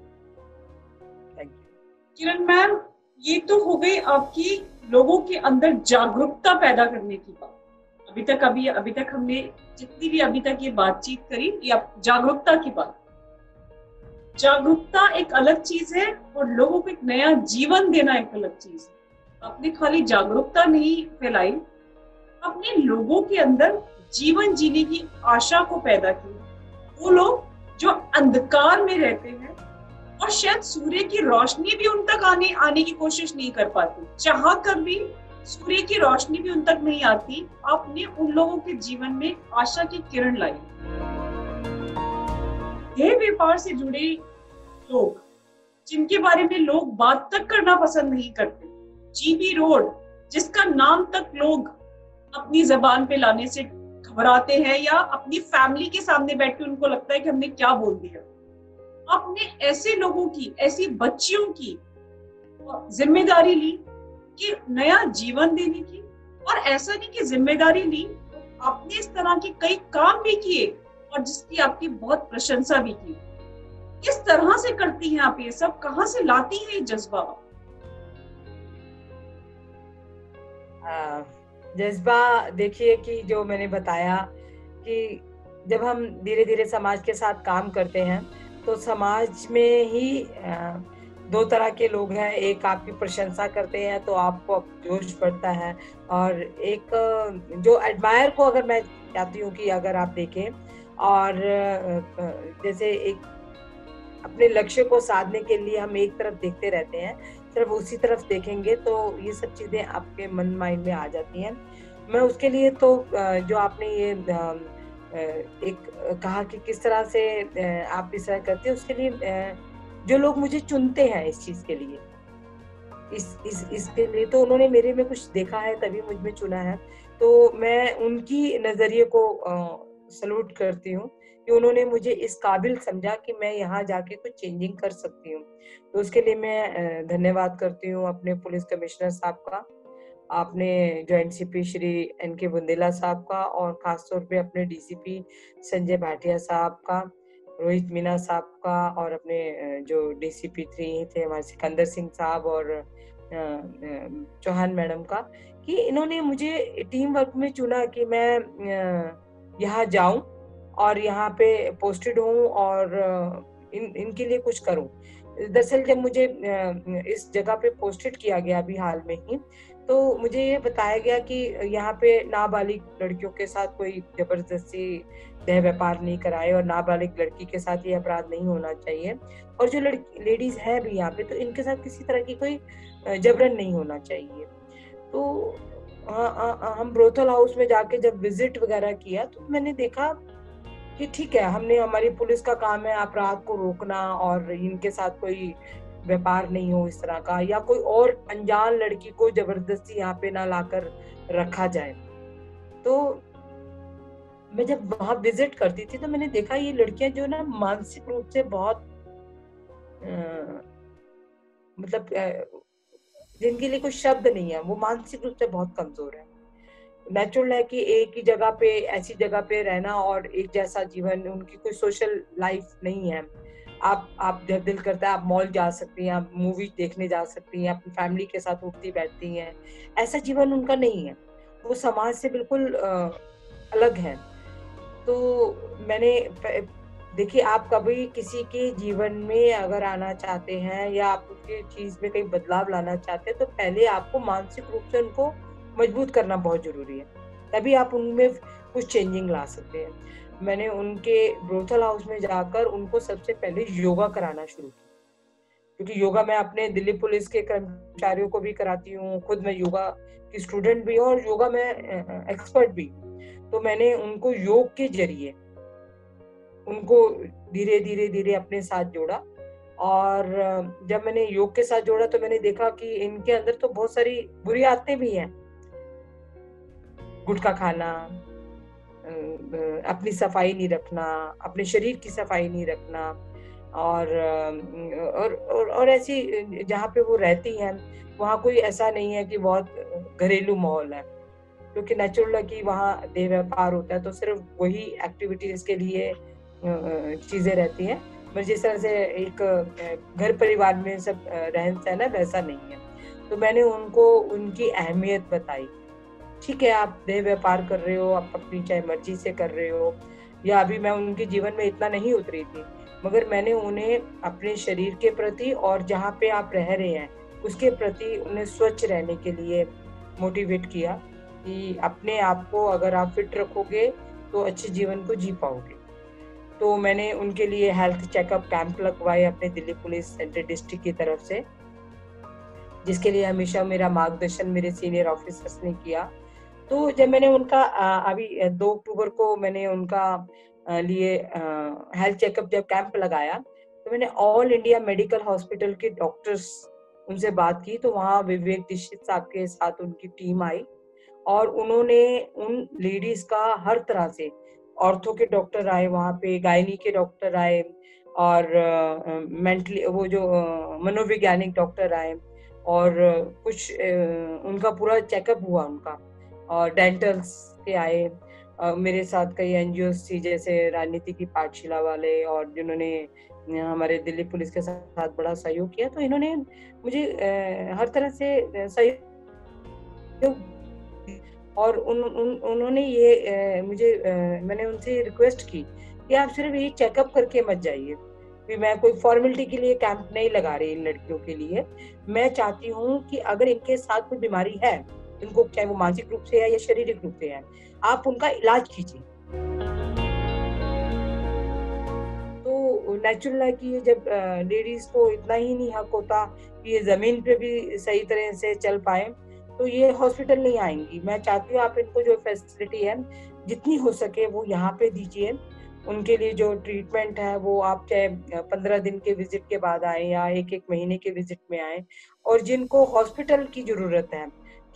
किरण मैम, ये तो हो गई आपकी लोगों के अंदर जागरूकता पैदा करने की बात। अभी तक हमने जितनी भी अभी तक ये बातचीत करी, ये जागरूकता की बात। जागरूकता एक अलग चीज है और लोगों को एक नया जीवन देना एक अलग चीज है। आपने खाली जागरूकता नहीं फैलाई, अपने लोगों के अंदर जीवन जीने की आशा को पैदा किया। वो लोग जो अंधकार में रहते हैं और शायद सूर्य की रोशनी भी उन तक आने की कोशिश नहीं कर पाती, चाह कर भी सूर्य की रोशनी भी उन तक नहीं आती, आपने उन लोगों के जीवन में आशा की किरण लाई। देह व्यापार से जुड़े लोग जिनके बारे में लोग बात तक करना पसंद नहीं करते, जीबी रोड जिसका नाम तक लोग अपनी जबान पे लाने से घबराते हैं या अपनी फैमिली के सामने बैठ के उनको लगता है कि हमने क्या बोल दिया, आपने ऐसे लोगों की, ऐसी बच्चियों की जिम्मेदारी ली कि नया जीवन देने की। और ऐसा नहीं कि जिम्मेदारी ली, आपने इस तरह के कई काम भी किए और जिसकी आपकी बहुत प्रशंसा भी की। किस तरह से करती हैं आप ये सब, कहाँ से लाती हैं ये जज्बा? जज्बा देखिए कि जो मैंने बताया कि जब हम धीरे धीरे समाज के साथ काम करते हैं तो समाज में ही दो तरह के लोग हैं। एक आपकी प्रशंसा करते हैं तो आपको जोश बढ़ता है, और एक जो एडमायर को, अगर मैं चाहती हूँ कि अगर आप देखें और जैसे एक अपने लक्ष्य को साधने के लिए हम एक तरफ देखते रहते हैं, सिर्फ उसी तरफ देखेंगे तो ये सब चीजें आपके मन माइंड में आ जाती हैं। मैं उसके लिए तो जो आपने ये एक कहा कि किस तरह से आप इस तरह करते हैं, उसके लिए जो लोग मुझे चुनते हैं इस चीज के लिए, इसके लिए तो उन्होंने मेरे में कुछ देखा है, तभी मुझ में चुना है। तो मैं उनकी नजरिए को सलूट करती हूँ कि उन्होंने मुझे इस काबिल समझा कि मैं यहाँ जाके कुछ चेंजिंग कर सकती हूँ। तो उसके लिए मैं धन्यवाद करती हूँ अपने पुलिस कमिश्नर साहब का, आपने joint CP Shri NK. Bundela साहब का, और खासतौर पे अपने डीसीपी संजय भाटिया साहब का, रोहित मीना साहब का, और अपने जो डीसीपी 3 थे हमारे सिकंदर सिंह साहब और चौहान मैडम का, कि इन्होंने मुझे टीम वर्क में चुना कि मैं यहाँ जाऊं और यहाँ पे पोस्टेड हूँ और इनके लिए कुछ करूं। दरअसल जब मुझे इस जगह पे पोस्टेड किया गया अभी हाल में ही, तो मुझे ये बताया गया कि यहाँ पे नाबालिग लड़कियों के साथ कोई जबरदस्ती देह व्यापार नहीं कराए और नाबालिग लड़की के साथ ये अपराध नहीं होना चाहिए, और जो लेडीज है भी यहाँ पे तो इनके साथ किसी तरह की कोई जबरन नहीं होना चाहिए। तो हम ब्रोथल हाउस में जाके जब विजिट वगैरह किया तो मैंने देखा कि ठीक है, हमने, हमारी पुलिस का काम है अपराध को रोकना और इनके साथ कोई व्यापार नहीं हो इस तरह का, या कोई और अनजान लड़की को जबरदस्ती यहाँ पे ना लाकर रखा जाए। तो मैं जब वहां विजिट करती थी तो मैंने देखा ये लड़कियां जो ना मानसिक रूप से बहुत मतलब जिनके लिए कोई शब्द नहीं है, वो मानसिक रूप से बहुत कमजोर है। नेचुरल है कि एक ही जगह पे, ऐसी जगह पे रहना और एक जैसा जीवन, उनकी कोई सोशल लाइफ नहीं है। आप जब दिल करता है आप मॉल जा सकती हैं, आप मूवी देखने जा सकती हैं, अपनी फैमिली के साथ उठती बैठती हैं, ऐसा जीवन उनका नहीं है। वो समाज से बिल्कुल अलग है। तो मैंने देखिए, आप कभी किसी के जीवन में अगर आना चाहते हैं या आप उसकी चीज में कहीं बदलाव लाना चाहते हैं, तो पहले आपको मानसिक रूप से उनको मजबूत करना बहुत जरूरी है, तभी आप उनमें कुछ चेंजिंग ला सकते हैं। मैंने उनके ब्रोथल हाउस में जाकर उनको सबसे पहले योगा कराना शुरू किया, क्योंकि योगा मैं अपने दिल्ली पुलिस के कर्मचारियों को भी कराती हूँ, खुद मैं योगा की स्टूडेंट भी हूँ और योगा में एक्सपर्ट भी। तो मैंने उनको योग के जरिए उनको धीरे धीरे धीरे अपने साथ जोड़ा, और जब मैंने योग के साथ जोड़ा तो मैंने देखा कि इनके अंदर तो बहुत सारी बुरी आदतें भी हैं। गुटखा खाना, अपनी सफाई नहीं रखना, अपने शरीर की सफाई नहीं रखना, और ऐसी जहाँ पे वो रहती हैं वहाँ कोई ऐसा नहीं है कि बहुत घरेलू माहौल है, क्योंकि नेचुरल है कि वहाँ देह व्यापार होता है, तो सिर्फ वही एक्टिविटीज के लिए चीजें रहती हैं। पर जिस तरह से एक घर परिवार में सब रहन सहन है, वैसा नहीं है। तो मैंने उनको उनकी अहमियत बताई। ठीक है, आप देह व्यापार कर रहे हो, आप अपनी चाहे मर्जी से कर रहे हो, या अभी मैं उनके जीवन में इतना नहीं उतरी थी, मगर मैंने उन्हें अपने शरीर के प्रति और जहाँ पे आप रह रहे हैं उसके प्रति उन्हें स्वच्छ रहने के लिए मोटिवेट किया कि अपने आप को अगर आप फिट रखोगे तो अच्छे जीवन को जी पाओगे। तो मैंने उनके लिए हेल्थ चेकअप कैंप लगवाए अपने दिल्ली पुलिस सेंट्रल डिस्ट्रिक्ट की तरफ से, जिसके लिए हमेशा मेरा मार्गदर्शन मेरे सीनियर ऑफिसर्स ने किया। तो जब मैंने उनका अभी 2 अक्टूबर को मैंने उनका लिए हेल्थ चेकअप जब कैंप लगाया, तो मैंने ऑल इंडिया मेडिकल हॉस्पिटल के डॉक्टर्स उनसे बात की। तो वहाँ विवेक दीक्षित साहब के साथ उनकी टीम आई और उन्होंने उन लेडीज का हर तरह से, ऑर्थो के डॉक्टर आए वहाँ पे, गायनी के डॉक्टर आए, और मेंटली वो जो मनोवैज्ञानिक डॉक्टर आए, और कुछ उनका पूरा चेकअप हुआ उनका, और डेंटल्स के आए। मेरे साथ कई एनजीओस थी, जैसे राजनीति की पाठशाला वाले, और जिन्होंने हमारे दिल्ली पुलिस के साथ बड़ा सहयोग किया। तो इन्होंने मुझे हर तरह से सहयोग, और उन्होंने ये मुझे मैंने उनसे रिक्वेस्ट की कि आप सिर्फ ये चेकअप करके मत जाइए, कि मैं कोई फॉर्मेलिटी के लिए कैंप नहीं लगा रही इन लड़कियों के लिए। मैं चाहती हूँ कि अगर इनके साथ कोई बीमारी है, इनको चाहे वो मानसिक रूप से है या शारीरिक रूप से है, आप उनका इलाज कीजिए। तो नेचुरल है कि जब लेडीज को इतना ही नहीं हक होता कि ये जमीन पे भी सही तरह से चल पाए, तो ये हॉस्पिटल नहीं आएंगी। मैं चाहती हूँ आप इनको जो फैसिलिटी है जितनी हो सके वो यहाँ पे दीजिए, उनके लिए जो ट्रीटमेंट है वो आप चाहे 15 दिन के विजिट के बाद आए या एक एक महीने के विजिट में आए, और जिनको हॉस्पिटल की जरूरत है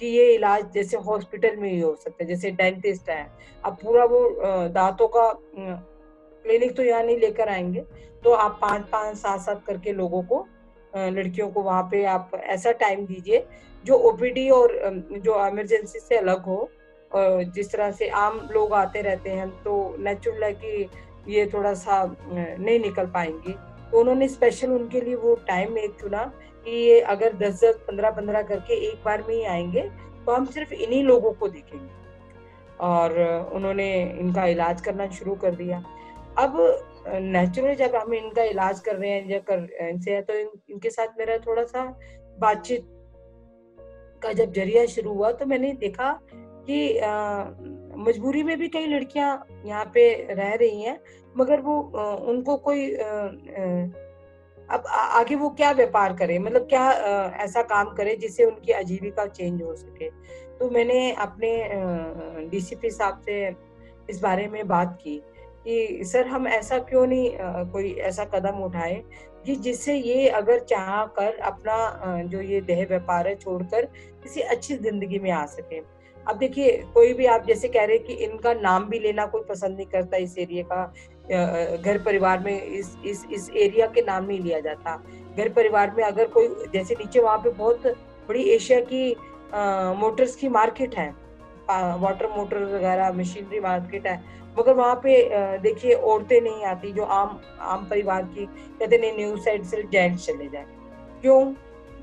कि ये इलाज जैसे हॉस्पिटल में ही हो सकता है, जैसे डेंटिस्ट है, अब पूरा वो दांतों का क्लिनिक तो यहाँ नहीं लेकर आएंगे, तो आप 5-5 7-7 करके लोगों को, लड़कियों को वहां पे आप ऐसा टाइम दीजिए जो ओपीडी और जो इमरजेंसी से अलग हो। जिस तरह से आम लोग आते रहते हैं तो नेचुरल है कि ये थोड़ा सा नहीं निकल पाएंगी, तो उन्होंने स्पेशल उनके लिए वो टाइम एक चुना कि ये अगर 10-10 15-15 करके एक बार में ही आएंगे तो हम सिर्फ इन्हीं लोगों को देखेंगे, और उन्होंने इनका इलाज करना शुरू कर दिया। अब नेचुरली जब हम इनका इलाज कर रहे हैं या कर इनसे है, तो इनके साथ मेरा थोड़ा सा बातचीत का जब जरिया शुरू हुआ तो मैंने देखा कि मजबूरी में भी कई लड़कियां यहाँ पे रह रही हैं, मगर वो उनको कोई अब आगे वो क्या व्यापार करे, मतलब क्या ऐसा काम करे जिससे उनकी आजीविका चेंज हो सके। तो मैंने अपने डीसीपी साहब से इस बारे में बात की कि सर हम ऐसा क्यों नहीं कोई ऐसा कदम उठाए कि जिससे ये अगर चाह कर अपना जो ये देह व्यापार है छोड़कर किसी अच्छी जिंदगी में आ सके। अब देखिए कोई भी, आप जैसे कह रहे हैं कि इनका नाम भी लेना कोई पसंद नहीं करता, इस एरिया का घर परिवार में इस एरिया के नाम नहीं लिया जाता। घर परिवार में अगर कोई, जैसे नीचे वहां पे बहुत बड़ी एशिया की मोटर्स की मार्केट है, वाटर मोटर वगैरह मशीनरी मार्केट है, मगर वहां पे देखिए औरतें नहीं आती जो आम परिवार की, कहते नहीं न्यू साइड से जेंट्स चले जाए। क्यों?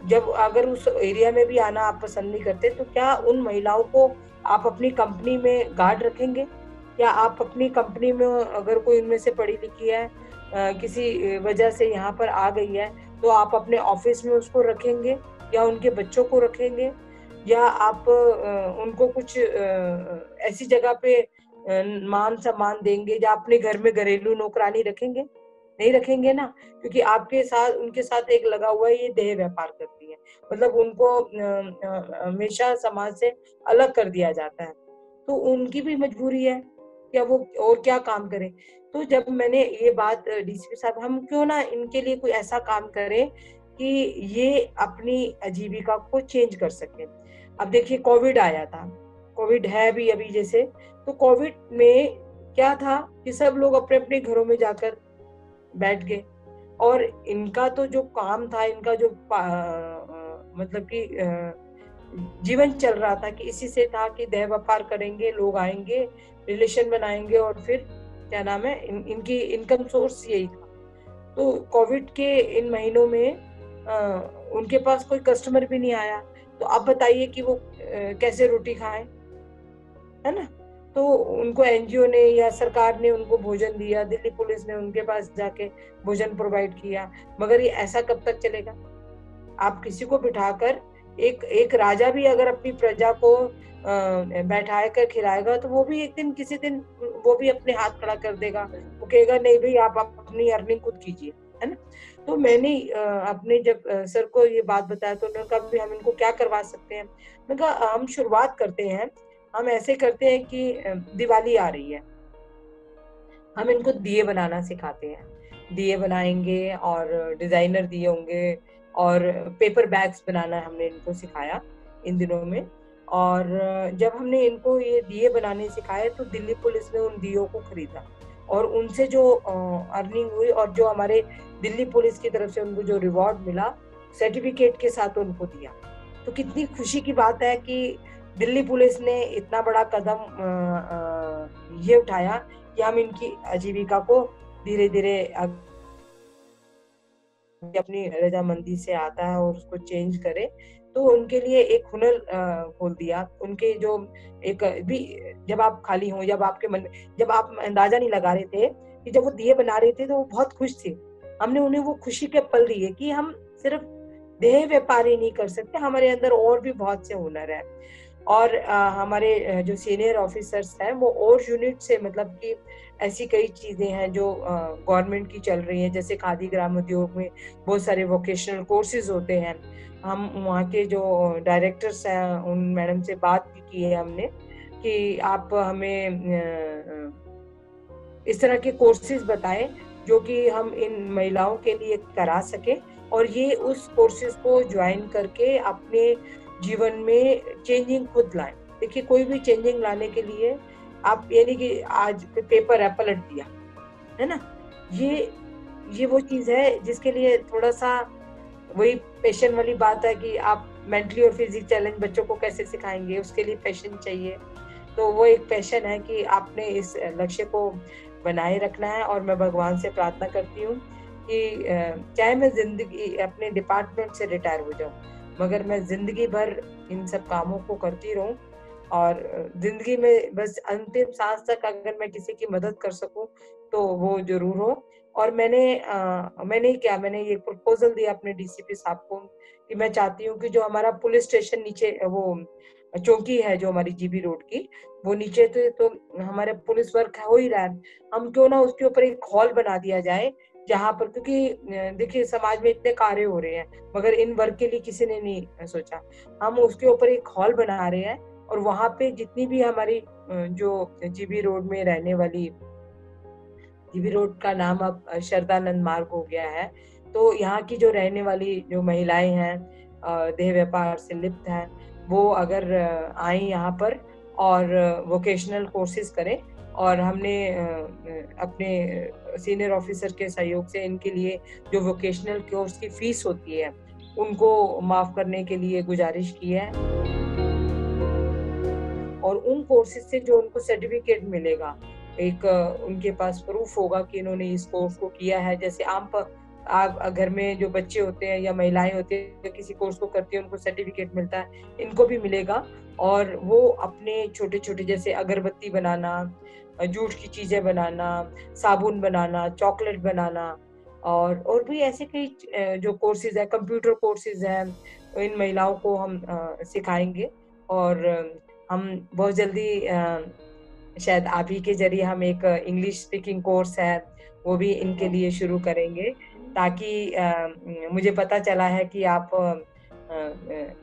जब अगर उस एरिया में भी आना आप पसंद नहीं करते तो क्या उन महिलाओं को आप अपनी कंपनी में गार्ड रखेंगे, या आप अपनी कंपनी में अगर कोई उनमें से पढ़ी लिखी है किसी वजह से यहाँ पर आ गई है तो आप अपने ऑफिस में उसको रखेंगे या उनके बच्चों को रखेंगे, या आप उनको कुछ ऐसी जगह पे मान सम्मान देंगे या अपने घर में घरेलू नौकरानी रखेंगे? नहीं रखेंगे ना, क्योंकि आपके साथ उनके साथ एक लगा हुआ है, ये देह व्यापार करती है, मतलब उनको हमेशा समाज से अलग कर दिया जाता है, तो उनकी भी मजबूरी है क्या वो और क्या काम करें। तो जब मैंने ये बात डीसीपी साहब, हम क्यों ना इनके लिए कोई ऐसा काम करें कि ये अपनी आजीविका को चेंज कर सके। अब देखिए कोविड आया था, कोविड है भी अभी जैसे, तो कोविड में क्या था कि सब लोग अपने अपने घरों में जाकर बैठ गए, और इनका तो जो काम था, इनका जो मतलब कि जीवन चल रहा था कि इसी से था कि देह व्यापार करेंगे, लोग आएंगे, रिलेशन बनाएंगे, और फिर क्या नाम है इनकी इनकम सोर्स यही था। तो कोविड के इन महीनों में उनके पास कोई कस्टमर भी नहीं आया, तो अब बताइए कि वो कैसे रोटी खाएं, है ना। तो उनको एनजीओ ने या सरकार ने उनको भोजन दिया, दिल्ली पुलिस ने उनके पास जाके भोजन प्रोवाइड किया, मगर ये ऐसा कब तक चलेगा? आप किसी को बिठाकर, एक राजा भी अगर अपनी प्रजा को बैठा कर खिलाएगा तो वो भी एक दिन किसी दिन वो भी अपने हाथ खड़ा कर देगा, वो कहेगा नहीं भाई आप अपनी अर्निंग खुद कीजिए, है ना। तो मैंने अपने जब सर को ये बात बताया तो उन्होंने कहा भी हम इनको क्या करवा सकते हैं। मैंने कहा हम शुरुआत करते हैं, हम ऐसे करते हैं कि दिवाली आ रही है, हम इनको दिए बनाना सिखाते हैं, दिए बनाएंगे और डिजाइनर दिए होंगे, और पेपर बैग्स बनाना हमने इनको सिखाया इन दिनों में। और जब हमने इनको ये दिए बनाने सिखाए तो दिल्ली पुलिस ने उन दियों को खरीदा, और उनसे जो अर्निंग हुई और जो हमारे दिल्ली पुलिस की तरफ से उनको जो रिवॉर्ड मिला सर्टिफिकेट के साथ उनको दिया। तो कितनी खुशी की बात है कि दिल्ली पुलिस ने इतना बड़ा कदम ये उठाया कि हम इनकी आजीविका को धीरे धीरे अपनी रजामंदी से आता है और उसको चेंज करे, तो उनके लिए एक हुनर खोल दिया। उनके जो एक भी, जब आप खाली हो, जब आपके मन, जब आप अंदाजा नहीं लगा रहे थे कि जब वो दिए बना रहे थे तो वो बहुत खुश थे, हमने उन्हें वो खुशी के पल दिए कि हम सिर्फ देह व्यापार ही नहीं कर सकते, हमारे अंदर और भी बहुत से हुनर है। और हमारे जो सीनियर ऑफिसर्स हैं वो और यूनिट से, मतलब कि ऐसी कई चीजें हैं जो गवर्नमेंट की चल रही हैं, जैसे खादी ग्राम उद्योग में बहुत सारे वोकेशनल कोर्सेज होते हैं। हम वहाँ के जो डायरेक्टर्स हैं उन मैडम से बात भी की है हमने कि आप हमें इस तरह के कोर्सेज बताएं जो कि हम इन महिलाओं के लिए करा सके, और ये उस कोर्सेज को ज्वाइन करके अपने जीवन में चेंजिंग खुद लाएं। देखिए, कोई भी चेंजिंग लाने के लिए आप ये नहीं कि आज पेपर है पलट दिया, है ना, ये वो चीज है जिसके लिए थोड़ा सा वही पैशन वाली बात है कि आप मेंटली और फिजिकली चैलेंज बच्चों को कैसे सिखाएंगे, उसके लिए पैशन चाहिए। तो वो एक पैशन है कि आपने इस लक्ष्य को बनाए रखना है, और मैं भगवान से प्रार्थना करती हूँ कि चाहे मैं जिंदगी अपने डिपार्टमेंट से रिटायर हो जाऊं, मगर मैं जिंदगी भर इन सब कामों को करती रहूं, और जिंदगी में बस अंतिम सांस तक अगर मैं किसी की मदद कर सकूं तो वो जरूर हो। और मैंने ये प्रपोजल दिया अपने डीसीपी साहब को कि मैं चाहती हूँ कि जो हमारा पुलिस स्टेशन नीचे वो चौकी है जो हमारी जीबी रोड की, वो नीचे तो हमारे पुलिस वर्क हो ही रहा है, हम क्यों ना उसके ऊपर एक हॉल बना दिया जाए जहाँ पर, क्योंकि देखिए समाज में इतने कार्य हो रहे हैं मगर इन वर्क के लिए किसी ने नहीं सोचा। हम उसके ऊपर एक हॉल बना रहे हैं, और वहां पे जितनी भी हमारी जो जीबी रोड में रहने वाली, जीबी रोड का नाम अब शरदानंद मार्ग हो गया है, तो यहाँ की जो रहने वाली जो महिलाएं हैं देह व्यापार से लिप्त हैं, वो अगर आए यहाँ पर और वोकेशनल कोर्सेज करें, और हमने अपने सीनियर ऑफिसर के सहयोग से इनके लिए जो वोकेशनल कोर्स की फीस होती है उनको माफ करने के लिए गुजारिश की है। और उन कोर्सेज से जो उनको सर्टिफिकेट मिलेगा, एक उनके पास प्रूफ होगा कि इन्होंने इस कोर्स को किया है। जैसे आप घर में जो बच्चे होते हैं या महिलाएं होती है किसी कोर्स को करती है, उनको सर्टिफिकेट मिलता है, इनको भी मिलेगा। और वो अपने छोटे छोटे जैसे अगरबत्ती बनाना, जूट की चीजें बनाना, साबुन बनाना, चॉकलेट बनाना, और भी ऐसे कई जो कोर्सेज है, कंप्यूटर कोर्सेज हैं, इन महिलाओं को हम सिखाएंगे। और हम बहुत जल्दी शायद आप ही के जरिए हम एक इंग्लिश स्पीकिंग कोर्स है वो भी इनके लिए शुरू करेंगे, ताकि मुझे पता चला है कि आप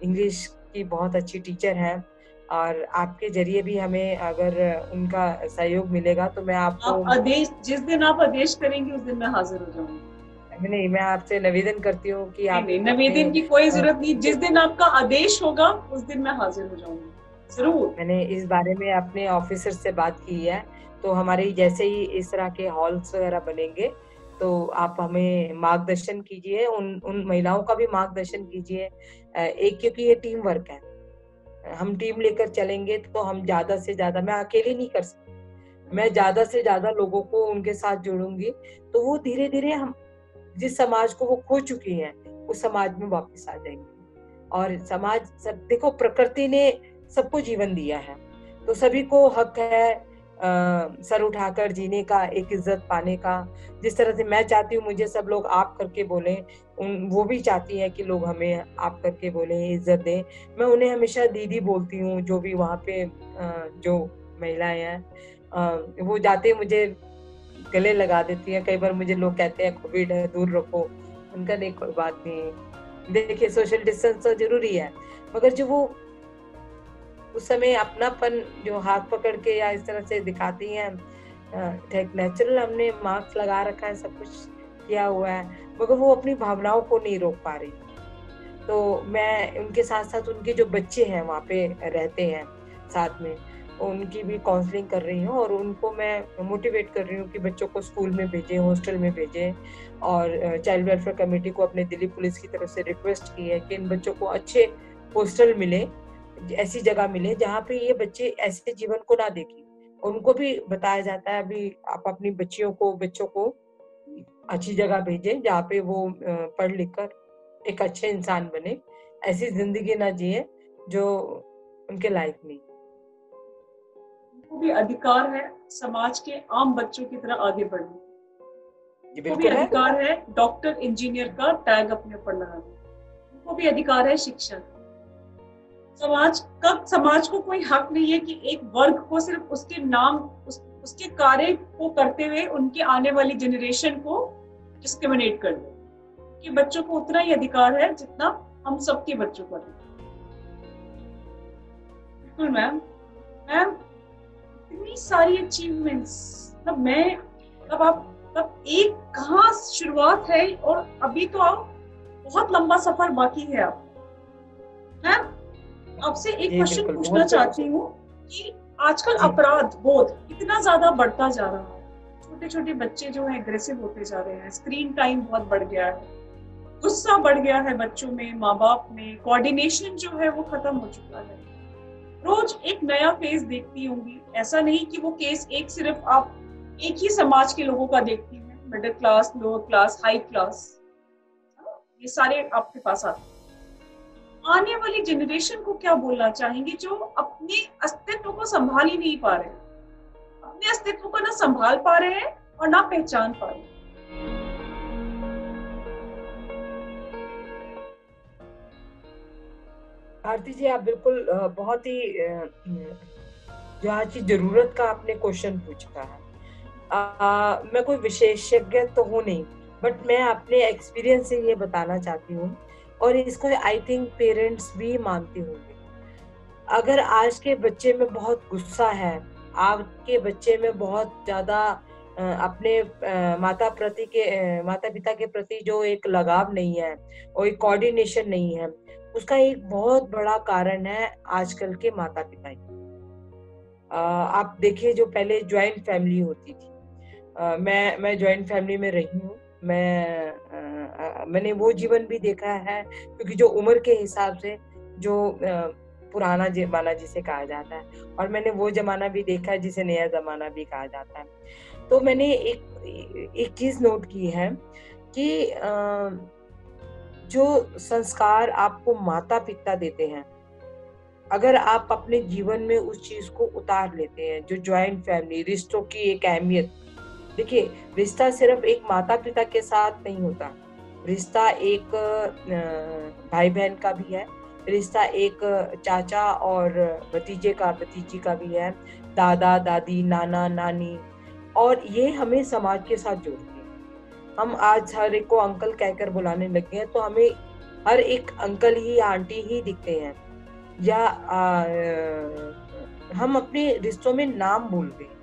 इंग्लिश की बहुत अच्छी टीचर हैं, और आपके जरिए भी हमें अगर उनका सहयोग मिलेगा तो मैं आपको आप आदेश, जिस दिन आप आदेश करेंगे उस दिन मैं हाजिर हो जाऊंगी। नहीं, मैं आपसे निवेदन करती हूँ कि आप नहीं, निवेदन की कोई जरूरत नहीं, जिस दिन आपका आदेश होगा उस दिन मैं हाजिर हो जाऊंगी जरूर। मैंने इस बारे में अपने ऑफिसर से बात की है, तो हमारे जैसे ही इस तरह के हॉल्स वगैरह बनेंगे तो आप हमें मार्गदर्शन कीजिए, उन महिलाओं का भी मार्गदर्शन कीजिए। एक, क्योंकि ये टीम वर्क है, हम टीम लेकर चलेंगे तो हम ज्यादा से ज्यादा, मैं अकेले नहीं कर सकती, मैं ज्यादा से ज्यादा लोगों को उनके साथ जोड़ूंगी, तो वो धीरे धीरे हम जिस समाज को वो खो चुकी हैं उस समाज में वापस आ जाएंगे। और समाज सब, देखो प्रकृति ने सबको जीवन दिया है, तो सभी को हक है सर उठाकर जीने का, एक इज्जत पाने का। जिस तरह से मैं चाहती हूँ मुझे सब लोग आप करके बोलें, वो भी चाहती है कि लोग हमें आप करके बोलें, इज्जत दें। मैं उन्हें हमेशा दीदी बोलती हूँ, जो भी वहाँ पे जो महिलाएं हैं, वो जाते मुझे गले लगा देती है। कई बार मुझे लोग कहते हैं कोविड है दूर रखो, उनका नहीं, कोई बात नहीं, देखिए सोशल डिस्टेंस तो जरूरी है, मगर जो वो उस समय अपनापन जो हाथ पकड़ के या इस तरह से दिखाती हैं, नेचुरल हमने मास्क लगा रखा है, सब कुछ किया हुआ है, मगर वो अपनी भावनाओं को नहीं रोक पा रही। तो मैं उनके साथ साथ उनके जो बच्चे हैं वहाँ पे रहते हैं साथ में, उनकी भी काउंसलिंग कर रही हूँ, और उनको मैं मोटिवेट कर रही हूँ कि बच्चों को स्कूल में भेजें, हॉस्टल में भेजें। और चाइल्ड वेलफेयर कमेटी को अपने दिल्ली पुलिस की तरफ से रिक्वेस्ट की है कि इन बच्चों को अच्छे हॉस्टल मिले, ऐसी जगह मिले जहाँ पे ये बच्चे ऐसे जीवन को ना देखें। उनको भी बताया जाता है अभी आप अपनी बच्चों को अच्छी जगह भेजें जहाँ पे वो पढ़ लिख कर एक अच्छे इंसान बने, ऐसी जिंदगी ना जिए जो उनके लायक नहीं। उनको भी अधिकार है समाज के आम बच्चों की तरह आगे बढ़ने, उनको भी बिल्कुल है। अधिकार है डॉक्टर इंजीनियर का टैग अपने ऊपर लगाने, उनको भी अधिकार है शिक्षा। समाज को कोई हक नहीं है कि एक वर्ग को सिर्फ उसके नाम उसके कार्य को करते हुए उनके आने वाली जनरेशन को डिस्क्रिमिनेट कर दे, कि बच्चों को उतना ही अधिकार है जितना हम सबके बच्चों को है। बिल्कुल मैम, इतनी सारी अचीवमेंट्स, मतलब मैं तब एक कहाँ शुरुआत है, और अभी तो आप बहुत लंबा सफर बाकी है आप। मैं आपसे एक जी क्वेश्चन बिल्कुल, पूछना बहुत चाहती हूँ कि आजकल जी अपराध बोध इतना ज्यादा बढ़ता जा रहा है, छोटे छोटे बच्चे जो है एग्रेसिव होते जा रहे हैं, स्क्रीन टाइम बहुत बढ़ गया है, गुस्सा बढ़ गया है बच्चों में, माँ बाप में, कोऑर्डिनेशन जो है वो खत्म हो चुका है। रोज एक नया फेस देखती होंगी, ऐसा नहीं कि वो केस एक सिर्फ आप एक ही समाज के लोगों का देखती हैं, middle class, lower class, high class, ये सारे आपके पास आते हैं। आने वाली जनरेशन को क्या बोलना चाहेंगे जो अपने अस्तित्व को संभाल ही नहीं पा रहे हैं, अपने अस्तित्व को ना संभाल पा रहे हैं और ना पहचान पा रहे हैं? भारती जी, आप बिल्कुल बहुत ही जो आज की जरूरत का आपने क्वेश्चन पूछा है। मैं कोई विशेषज्ञ तो हूँ नहीं, बट मैं अपने एक्सपीरियंस से ये बताना चाहती हूँ, और इसको आई थिंक पेरेंट्स भी मानते होंगे। अगर आज के बच्चे में बहुत गुस्सा है, आपके बच्चे में बहुत ज्यादा अपने माता पिता के प्रति जो एक लगाव नहीं है और एक कोऑर्डिनेशन नहीं है, उसका एक बहुत बड़ा कारण है आजकल के माता पिता ही। आप देखिए, जो पहले ज्वाइंट फैमिली होती थी, मैं ज्वाइंट फैमिली में रही हूँ। मैंने वो जीवन भी देखा है, क्योंकि जो उम्र के हिसाब से जो पुराना जमाना जिसे कहा जाता है, और मैंने वो जमाना भी देखा है जिसे नया जमाना भी कहा जाता है। तो मैंने एक चीज नोट की है कि जो संस्कार आपको माता पिता देते हैं, अगर आप अपने जीवन में उस चीज को उतार लेते हैं, जो ज्वाइंट फैमिली रिश्तों की एक अहमियत, देखिए, रिश्ता सिर्फ एक माता पिता के साथ नहीं होता, रिश्ता एक भाई बहन का भी है, रिश्ता एक चाचा और भतीजी का भी है, दादा दादी, नाना नानी, और ये हमें समाज के साथ जोड़ती है। हम आज हर एक को अंकल कहकर बुलाने लगे हैं, तो हमें हर एक अंकल ही आंटी ही दिखते हैं, या हम अपने रिश्तों में नाम भूल गए।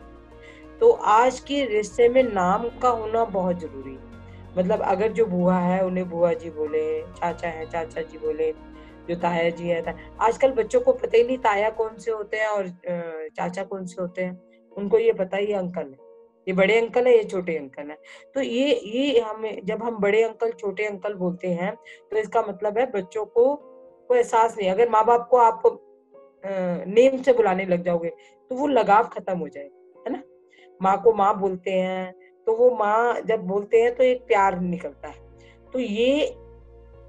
तो आज के रिश्ते में नाम का होना बहुत जरूरी है। मतलब अगर जो बुआ है उन्हें बुआ जी बोले, चाचा है चाचा जी बोले, जो ताया जी है आजकल बच्चों को पता ही नहीं ताया कौन से होते हैं और चाचा कौन से होते हैं। उनको ये पता ही अंकल है, ये बड़े अंकल है, ये छोटे अंकल है। तो ये हमें, जब हम बड़े अंकल छोटे अंकल बोलते हैं, तो इसका मतलब है बच्चों को एहसास नहीं। अगर माँ बाप को आप नेम से बुलाने लग जाओगे, तो वो लगाव खत्म हो जाएगा, है ना। माँ को माँ बोलते हैं, तो वो माँ जब बोलते हैं तो एक प्यार निकलता है, तो ये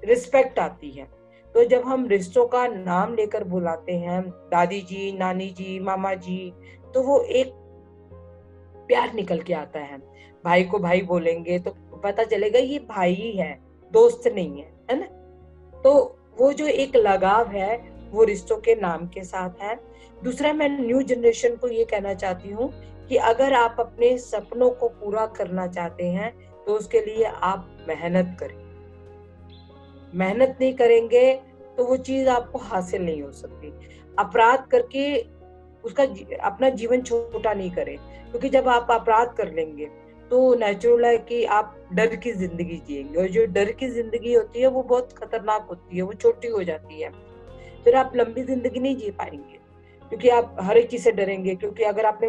रिस्पेक्ट आती है। तो जब हम रिश्तों का नाम लेकर बुलाते हैं, दादी जी, नानी जी, मामा जी, तो वो एक प्यार निकल के आता है। भाई को भाई बोलेंगे तो पता चलेगा ये भाई ही है, दोस्त नहीं है ना। तो वो जो एक लगाव है, वो रिश्तों के नाम के साथ है। दूसरा, मैं न्यू जनरेशन को ये कहना चाहती हूँ कि अगर आप अपने सपनों को पूरा करना चाहते हैं, तो उसके लिए आप मेहनत करें। मेहनत नहीं करेंगे तो वो चीज आपको हासिल नहीं हो सकती। अपराध करके उसका अपना जीवन छोटा नहीं करें, क्योंकि जब आप अपराध कर लेंगे तो नेचुरल है कि आप डर की जिंदगी जिएंगे, और जो डर की जिंदगी होती है वो बहुत खतरनाक होती है, वो छोटी हो जाती है। फिर आप लंबी जिंदगी नहीं जी पाएंगे, क्योंकि आप हर एक चीज से डरेंगे। क्योंकि अगर आपने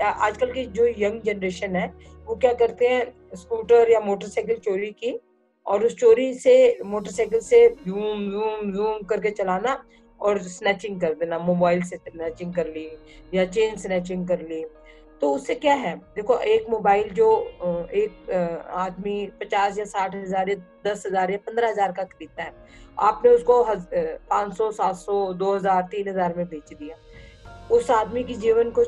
आजकल की जो यंग जनरेशन है, वो क्या करते हैं, स्कूटर या मोटरसाइकिल चोरी की, और उस चोरी से मोटरसाइकिल से यूम यूम यूम करके चलाना और स्नैचिंग कर देना, मोबाइल से स्नैचिंग कर ली या चेन स्नैचिंग कर ली। तो उससे क्या है, देखो, एक मोबाइल जो एक आदमी 50 या 60 हजार या 10 हजार या 15 हजार का खरीदता है, आपने उसको 500, 700, 2000, 3000 में बेच दिया। उस आदमी की जीवन को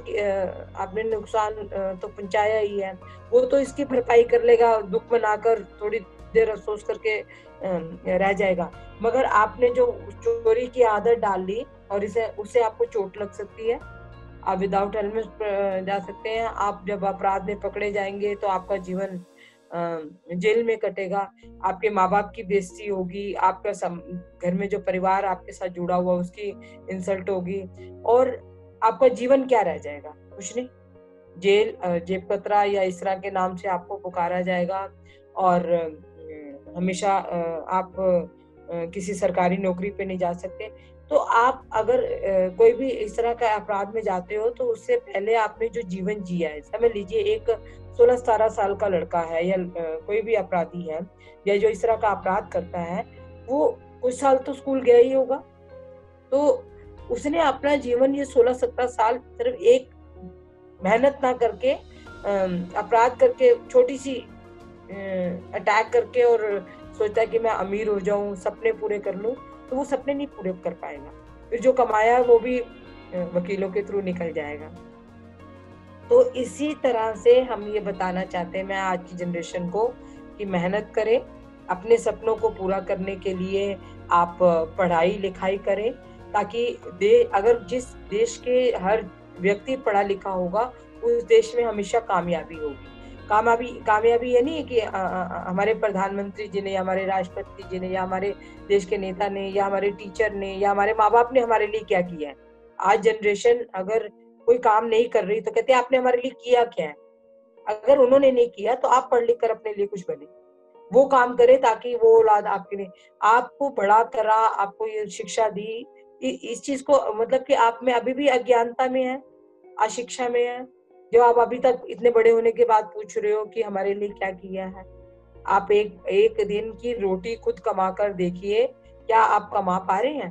आपने नुकसान तो पहुंचाया ही है। वो तो इसकी भरपाई कर लेगा, दुख मनाकर थोड़ी देर अफसोस करके रह जाएगा। मगर आपने जो चोरी की आदत डाल ली, और इसे उससे आपको चोट लग सकती है, आप विदाउट हेलमेट जा सकते हैं, आप जब अपराध में पकड़े जाएंगे तो आपका जीवन जेल में कटेगा, आपके माँ बाप की बेइज्जती होगी, आपका घर में जो परिवार आपके साथ जुड़ा हुआ उसकी इंसल्ट होगी, और आपका जीवन क्या रह जाएगा, कुछ नहीं। जेल, जेब कतरा या इस तरह के नाम से आपको पुकारा जाएगा और हमेशा आप किसी सरकारी नौकरी पे नहीं जा सकते। तो आप अगर कोई भी इस तरह का अपराध में जाते हो तो उससे पहले आपने जो जीवन जिया है, समझ लीजिए एक 16-17 साल का लड़का है या कोई भी अपराधी है या जो इस तरह का अपराध करता है, वो कुछ साल तो स्कूल गया ही होगा। तो उसने अपना जीवन ये 16-17 साल सिर्फ एक मेहनत ना करके, अपराध करके, छोटी सी अटैक करके और सोचता कि मैं अमीर हो जाऊं, सपने पूरे कर लूं, तो वो सपने नहीं पूरे कर पाएगा। फिर जो कमाया वो भी वकीलों के थ्रू निकल जाएगा। तो इसी तरह से हम ये बताना चाहते हैं मैं आज की जनरेशन को कि मेहनत करें, अपने सपनों को पूरा करने के लिए आप पढ़ाई लिखाई करें, ताकि अगर जिस देश के हर व्यक्ति पढ़ा लिखा होगा उस देश में हमेशा कामयाबी होगी। कामयाबी ये नहीं है कि हमारे प्रधानमंत्री जी ने या हमारे राष्ट्रपति जी ने या हमारे देश के नेता ने या हमारे टीचर ने या हमारे माँ बाप ने हमारे लिए क्या किया है। आज जनरेशन अगर कोई काम नहीं कर रही तो कहते हैं आपने हमारे लिए किया क्या है। अगर उन्होंने नहीं किया तो आप पढ़ लिख कर अपने लिए कुछ बने, वो काम करे ताकि वो औलाद आपके लिए आपको बड़ा करा, आपको ये शिक्षा दी। इस चीज को मतलब कि आप में अभी भी अज्ञानता में है, अशिक्षा में है, जो आप अभी तक इतने बड़े होने के बाद पूछ रहे हो कि हमारे लिए क्या किया है। आप एक दिन की रोटी खुद कमा कर देखिए, क्या आप कमा पा रहे हैं?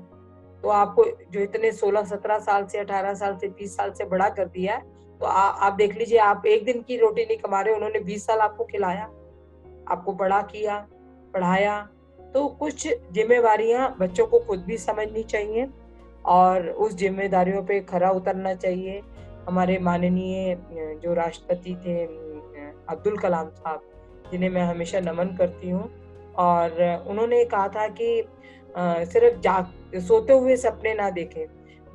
तो आपको जो इतने 16-17 साल से 18 साल से 20 साल से बड़ा कर दिया है, तो आप देख लीजिए, आप एक दिन की रोटी नहीं कमा रहे, उन्होंने 20 साल आपको खिलाया, आपको बड़ा किया, पढ़ाया। तो कुछ जिम्मेवारियां बच्चों को खुद भी समझनी चाहिए और उस जिम्मेदारियों पे खरा उतरना चाहिए। हमारे माननीय जो राष्ट्रपति थे अब्दुल कलाम साहब, जिन्हें मैं हमेशा नमन करती हूँ, और उन्होंने कहा था कि सिर्फ सोते हुए सपने ना देखें,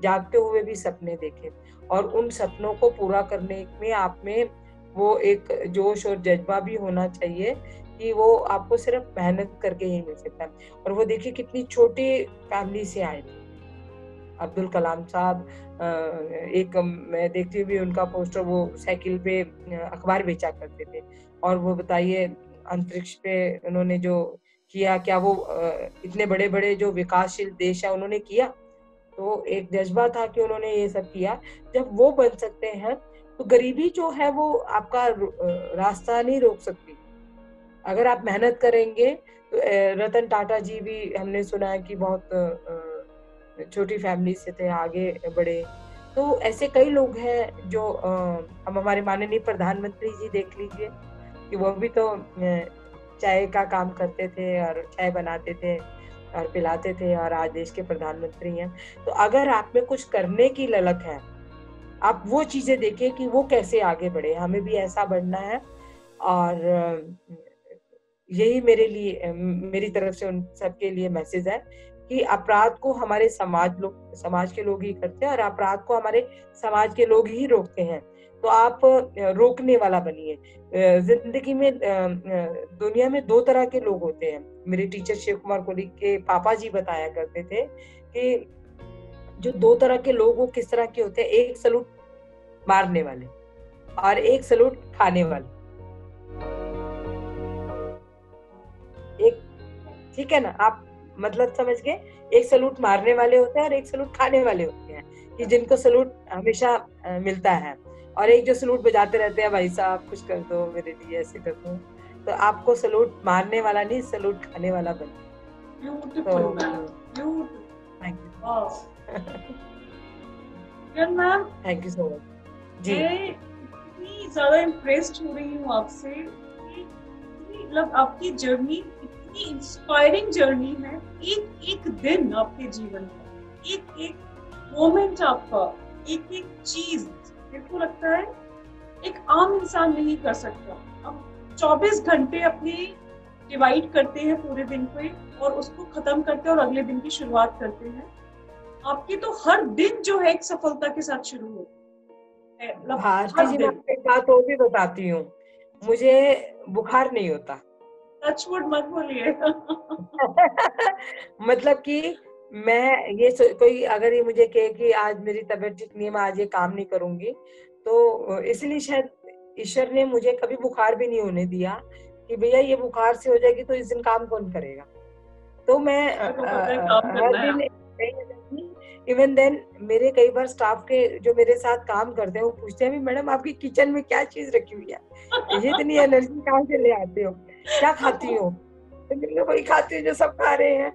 जागते हुए भी सपने देखें, और उन सपनों को पूरा करने में आप में वो एक जोश और जज्बा भी होना चाहिए कि वो आपको सिर्फ मेहनत करके ही मिल सकता है। और वो देखिए कितनी छोटी फैमिली से आए थे अब्दुल कलाम साहब। एक मैं देखती हुई उनका पोस्टर, वो साइकिल पे अखबार बेचा करते थे, और वो बताइए अंतरिक्ष पे उन्होंने जो किया, क्या वो इतने बड़े बड़े जो विकासशील देश है उन्होंने किया? तो एक जज्बा था कि उन्होंने ये सब किया। जब वो बन सकते हैं तो गरीबी जो है वो आपका रास्ता नहीं रोक सकती। अगर आप मेहनत करेंगे तो रतन टाटा जी भी हमने सुना है कि बहुत छोटी फैमिली से थे, आगे बढ़े। तो ऐसे कई लोग हैं जो हम हमारे माननीय प्रधानमंत्री जी देख लीजिए कि वो भी तो चाय का काम करते थे और चाय बनाते थे और पिलाते थे, और आज देश के प्रधानमंत्री हैं। तो अगर आप में कुछ करने की ललक है, आप वो चीजें देखिए कि वो कैसे आगे बढ़े, हमें भी ऐसा बढ़ना है। और यही मेरे लिए मेरी तरफ से उन सबके लिए मैसेज है कि अपराध को हमारे समाज के लोग ही करते हैं, और अपराध को हमारे समाज के लोग ही रोकते हैं। तो आप रोकने वाला बनिए। जिंदगी में दुनिया में दो तरह के लोग होते हैं। मेरे टीचर शिव कुमार कोली के पापा जी बताया करते थे कि जो दो तरह के लोग वो किस तरह के होते हैं, एक सलूट मारने वाले और एक सलूट खाने वाले। एक, ठीक है ना, आप मतलब समझ गए? एक सलूट मारने वाले होते हैं और एक सलूट खाने वाले होते हैं, कि जिनको सलूट हमेशा मिलता है, और एक जो सलूट बजाते रहते हैं, भाई साहब कुछ कर दो मेरे लिए, ऐसे कर दो। तो आपको सलूट मारने वाला नहीं, सलूट खाने वाला बनो। Beautiful, ma'am. Beautiful. Wow. Ma'am, thank you so much जी। मैं इतनी ज्यादा इम्प्रेस्ड हो रही हूँ आपसे, मतलब आपकी जर्नी इतनी इंस्पायरिंग जर्नी है। एक एक दिन आपके जीवन का, एक एक मोमेंट आपका, एक एक चीज मेरे को लगता है एक आम इंसान नहीं कर सकता। अब 24 घंटे अपने डिवाइड करते हैं पूरे दिन पे, और उसको खत्म करते हैं और अगले दिन की शुरुआत करते हैं। आपकी तो हर दिन जो है एक सफलता के साथ शुरू होती है। भारती जी, मैं आपको एक बात और भी बताती हूँ, मुझे बुखार नहीं होता। टचवुड मत बोलिए। मतलब कि मैं ये कोई अगर ये मुझे कहे कि आज मेरी तबीयत ठीक नहीं है, मैं आज ये काम नहीं करूंगी, तो इसलिए शायद ईश्वर ने मुझे कभी बुखार भी नहीं होने दिया कि भैया ये बुखार से हो जाएगी तो इस दिन काम कौन करेगा। तो मैं मेरे को पता है काम हर करना है दिन आप। इवन देन मेरे कई बार स्टाफ के जो मेरे साथ काम करते हैं वो पूछते हैं मैडम आपकी किचन में क्या चीज रखी हुई है, ये इतनी एनर्जी कहाँ से ले आते हो, क्या खाती हो? तो मैं वही खाती हूँ जो सब खा रहे हैं।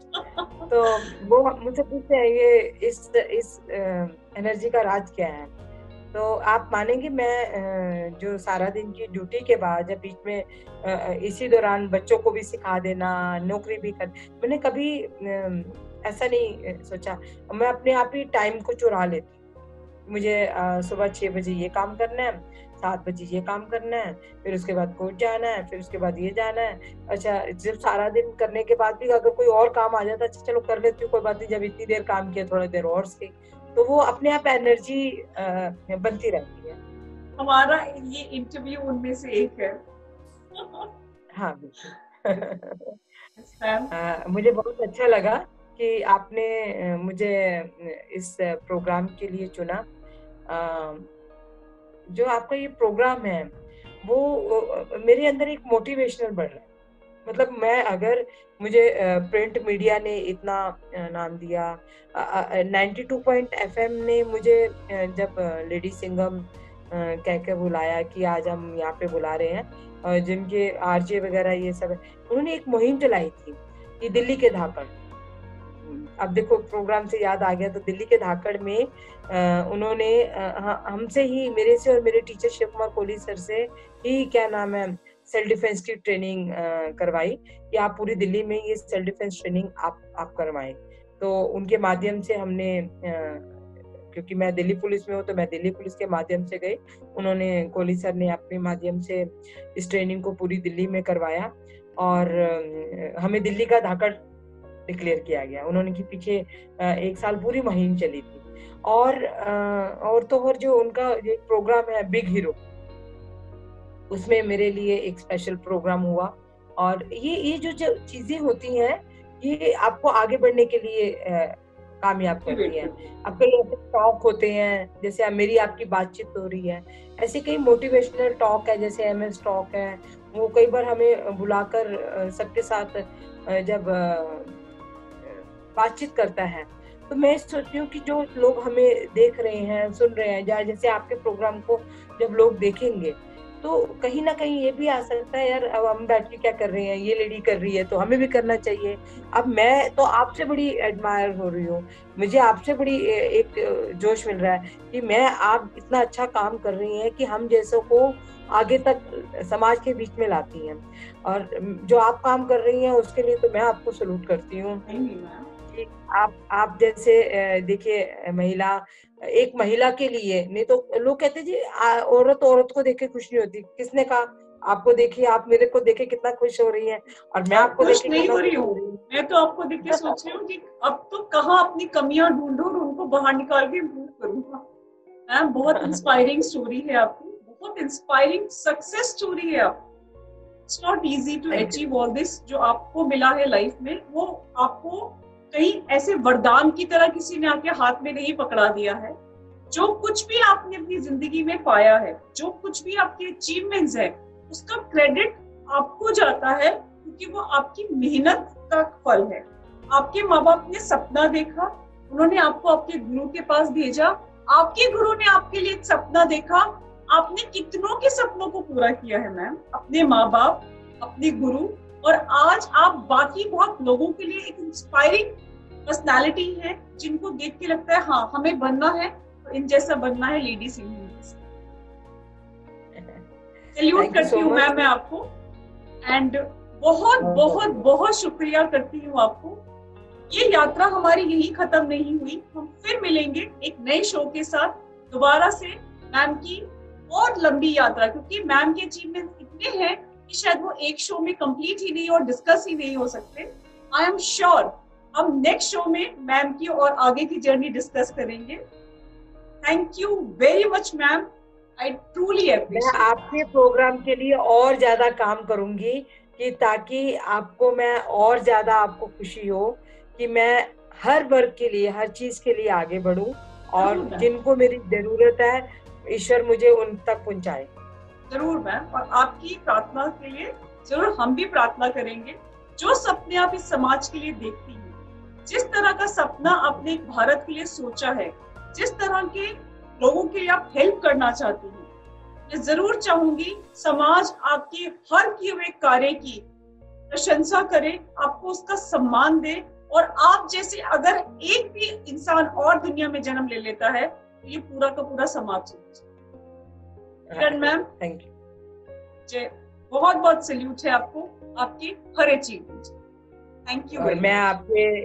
तो वो मुझसे पूछते हैं ये इस एनर्जी का राज क्या है। तो आप मानेंगे मैं जो सारा दिन की ड्यूटी के बाद जब बीच में इसी दौरान बच्चों को भी सिखा देना, नौकरी भी कर, मैंने कभी ऐसा नहीं सोचा। मैं अपने आप ही टाइम को चुरा लेती। मुझे सुबह 6 बजे ये काम करना है, 7 बजे ये काम करना है, फिर उसके बाद कोर्ट जाना है, फिर उसके बाद ये जाना है। अच्छा, जब सारा दिन करने के बाद भी अगर कोई और काम आ जाता है, अच्छा चलो कर लेती हूँ, कोई बात नहीं, जब इतनी देर काम किया थोड़ी देर और सही। तो वो अपने आप एनर्जी बनती रहती है। हमारा ये इंटरव्यू उनमें से एक है। हाँ, बिल्कुल। मैम, मुझे बहुत अच्छा लगा कि आपने मुझे इस प्रोग्राम के लिए चुना। अ, जो आपका ये प्रोग्राम है वो मेरे अंदर एक मोटिवेशनल बढ़ रहा है। मतलब मैं अगर मुझे प्रिंट मीडिया ने इतना नाम दिया, 92 FM ने मुझे जब लेडी सिंघम कह के बुलाया कि आज हम यहाँ पे बुला रहे हैं, जिनके आरजे वगैरह ये सब है, उन्होंने एक मुहिम चलाई थी कि दिल्ली के धाकड़। अब देखो प्रोग्राम से याद आ गया, तो दिल्ली के धाकड़ में उन्होंने हमसे ही, मेरे से और मेरे टीचर शिव कुमार कोहली सर से ही क्या नाम है सेल्फ डिफेंस की ट्रेनिंग करवाई कि आप पूरी दिल्ली में ये सेल्फ डिफेंस ट्रेनिंग आप करवाएं। तो उनके माध्यम से हमने क्योंकि मैं दिल्ली पुलिस में हूँ तो मैं दिल्ली पुलिस के माध्यम से गई, उन्होंने कोहली सर ने अपने माध्यम से इस ट्रेनिंग को पूरी दिल्ली में करवाया और हमें दिल्ली का धाकड़ डिक्लेयर किया गया। उन्होंने के पीछे 1 साल पूरी मुहिम चली थी। और तो और जो उनका एक प्रोग्राम है बिग हीरो, उसमें मेरे लिए एक स्पेशल प्रोग्राम हुआ। और ये जो चीजें होती हैं ये आपको आगे बढ़ने के लिए कामयाब करती हैं। अब कई ऐसे टॉक होते हैं, जैसे मेरी आपकी बातचीत हो रही है, ऐसे कई मोटिवेशनल टॉक है, जैसे MS टॉक है, वो कई बार हमें बुलाकर सबके साथ जब बातचीत करता है, तो मैं सोचती हूँ कि जो लोग हमें देख रहे हैं, सुन रहे हैं, जैसे आपके प्रोग्राम को जब लोग देखेंगे तो कहीं ना कहीं ये भी आ सकता है यार अब हम बैठ के क्या कर रहे हैं, ये लेडी कर रही है तो हमें भी करना चाहिए। अब मैं तो आपसे बड़ी एडमायर हो रही हूँ, मुझे आपसे बड़ी एक जोश मिल रहा है कि मैं आप इतना अच्छा काम कर रही हैं कि हम जैसों को आगे तक समाज के बीच में लाती हैं। और जो आप काम कर रही हैं उसके लिए तो मैं आपको सलूट करती हूँ। आप जैसे देखिए महिला, एक महिला के लिए, नहीं तो लोग कहते हैं जी औरत को देख के खुश नहीं होती। किसने कहा? आपको देखिए, आप मेरे को देखे कितना खुश हो रही हैं और मैं आपको देख के नहीं कितना हो रही हूँ। मैं तो आपको देख के सोच रही हूँ कि अब तो कहाँ अपनी कमियां ढूंढूं और उनको बाहर निकाल के इम्प्रूव करूंगा। मैम, बहुत इंस्पायरिंग स्टोरी है आपकी, बहुत इंस्पायरिंग सक्सेस स्टोरी है आपकी। It's not easy to achieve all this जो आपको मिला है लाइफ में। वो आपको कहीं ऐसे वरदान की तरह किसी ने आके हाथ में नहीं पकड़ा दिया है। जो कुछ भी आपने अपनी जिंदगी में पाया है, जो कुछ भी आपके अचीवमेंट्स है, उसका क्रेडिट आपको जाता है क्योंकि वो आपकी मेहनत का फल है। आपके माँ बाप ने सपना देखा, उन्होंने आपको आपके गुरु के पास भेजा, आपके गुरु ने आपके लिए एक सपना देखा। आपने कितनों के सपनों को पूरा किया है मैम, अपने माँ बाप, अपने गुरु, और आज आप बाकी बहुत लोगों के लिए एक इंस्पायरिंग पर्सनालिटी है जिनको देख के लगता है हाँ हमें बनना है, इन जैसा बनना है लेडी सिंघम। सैल्यूट करती हूँ मैम मैं आपको, एंड बहुत बहुत बहुत शुक्रिया करती हूँ आपको। ये यात्रा हमारी यही खत्म नहीं हुई, हम फिर मिलेंगे एक नए शो के साथ दोबारा से। मैम की बहुत लंबी यात्रा, क्योंकि मैम के अचीवमेंट इतने हैं कि शायद वो एक शो में कंप्लीट ही नहीं और डिस्कस ही नहीं हो सकते। आई एम श्योर हम नेक्स्ट शो में मैम की और आगे की जर्नी डिस्कस करेंगे। Thank you very much ma'am, I truly appreciate. मैं आपके प्रोग्राम के लिए और ज्यादा काम करूंगी कि ताकि आपको मैं और ज्यादा आपको खुशी हो कि मैं हर वर्ग के लिए, हर चीज के लिए आगे बढ़ूं, और जिनको मेरी जरूरत है ईश्वर मुझे उन तक पहुंचाए। जरूर मैम, और आपकी प्रार्थना के लिए जरूर हम भी प्रार्थना करेंगे। जो सपने आप इस समाज के लिए देखती हैं, जिस तरह का सपना आपने भारत के लिए सोचा है, जिस तरह के लोगों के लिए आप हेल्प करना चाहती हैं, मैं जरूर चाहूंगी समाज आपके हर किए हुए कार्य की प्रशंसा करे, आपको उसका सम्मान दे, और आप जैसे अगर एक भी इंसान और दुनिया में जन्म ले लेता है तो ये पूरा का पूरा समाज किरण मैम, थैंक यू। जय, बहुत बहुत सैल्यूट है आपको, आपकी हर अचीवमेंट। Thank you. और मैं आपके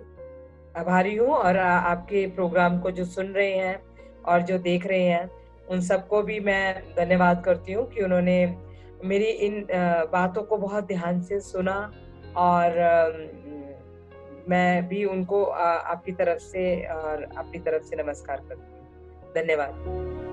आभारी हूँ, और आपके प्रोग्राम को जो सुन रहे हैं और जो देख रहे हैं उन सबको भी मैं धन्यवाद करती हूँ कि उन्होंने मेरी इन बातों को बहुत ध्यान से सुना, और मैं भी उनको आपकी तरफ से और अपनी तरफ से नमस्कार करती हूँ। धन्यवाद।